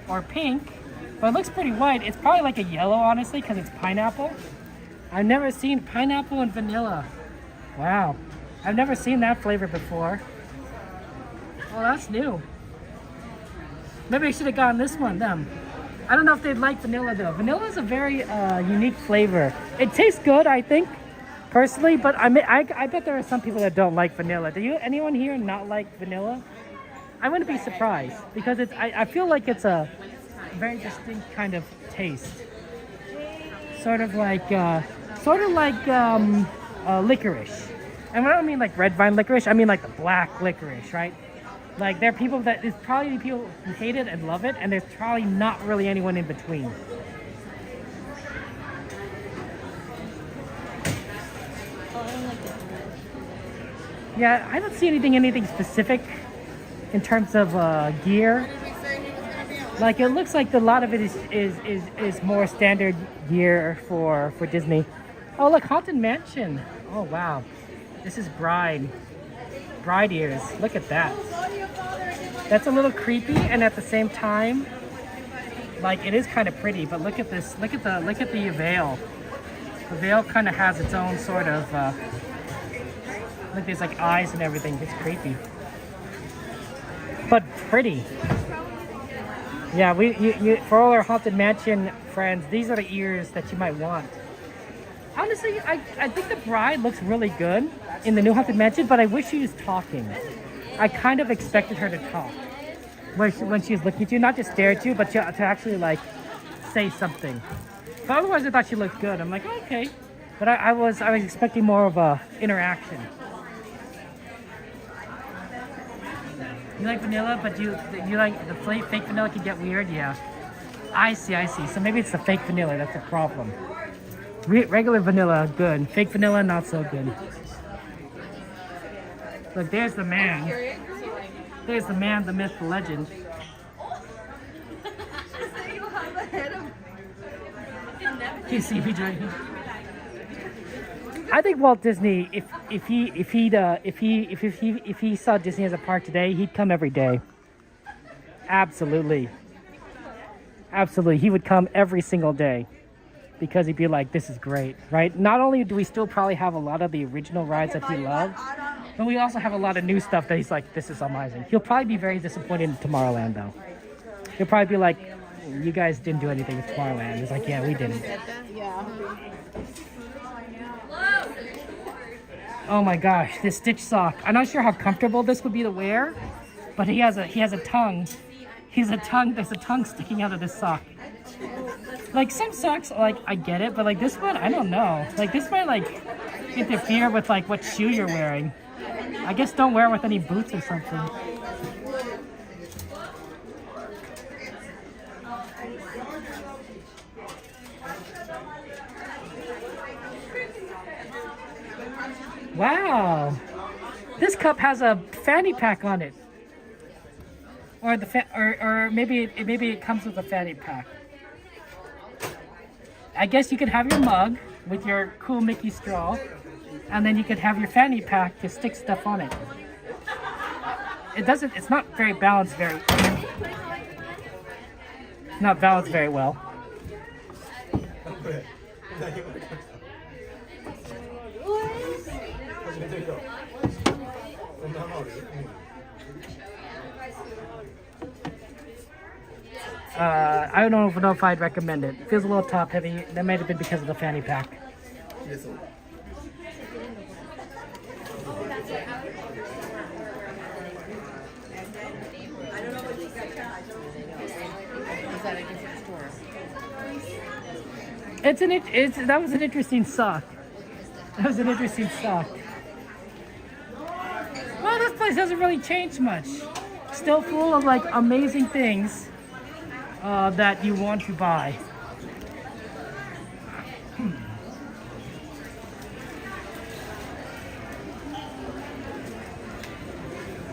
or pink, but it looks pretty white. It's probably like a yellow, honestly, because it's pineapple. I've never seen pineapple and vanilla. Wow. I've never seen that flavor before. Oh, that's new. Maybe I should have gotten this one, them. I don't know if they'd like vanilla though. Vanilla is a very unique flavor. It tastes good, I think, personally, but I bet there are some people that don't like vanilla. Anyone here not like vanilla? I wouldn't be surprised because I feel like it's a very distinct kind of taste. Sort of like licorice. And I don't mean like red vine licorice, I mean like the black licorice, right? Like there are people there's probably people who hate it and love it, and there's probably not really anyone in between. Yeah, I don't see anything specific in terms of gear. Like it looks like a lot of it is more standard gear for Disney. Oh look, Haunted Mansion. Oh wow. This is bride ears. Look at that. That's a little creepy, and at the same time, like it is kind of pretty. But look at this. Look at the veil. The veil kind of has its own sort of. Look, there's like eyes and everything. It's creepy, but pretty. Yeah, for all our Haunted Mansion friends, these are the ears that you might want. Honestly, I think the bride looks really good in the new Haunted Mansion, but I wish she was talking. I kind of expected her to talk when she was looking at you, not just stare at you, but to actually like say something. But otherwise, I thought she looked good. I'm like, okay, but I was expecting more of a interaction. You like vanilla, but you like the fake vanilla can get weird. Yeah, I see. So maybe it's the fake vanilla that's the problem. Regular vanilla, good. Fake vanilla, not so good. Look, there's the man. There's the man, the myth, the legend. You see me drinking. I think Walt Disney, if he saw Disney as a park today, he'd come every day. Absolutely. Absolutely, he would come every single day. Because he'd be like, this is great, right? Not only do we still probably have a lot of the original rides that he loved, but we also have a lot of new stuff that he's like, this is amazing. He'll probably be very disappointed in Tomorrowland, though. He'll probably be like, you guys didn't do anything with Tomorrowland. He's like, yeah, we didn't. Oh my gosh, this Stitch sock. I'm not sure how comfortable this would be to wear, but he has a tongue. There's a tongue sticking out of this sock. Like some socks, like I get it, but like this one, I don't know. Like this might like interfere with like what shoe you're wearing. I guess don't wear it with any boots or something. Wow, this cup has a fanny pack on it, or maybe it comes with a fanny pack. I guess you could have your mug with your cool Mickey straw, and then you could have your fanny pack to stick stuff on it. It's not very balanced very well. I don't know if I'd recommend it. It feels a little top heavy. That might have been because of the fanny pack. That was an interesting sock. Well, this place hasn't really changed much. Still full of like amazing things that you want to buy.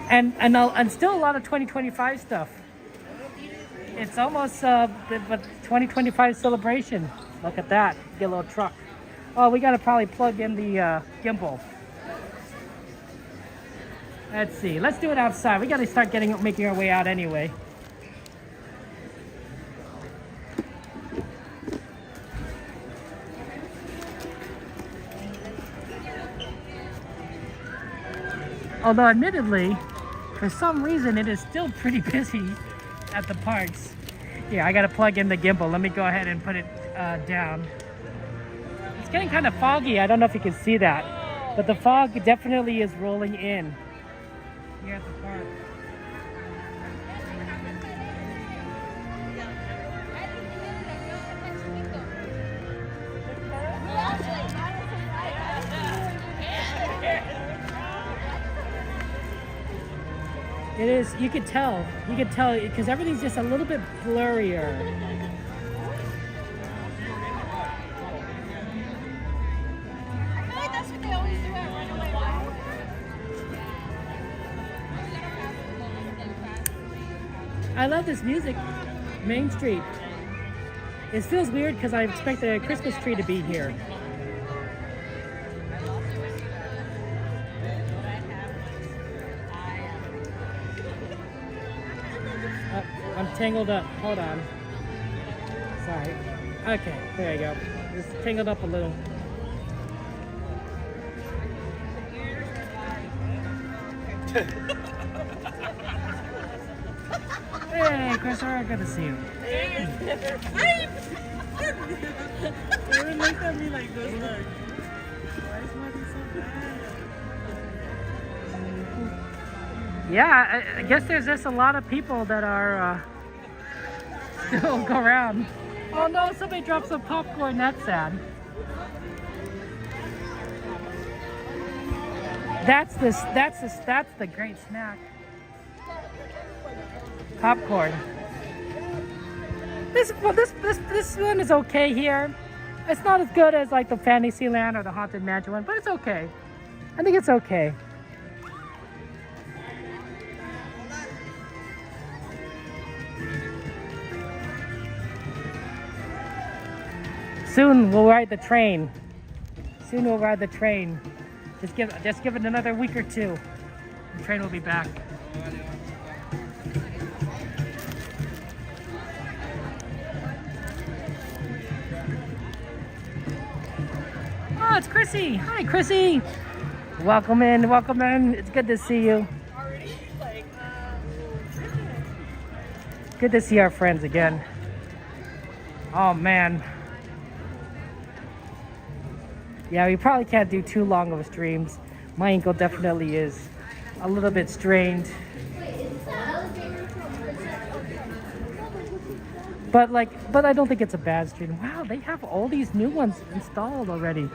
and still a lot of 2025 stuff. It's almost the 2025 celebration. Look at that, get a little truck. Oh, we gotta probably plug in the gimbal. Let's see, let's do it outside. We gotta start making our way out anyway. Although admittedly, for some reason it is still pretty busy at the parks. Yeah, I gotta plug in the gimbal. Let me go ahead and put it down. It's getting kind of foggy. I don't know if you can see that, but the fog definitely is rolling in here at the park. It is, you could tell because everything's just a little bit blurrier. I feel like that's what they always do at Runaway Wild. I love this music, Main Street. It feels weird because I expect a Christmas tree to be here. I'm tangled up. Hold on. Sorry. Okay, there you go. Just tangled up a little. Hey, Christopher, good to see you. They would look at me like this, look. Why is Marty so bad? Yeah, I guess there's just a lot of people that are still go around. Oh no, somebody dropped some popcorn, that's sad. That's the great snack. Popcorn. This one is okay here. It's not as good as like the Fantasyland or the Haunted Mansion one, but it's okay. I think it's okay. Soon we'll ride the train. Soon we'll ride the train. Just give it another week or two. The train will be back. Oh, it's Chrissy. Hi, Chrissy. Welcome in, welcome in. It's good to see you. Good to see our friends again. Oh man. Yeah, we probably can't do too long of streams. My ankle definitely is a little bit strained. But I don't think it's a bad stream. Wow, they have all these new ones installed already.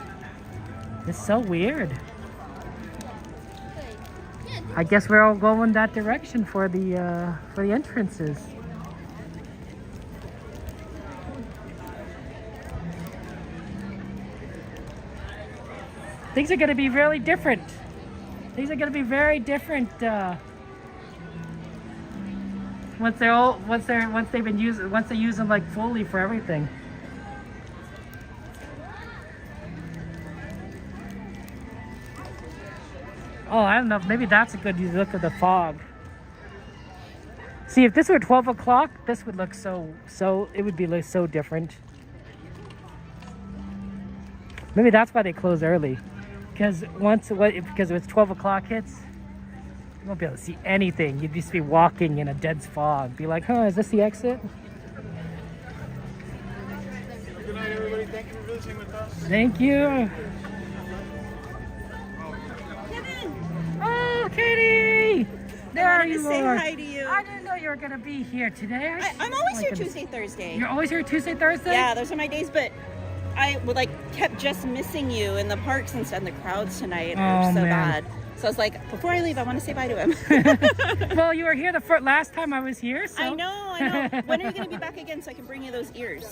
It's so weird. I guess we're all going that direction for the entrances. Things are going to be really different. Things are going to be very different once they use them like fully for everything. Oh, I don't know. Maybe that's a good look at the fog. See, if this were 12 o'clock, this would look so it would be like so different. Maybe that's why they close early. Because because it's 12 o'clock hits, you won't be able to see anything. You'd just be walking in a dense fog. Be like, huh, is this the exit? Good night, everybody. Thank you for visiting with us. Thank you. Kevin! Oh, Katie! There you say are. hi to you. I didn't know you were going to be here today. I'm always here Tuesday, Thursday. You're always here Tuesday, Thursday? Yeah, those are my days, but I kept just missing you in the parks and stuff. And the crowds tonight are so bad. So I was like, before I leave, I want to say bye to him. Well, you were here the last time I was here. So. I know. When are you going to be back again so I can bring you those ears?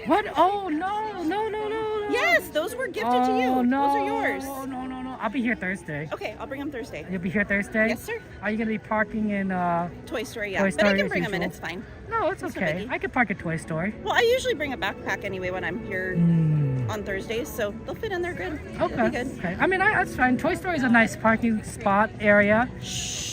What? Oh, no. Yes, those were gifted to you. No. Those are yours. No. I'll be here Thursday. Okay, I'll bring them Thursday. You'll be here Thursday? Yes, sir. Are you gonna be parking in Toy Story? Yeah, Toy but I Story can as bring them in. usual? It's fine. No, it's It's no okay. biggie. I could park at Toy Story. Well, I usually bring a backpack anyway when I'm here on Thursdays, so they'll fit in there good. It'll be Okay. good. Okay. I mean, that's fine. Toy Story is a nice parking spot area.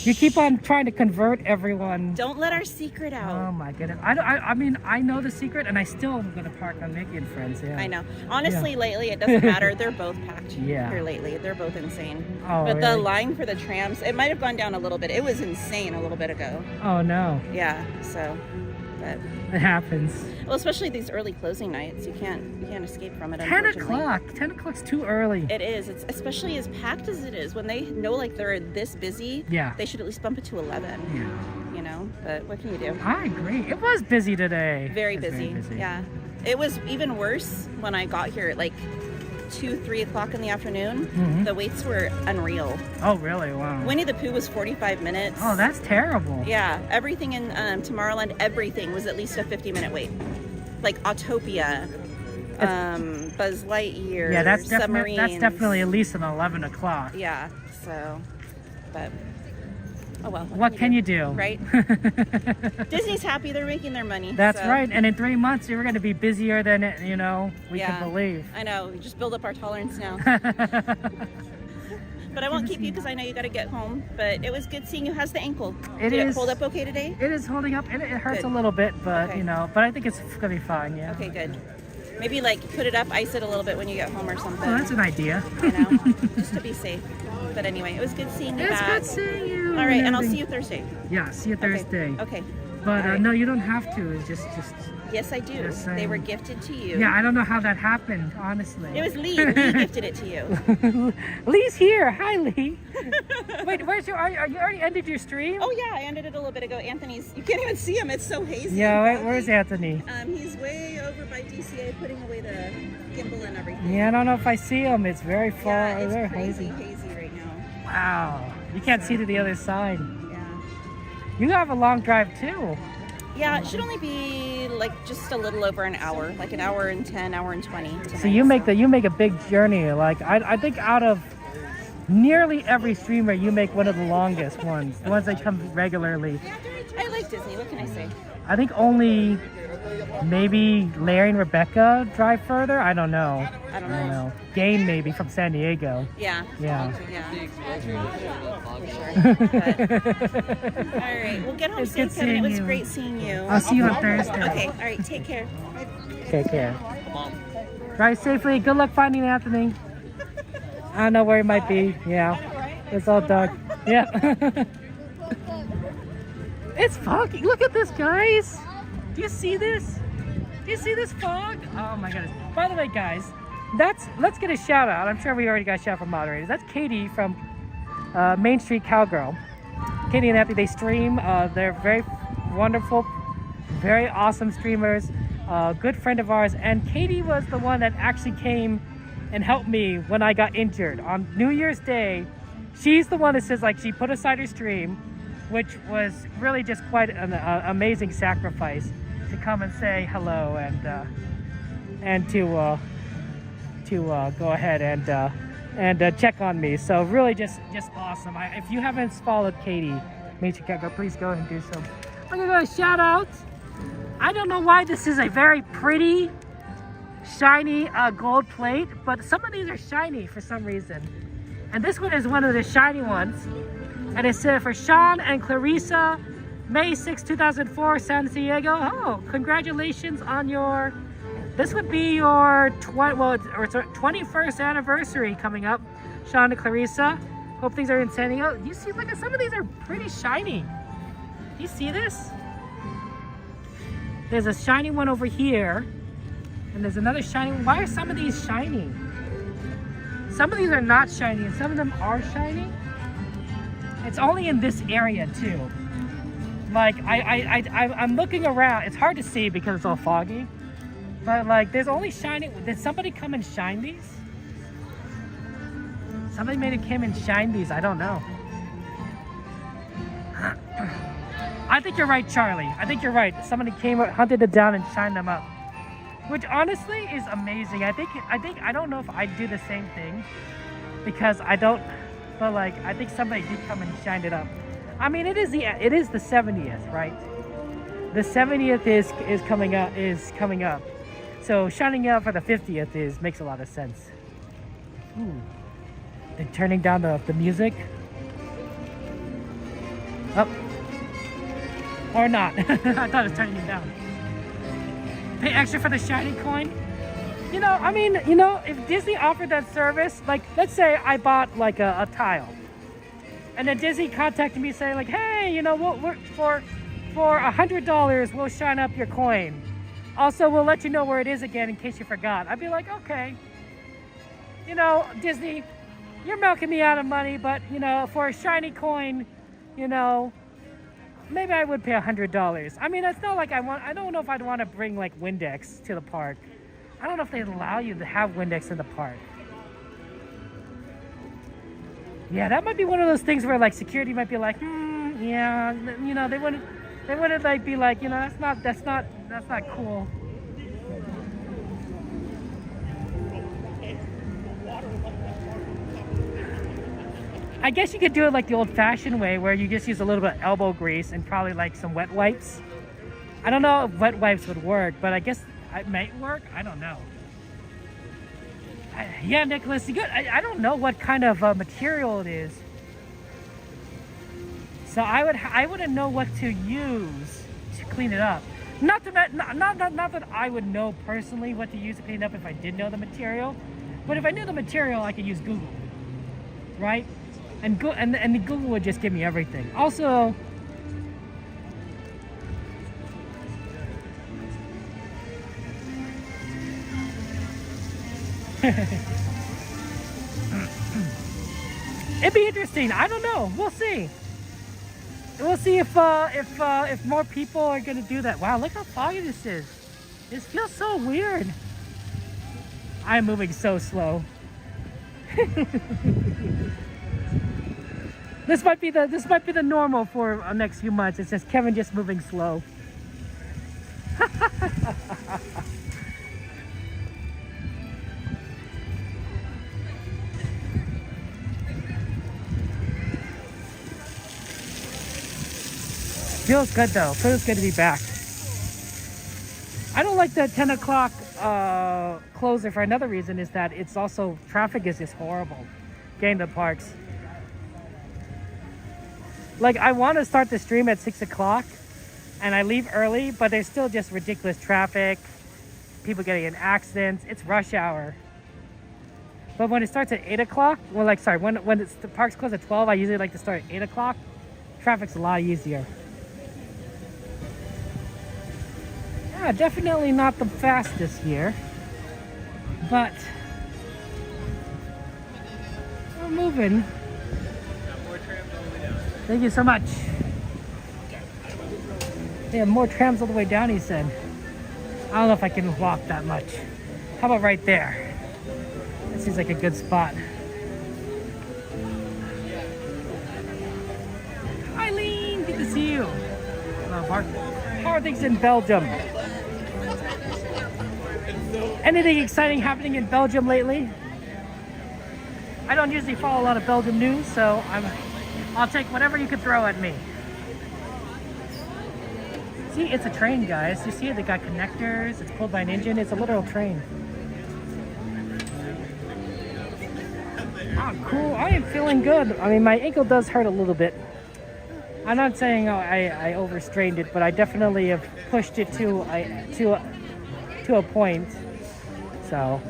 You keep on trying to convert everyone. Don't let our secret out. Oh my goodness. I mean, I know the secret, and I still am gonna park on Mickey and Friends. Yeah. I know. Honestly, lately it doesn't matter. They're both packed Yeah. here lately. They're both insane. Oh, but the really? line for the trams, it might have gone down a little bit. It was insane a little bit ago. Oh no. Yeah. So, but It happens. well, especially these early closing nights, you can't escape from it. 10 unfortunately. o'clock. 10 o'clock's too early. It is. It's especially as packed as it is. When they know like they're this busy, Yeah. they should at least bump it to 11. Yeah. You know, but what can you do? I agree. It was busy today. Very It was busy. Very busy. Yeah. It was even worse when I got here at like 2, 3 o'clock in the afternoon. Mhm. The waits were unreal. Oh, really? Wow. Winnie the Pooh was 45 minutes. Oh, that's terrible. Yeah, everything in Tomorrowland, everything was at least a 50-minute wait. Like Autopia, Buzz Lightyear, Yeah, that's Submarines. definitely at least an 11 o'clock. Yeah, so, but, oh well. What can you do? Right? Disney's happy, they're making their money. That's so. right. And in 3 months, you're going to be busier than, we Yeah, can believe. I know, we just build up our tolerance now. But I won't keep you because I know you got to get home. But it was good seeing you. How's the ankle? Did it hold up okay today? It is holding up. It hurts Good. a little bit, but, Okay. but I think it's going to be fine, yeah. Okay, good. Maybe like put it up, ice it a little bit when you get home or something. Oh, that's an idea. You know, just to be safe. But anyway, it was good seeing you It's back. good seeing you. All right, and I'll see you Thursday. Yeah, see you Thursday. Okay. But All right. no, you don't have to. It's just. Yes, I do. Just They saying. were gifted to you. Yeah, I don't know how that happened, honestly. It was Lee. Lee gifted it to you. Lee's here. Hi, Lee. Wait, where's your? Are you already ended your stream? Oh yeah, I ended it a little bit ago. Anthony's. You can't even see him. It's so hazy. Yeah, and foggy. where's Anthony? He's way over by DCA putting away the gimbal and everything. Yeah, I don't know if I see him. It's very far. Yeah, it's very crazy hazy. hazy right now. Wow, you can't see to the other side. Yeah. You have a long drive too. Yeah, it should only be like just a little over an hour, like an hour and 10, hour and 20. Tonight, So you make a big journey. Like I think out of nearly every streamer, you make one of the longest ones, the ones that come regularly. I like Disney. What can I say? I think only maybe Larry and Rebecca drive further. I don't know. I don't know. Gain maybe from San Diego. Yeah. Yeah. For sure. But, all right, we'll get home It's good safe, Kevin. It seeing was you. great seeing you. I'll see you on Thursday. Okay. All right. Take care. Take care. Drive safely. Good luck finding Anthony. I don't know where he might be. Yeah. It's all dark. Yeah. It's foggy. Look at this, guys. Do you see this? Do you see this fog? Oh my goodness. By the way, guys, let's get a shout out. I'm sure we already got a shout out from moderators. That's Katie from Main Street Cowgirl. Katie and Anthony, they stream. They're very wonderful, very awesome streamers. Good friend of ours. And Katie was the one that actually came and helped me when I got injured on New Year's Day. She's the one that says, like, she put aside her stream, which was really just quite an amazing sacrifice to come and say hello and to go ahead and check on me. So really just awesome. If you haven't followed Katie, please go and do so. I'm gonna go a shout out. I don't know why this is a very pretty, shiny gold plate, but some of these are shiny for some reason. And this one is one of the shiny ones. And it said for Sean and Clarissa, May 6, 2004, San Diego. Oh, congratulations on your, this would be your 21st anniversary coming up, Sean and Clarissa. Hope things are in San Diego. You see, look at some of these are pretty shiny. Do you see this? There's a shiny one over here, and there's another shiny one. Why are some of these shiny? Some of these are not shiny, and some of them are shiny. It's only in this area too. Like I'm looking around. It's hard to see because it's all foggy. But like, there's only shiny. Did somebody come and shine these? Somebody made it came and shine these. I don't know. I think you're right, Charlie. I think you're right. Somebody came, hunted it down, and shined them up, which honestly is amazing. I don't know if I'd do the same thing. because I don't. But like, I think somebody did come and shined it up. I mean, it is the 70th, right? The 70th is coming up. So shining up for the 50th makes a lot of sense. Ooh. And turning down the music. Up. Or not. I thought it was turning it down. Pay extra for the shiny coin. You know, I mean, you know, if Disney offered that service, like, let's say I bought like a tile, and then Disney contacted me saying like, hey, you know, for $100, we'll shine up your coin. Also, we'll let you know where it is again in case you forgot. I'd be like, okay. You know, Disney, you're milking me out of money, but, you know, for a shiny coin, you know, maybe I would pay $100. I mean, it's not like I don't know if I'd want to bring like Windex to the park. I don't know if they'd allow you to have Windex in the park. Yeah, that might be one of those things where like security might be like, yeah, you know, they wouldn't like be like, you know, that's not cool. I guess you could do it like the old-fashioned way where you just use a little bit of elbow grease and probably like some wet wipes. I don't know if wet wipes would work, but I guess it might work. I don't know. Yeah, Nicholas, you good? I don't know what kind of material it is. So I wouldn't know what to use to clean it up. Not that I would know personally what to use to clean it up if I did know the material. But if I knew the material, I could use Google, right? And the Google would just give me everything. Also, it'd be interesting. I don't know. We'll see. We'll see if more people are gonna do that. Wow, look how foggy this is. This feels so weird. I'm moving so slow. This might be the normal for the next few months. It's just Kevin just moving slow. Feels good though. Feels good to be back. I don't like the 10 o'clock closer for another reason, is that it's also, traffic is just horrible getting to the parks. Like, I want to start the stream at 6 o'clock and I leave early, but there's still just ridiculous traffic, people getting in accidents. It's rush hour. But when it starts at 8 o'clock, well, like, sorry, when the parks close at 12, I usually like to start at 8 o'clock. Traffic's a lot easier. Yeah, definitely not the fastest here, but we're moving. Thank you so much. Yeah, more trams all the way down, he said. I don't know if I can walk that much. How about right there? That seems like a good spot. Eileen, good to see you. Hello, Mark. How are things in Belgium? Anything exciting happening in Belgium lately? I don't usually follow a lot of Belgium news, so I'll take whatever you could throw at me. See, it's a train, guys. You see it? They got connectors. It's pulled by an engine. It's a literal train. Oh, cool. I am feeling good. I mean, my ankle does hurt a little bit. I'm not saying I overstrained it, but I definitely have pushed it to a point. So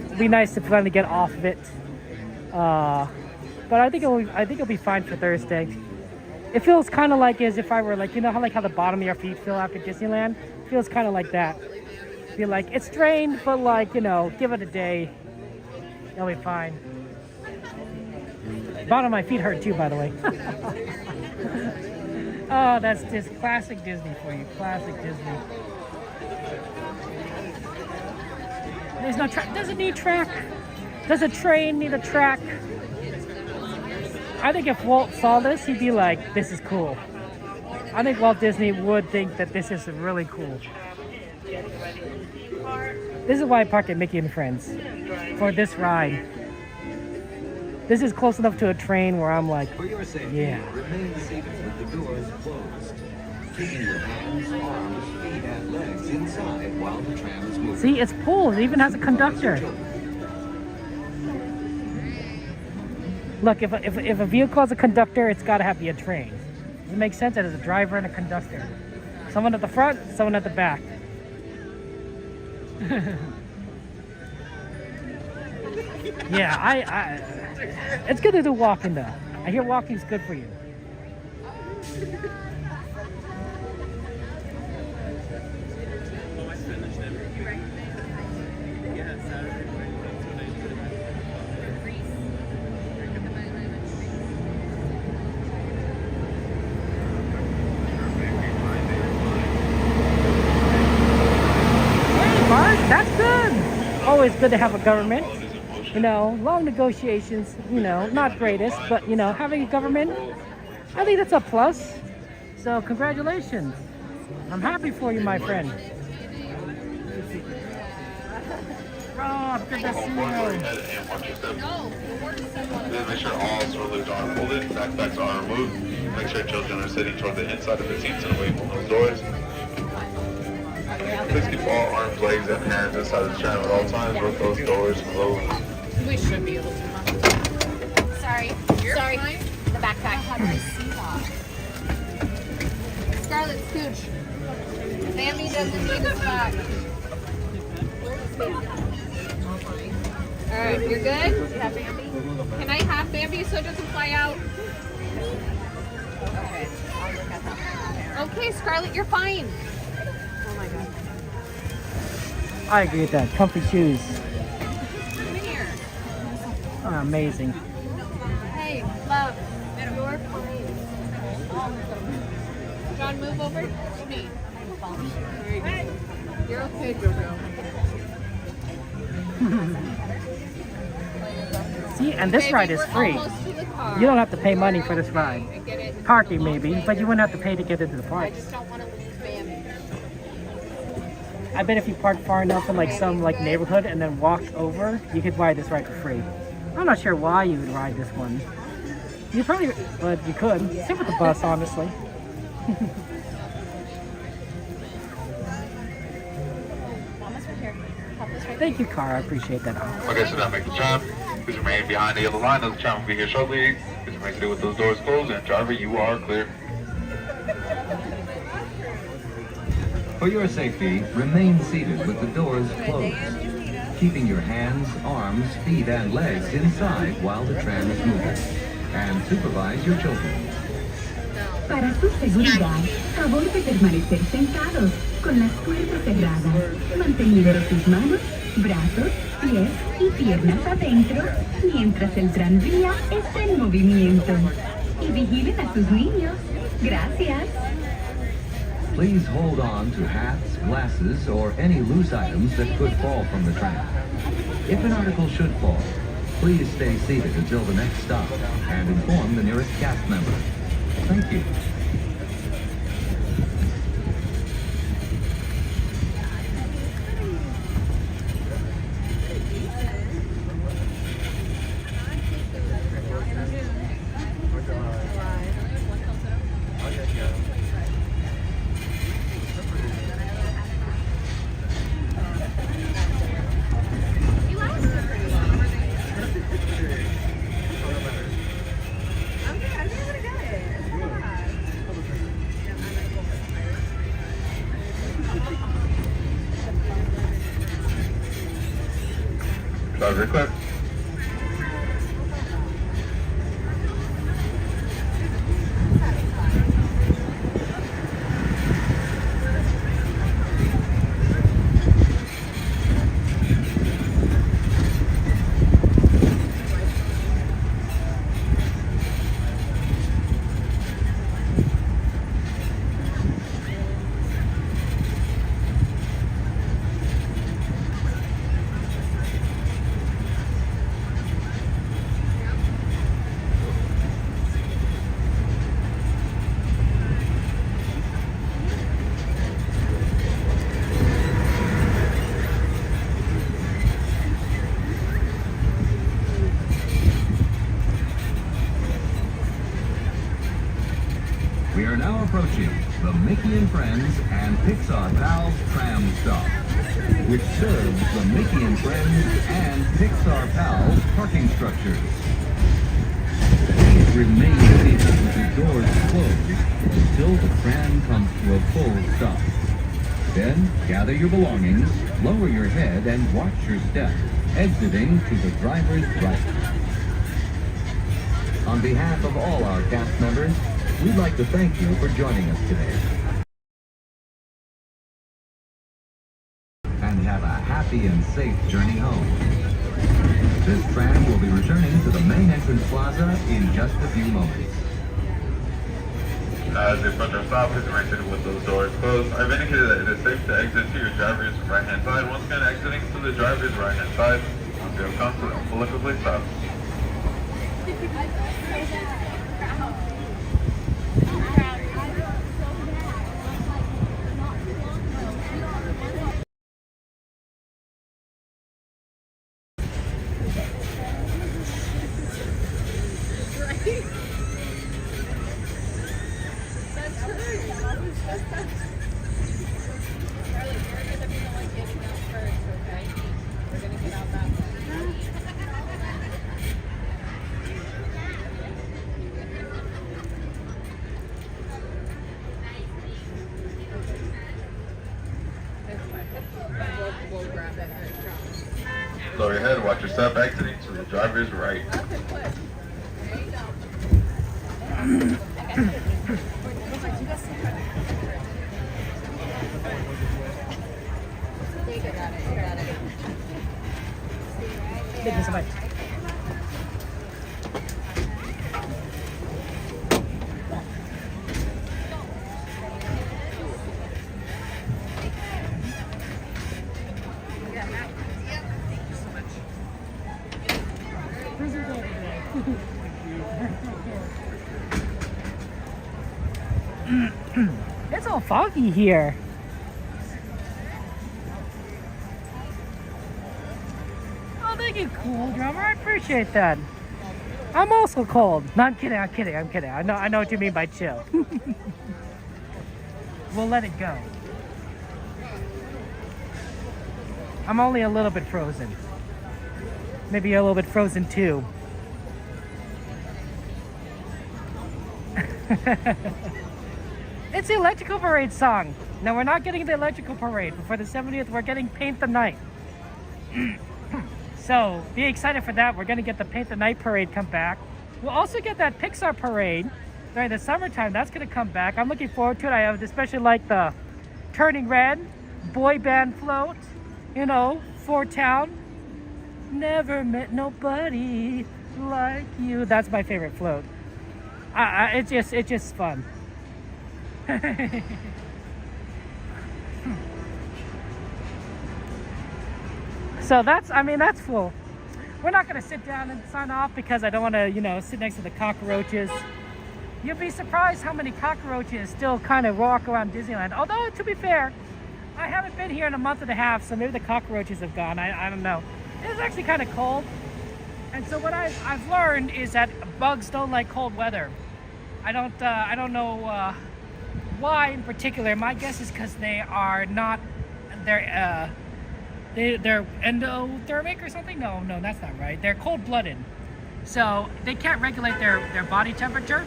it'll be nice to finally get off of it. But I think it'll be fine for Thursday. It feels kind of like as if I were like, you know how the bottom of your feet feel after Disneyland? It feels kind of like that. Feel like it's strained, but like, you know, give it a day. It'll be fine. Bottom of my feet hurt too, by the way. Oh, that's just classic Disney for you. Classic Disney. There's no track. Does it need track? Does a train need a track? I think if Walt saw this, he'd be like, this is cool. I think Walt Disney would think that this is really cool. This is why I park at Mickey and Friends. For this ride. This is close enough to a train where I'm like, For your safety, yeah. remain seated with the doors closed. Keeping your hands, arms, feet, and legs inside while the tram is moving. See, it's pulled. It even has a conductor. Look, if a vehicle has a conductor, it's got to have to be a train. It makes sense. It has a driver and a conductor. Someone at the front, someone at the back. Yeah, it's good to do walking though. I hear walking's good for you. That's good. Always good to have a government. You know, long negotiations, you know, not greatest, but you know, having a government, I think that's a plus. So congratulations. I'm happy for you, my friend. Rob, good to see you. Make sure all strollers are folded, backpacks are removed. Make sure children are sitting toward the inside of the seats and away from those doors. Please keep all arms, legs, and hands inside the tram at all times with those doors closed. We should be able to. Sorry. Sorry. Fine. The backpack. How do I see that? Scarlet, scooch. Bambi doesn't need his back. Alright, you're good? Yeah, Bambi. Can I have Bambi so it doesn't fly out? Okay. I'll look at that. Okay, Scarlet, you're fine. Oh my god. I agree with that. Comfy shoes. Come here. Oh, amazing. Hey, love. You're fine. John, move over to me. You're okay, Jojo. See, and this ride is free. You don't have to pay money for this ride. Parking maybe, but you wouldn't have to pay to get into the park. I just don't want to lose Bambi. I bet if you park far enough in like some like neighborhood and then walk over, you could ride this ride for free. I'm not sure why you would ride this one. You probably, but you could. Same with the bus, honestly. Thank you, Cara. I appreciate that. Okay, so now make the tram. Please remain behind the yellow line. The tram will be here shortly. Please remain seated with those doors closed. And driver, you are clear. For your safety, remain seated with the doors closed. Keeping your hands, arms, feet, and legs inside while the tram is moving. And supervise your children. Para su seguridad, favor de permanecer sentados, con las puertas cerradas, manteniendo sus manos, brazos, pies y piernas adentro, mientras el tranvía está en movimiento. Y vigilen a sus niños. Gracias. Please hold on to hats, glasses, or any loose items that could fall from the tram. If an article should fall, please stay seated until the next stop and inform the nearest cast member. Thank you. Driver, clear. approaching the Mickey and Friends and Pixar Pals Tram stop, which serves the Mickey and Friends and Pixar Pals parking structures. Please remain seated with the doors closed until the tram comes to a full stop. Then gather your belongings, lower your head, and watch your step, exiting to the driver's right. On behalf of all our cast members, we'd like to thank you for joining us today. And have a happy and safe journey home. This tram will be returning to the main entrance plaza in just a few moments. As the front door stop is mentioned with those doors closed, I've indicated that it is safe to exit to your driver's right-hand side. Once again, exiting to the driver's right-hand side until it comes to the full complete stop. Lower your head, watch your step, exiting to the driver's right. It's all foggy here. Oh, thank you, cool drummer. I appreciate that. I'm also cold. No, I'm kidding. I'm kidding. I'm kidding. I know what you mean by chill. We'll let it go. I'm only a little bit frozen. Maybe a little bit frozen too. It's the Electrical Parade song. Now we're not getting the Electrical Parade, but for the 70th we're getting Paint the Night. So be excited for that. We're gonna get the Paint the Night parade come back. We'll also get that Pixar parade during the summertime. That's gonna come back. I'm looking forward to it. I would especially like the Turning Red boy band float, you know, for town. Never met nobody like you. That's my favorite float. It's just fun. So that's full. We're not gonna sit down and sign off because I don't want to, you know, sit next to the cockroaches. You'd be surprised how many cockroaches still kind of walk around Disneyland. Although, to be fair, I haven't been here in a month and a half, so maybe the cockroaches have gone. I don't know. It's actually kind of cold, and so what I've learned is that bugs don't like cold weather. I don't know why in particular. My guess is because they are not, they're endothermic or something. No, that's not right. They're cold-blooded, so they can't regulate their body temperature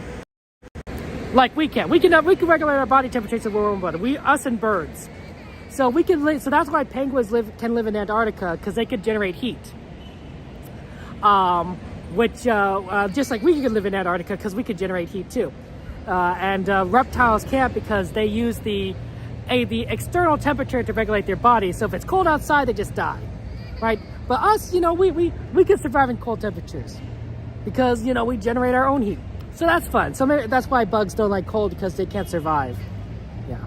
like we can. We can regulate our body temperature to warm blooded. Us and birds. So we can live. So that's why penguins can live in Antarctica, because they can generate heat. Which just like we can live in Antarctica because we can generate heat too. And reptiles can't because they use the external temperature to regulate their body. So if it's cold outside, they just die, right? But us, you know, we can survive in cold temperatures because, you know, we generate our own heat. So that's fun. So maybe that's why bugs don't like cold, because they can't survive. Yeah.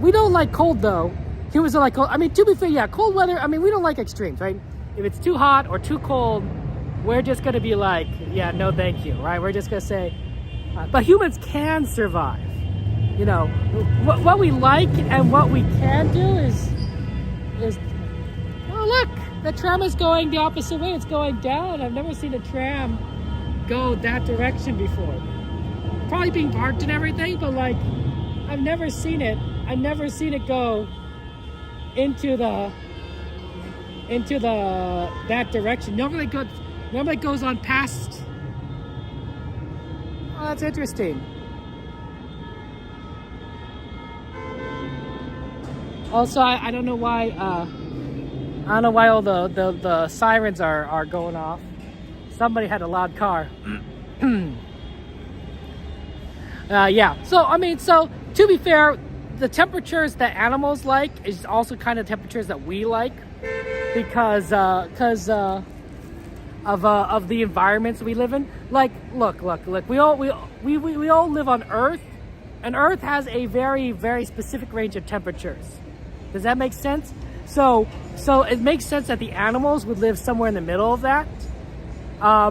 We don't like cold though. Humans don't like cold. I mean, to be fair, yeah, cold weather, I mean, we don't like extremes, right? If it's too hot or too cold, we're just gonna be like, yeah, no thank you, right? We're just gonna say, but humans can survive. You know, what we like and what we can do is, oh look, the tram is going the opposite way. It's going down. I've never seen a tram go that direction before. Probably being parked and everything, but like, I've never seen it. I've never seen it go into that direction. Normally it goes on past. Oh, that's interesting. Also, I don't know why all the sirens are going off. Somebody had a loud car. Yeah. So I mean, so to be fair, the temperatures that animals like is also kind of temperatures that we like because of the environments we live in. Like, look. We all live on Earth, and Earth has a very, very specific range of temperatures. Does that make sense? So it makes sense that the animals would live somewhere in the middle of that,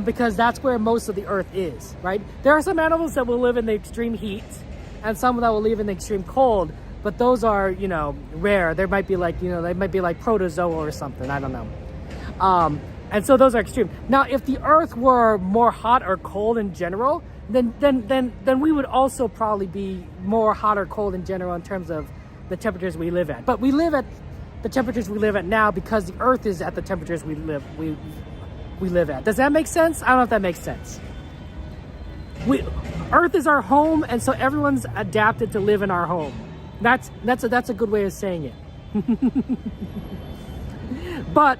because that's where most of the Earth is, right? There are some animals that will live in the extreme heat, and some that will live in the extreme cold, but those are, you know, rare. There might be like, you know, they might be like protozoa or something. I don't know. And so those are extreme. Now, if the Earth were more hot or cold in general, then we would also probably be more hot or cold in general in terms of the temperatures we live at. But we live at the temperatures we live at now because the Earth is at the temperatures we live at. Does that make sense? I don't know if that makes sense. Earth is our home, and so everyone's adapted to live in our home. That's a good way of saying it. But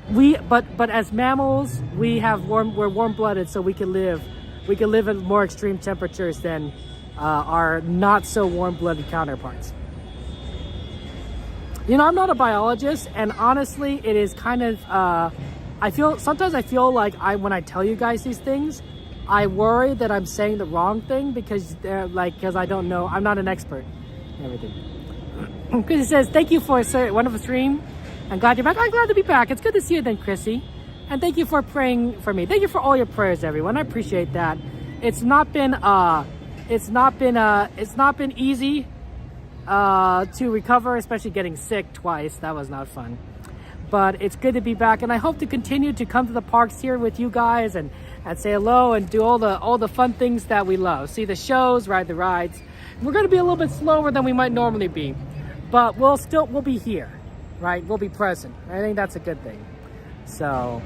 as mammals, we're warm-blooded, so we can live at more extreme temperatures than our not so warm-blooded counterparts. You know, I'm not a biologist, and honestly, it is kind of sometimes I feel like when I tell you guys these things, I worry that I'm saying the wrong thing because I don't know. I'm not an expert in everything. Chrissy says, thank you for a wonderful stream. I'm glad you're back. I'm glad to be back. It's good to see you then, Chrissy. And thank you for praying for me. Thank you for all your prayers, everyone. I appreciate that. It's not been easy to recover, especially getting sick twice. That was not fun. But it's good to be back, and I hope to continue to come to the parks here with you guys and say hello and do all the fun things that we love. See the shows, ride the rides. We're going to be a little bit slower than we might normally be, but we'll be here, right? We'll be present. I think that's a good thing. So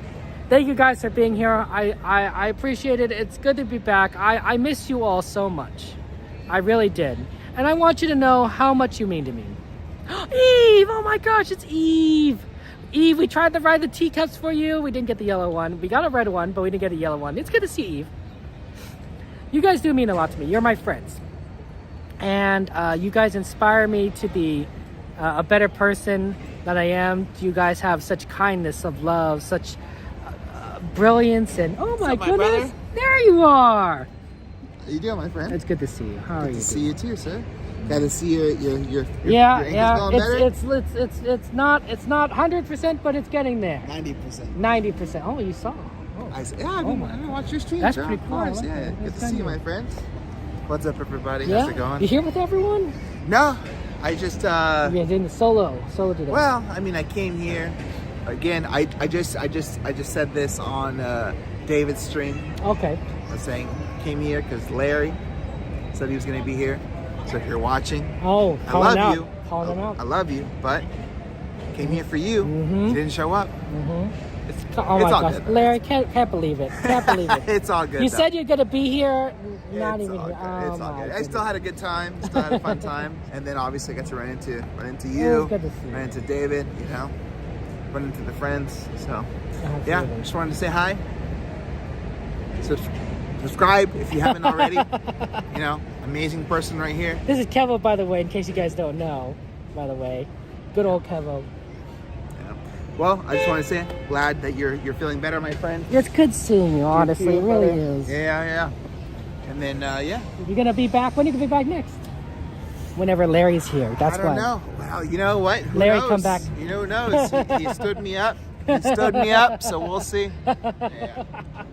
thank you guys for being here. I appreciate it. It's good to be back. I miss you all so much. I really did. And I want you to know how much you mean to me. Eve! Oh my gosh, it's Eve! Eve, we tried to ride the teacups for you. We didn't get the yellow one. We got a red one, but we didn't get a yellow one. It's good to see Eve. You guys do mean a lot to me. You're my friends. And you guys inspire me to be a better person than I am. You guys have such kindness of love, such brilliance, and oh my goodness, there you are. How you doing, my friend? It's good to see you. How are you? Good to see you too, sir. Got to see your yeah. It's not 100%, but it's getting there. 90%. 90%. Oh, you saw. Oh. I watched your stream. That's sir. pretty cool. Of course, yeah. Good to see you, my friends. What's up, everybody? Yeah? How's it going? You here with everyone? No, I just You're doing the solo today. Well, I mean, I came here again. I just said this on David's stream. Okay. I was saying came here because Larry said he was going to be here. So if you're watching, I love you. Calling him out. I love you, but came here for you. You didn't show up. It's all all gosh. good. Larry, can't believe it. Can't believe it. It's all good. You though. said you're gonna be here, not It's even all here. good. It's all good. I goodness. still had a good time. Still had a fun time, and then obviously I got to run into It you, was good to see you. run into David. You know, run into the friends. So yeah, Absolutely. just wanted to say hi. Subscribe if you haven't already. You know, amazing person right here. This is Kevo, by the way, in case you guys don't know. By the way, good old Kevo. Yeah. Well, I just want to say, glad that you're feeling better, my friend. It's good seeing you, honestly. It really brother. is. Yeah. And then yeah. You're gonna be back. When are you gonna be back next? Whenever Larry's here. That's I don't why. know. Well, you know what? Who Larry, knows? come back. You know who knows? He stood me up. He stood me up, so we'll see. Yeah.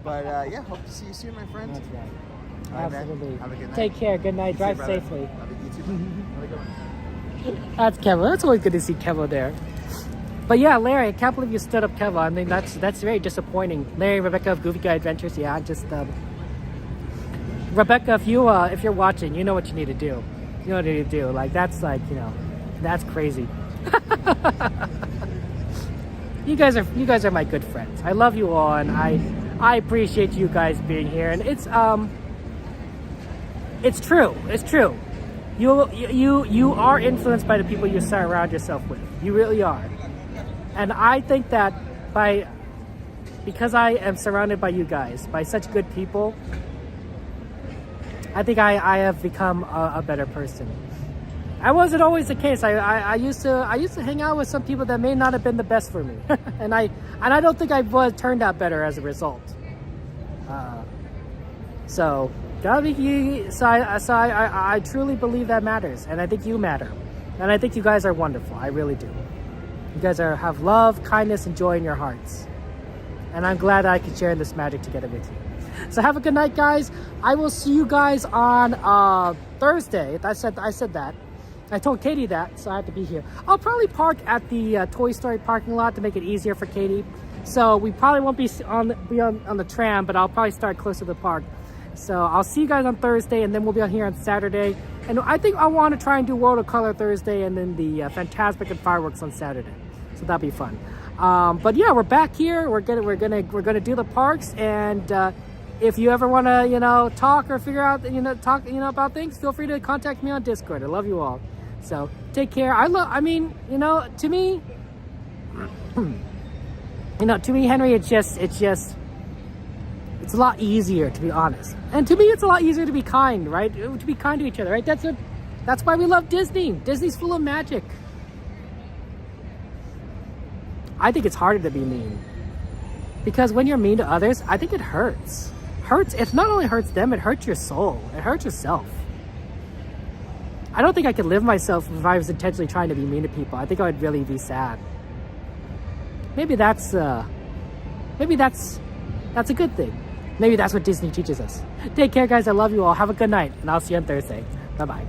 But yeah, hope to see you soon, my friend. That's right. All right, man. Absolutely. Have a good night. Take care. Good night. Drive brother. safely. Have a good one. That's Kevo. That's always good to see Kevo there. But yeah, Larry, I can't believe you stood up Kevo. I mean, that's very disappointing. Larry, Rebecca of Goofy Guy Adventures. Yeah, just Rebecca, if you're watching, you know what you need to do. You know what you do. Like, that's like, you know, that's crazy. You guys are my good friends. I love you all, and I appreciate you guys being here. And it's true. It's true. You are influenced by the people you surround yourself with. You really are. And I think that because I am surrounded by you guys, by such good people, I think I have become a better person. I wasn't always the case. I used to hang out with some people that may not have been the best for me, and I don't think I turned out better as a result. So I truly believe that matters, and I think you matter, and I think you guys are wonderful. I really do. You guys have love, kindness, and joy in your hearts, and I'm glad I could share this magic together with you. So have a good night, guys. I will see you guys on Thursday. I said that. I told Katie that, so I have to be here. I'll probably park at the Toy Story parking lot to make it easier for Katie. So we probably won't be on the tram, but I'll probably start closer to the park. So I'll see you guys on Thursday, and then we'll be on here on Saturday. And I think I want to try and do World of Color Thursday, and then the Fantasmic and Fireworks on Saturday. So that'll be fun. But yeah, we're back here. We're gonna do the parks, and if you ever want to, you know, talk or figure out, about things, feel free to contact me on Discord. I love you all. So take care. To me, Henry, it's a lot easier, to be honest. And to me, it's a lot easier to be kind, right? To be kind to each other, right? That's why we love Disney. Disney's full of magic. I think it's harder to be mean, because when you're mean to others, I think it hurts. It not only hurts them, it hurts your soul. It hurts yourself. I don't think I could live myself if I was intentionally trying to be mean to people. I think I would really be sad. Maybe that's a good thing. Maybe that's what Disney teaches us. Take care, guys. I love you all. Have a good night, and I'll see you on Thursday. Bye-bye.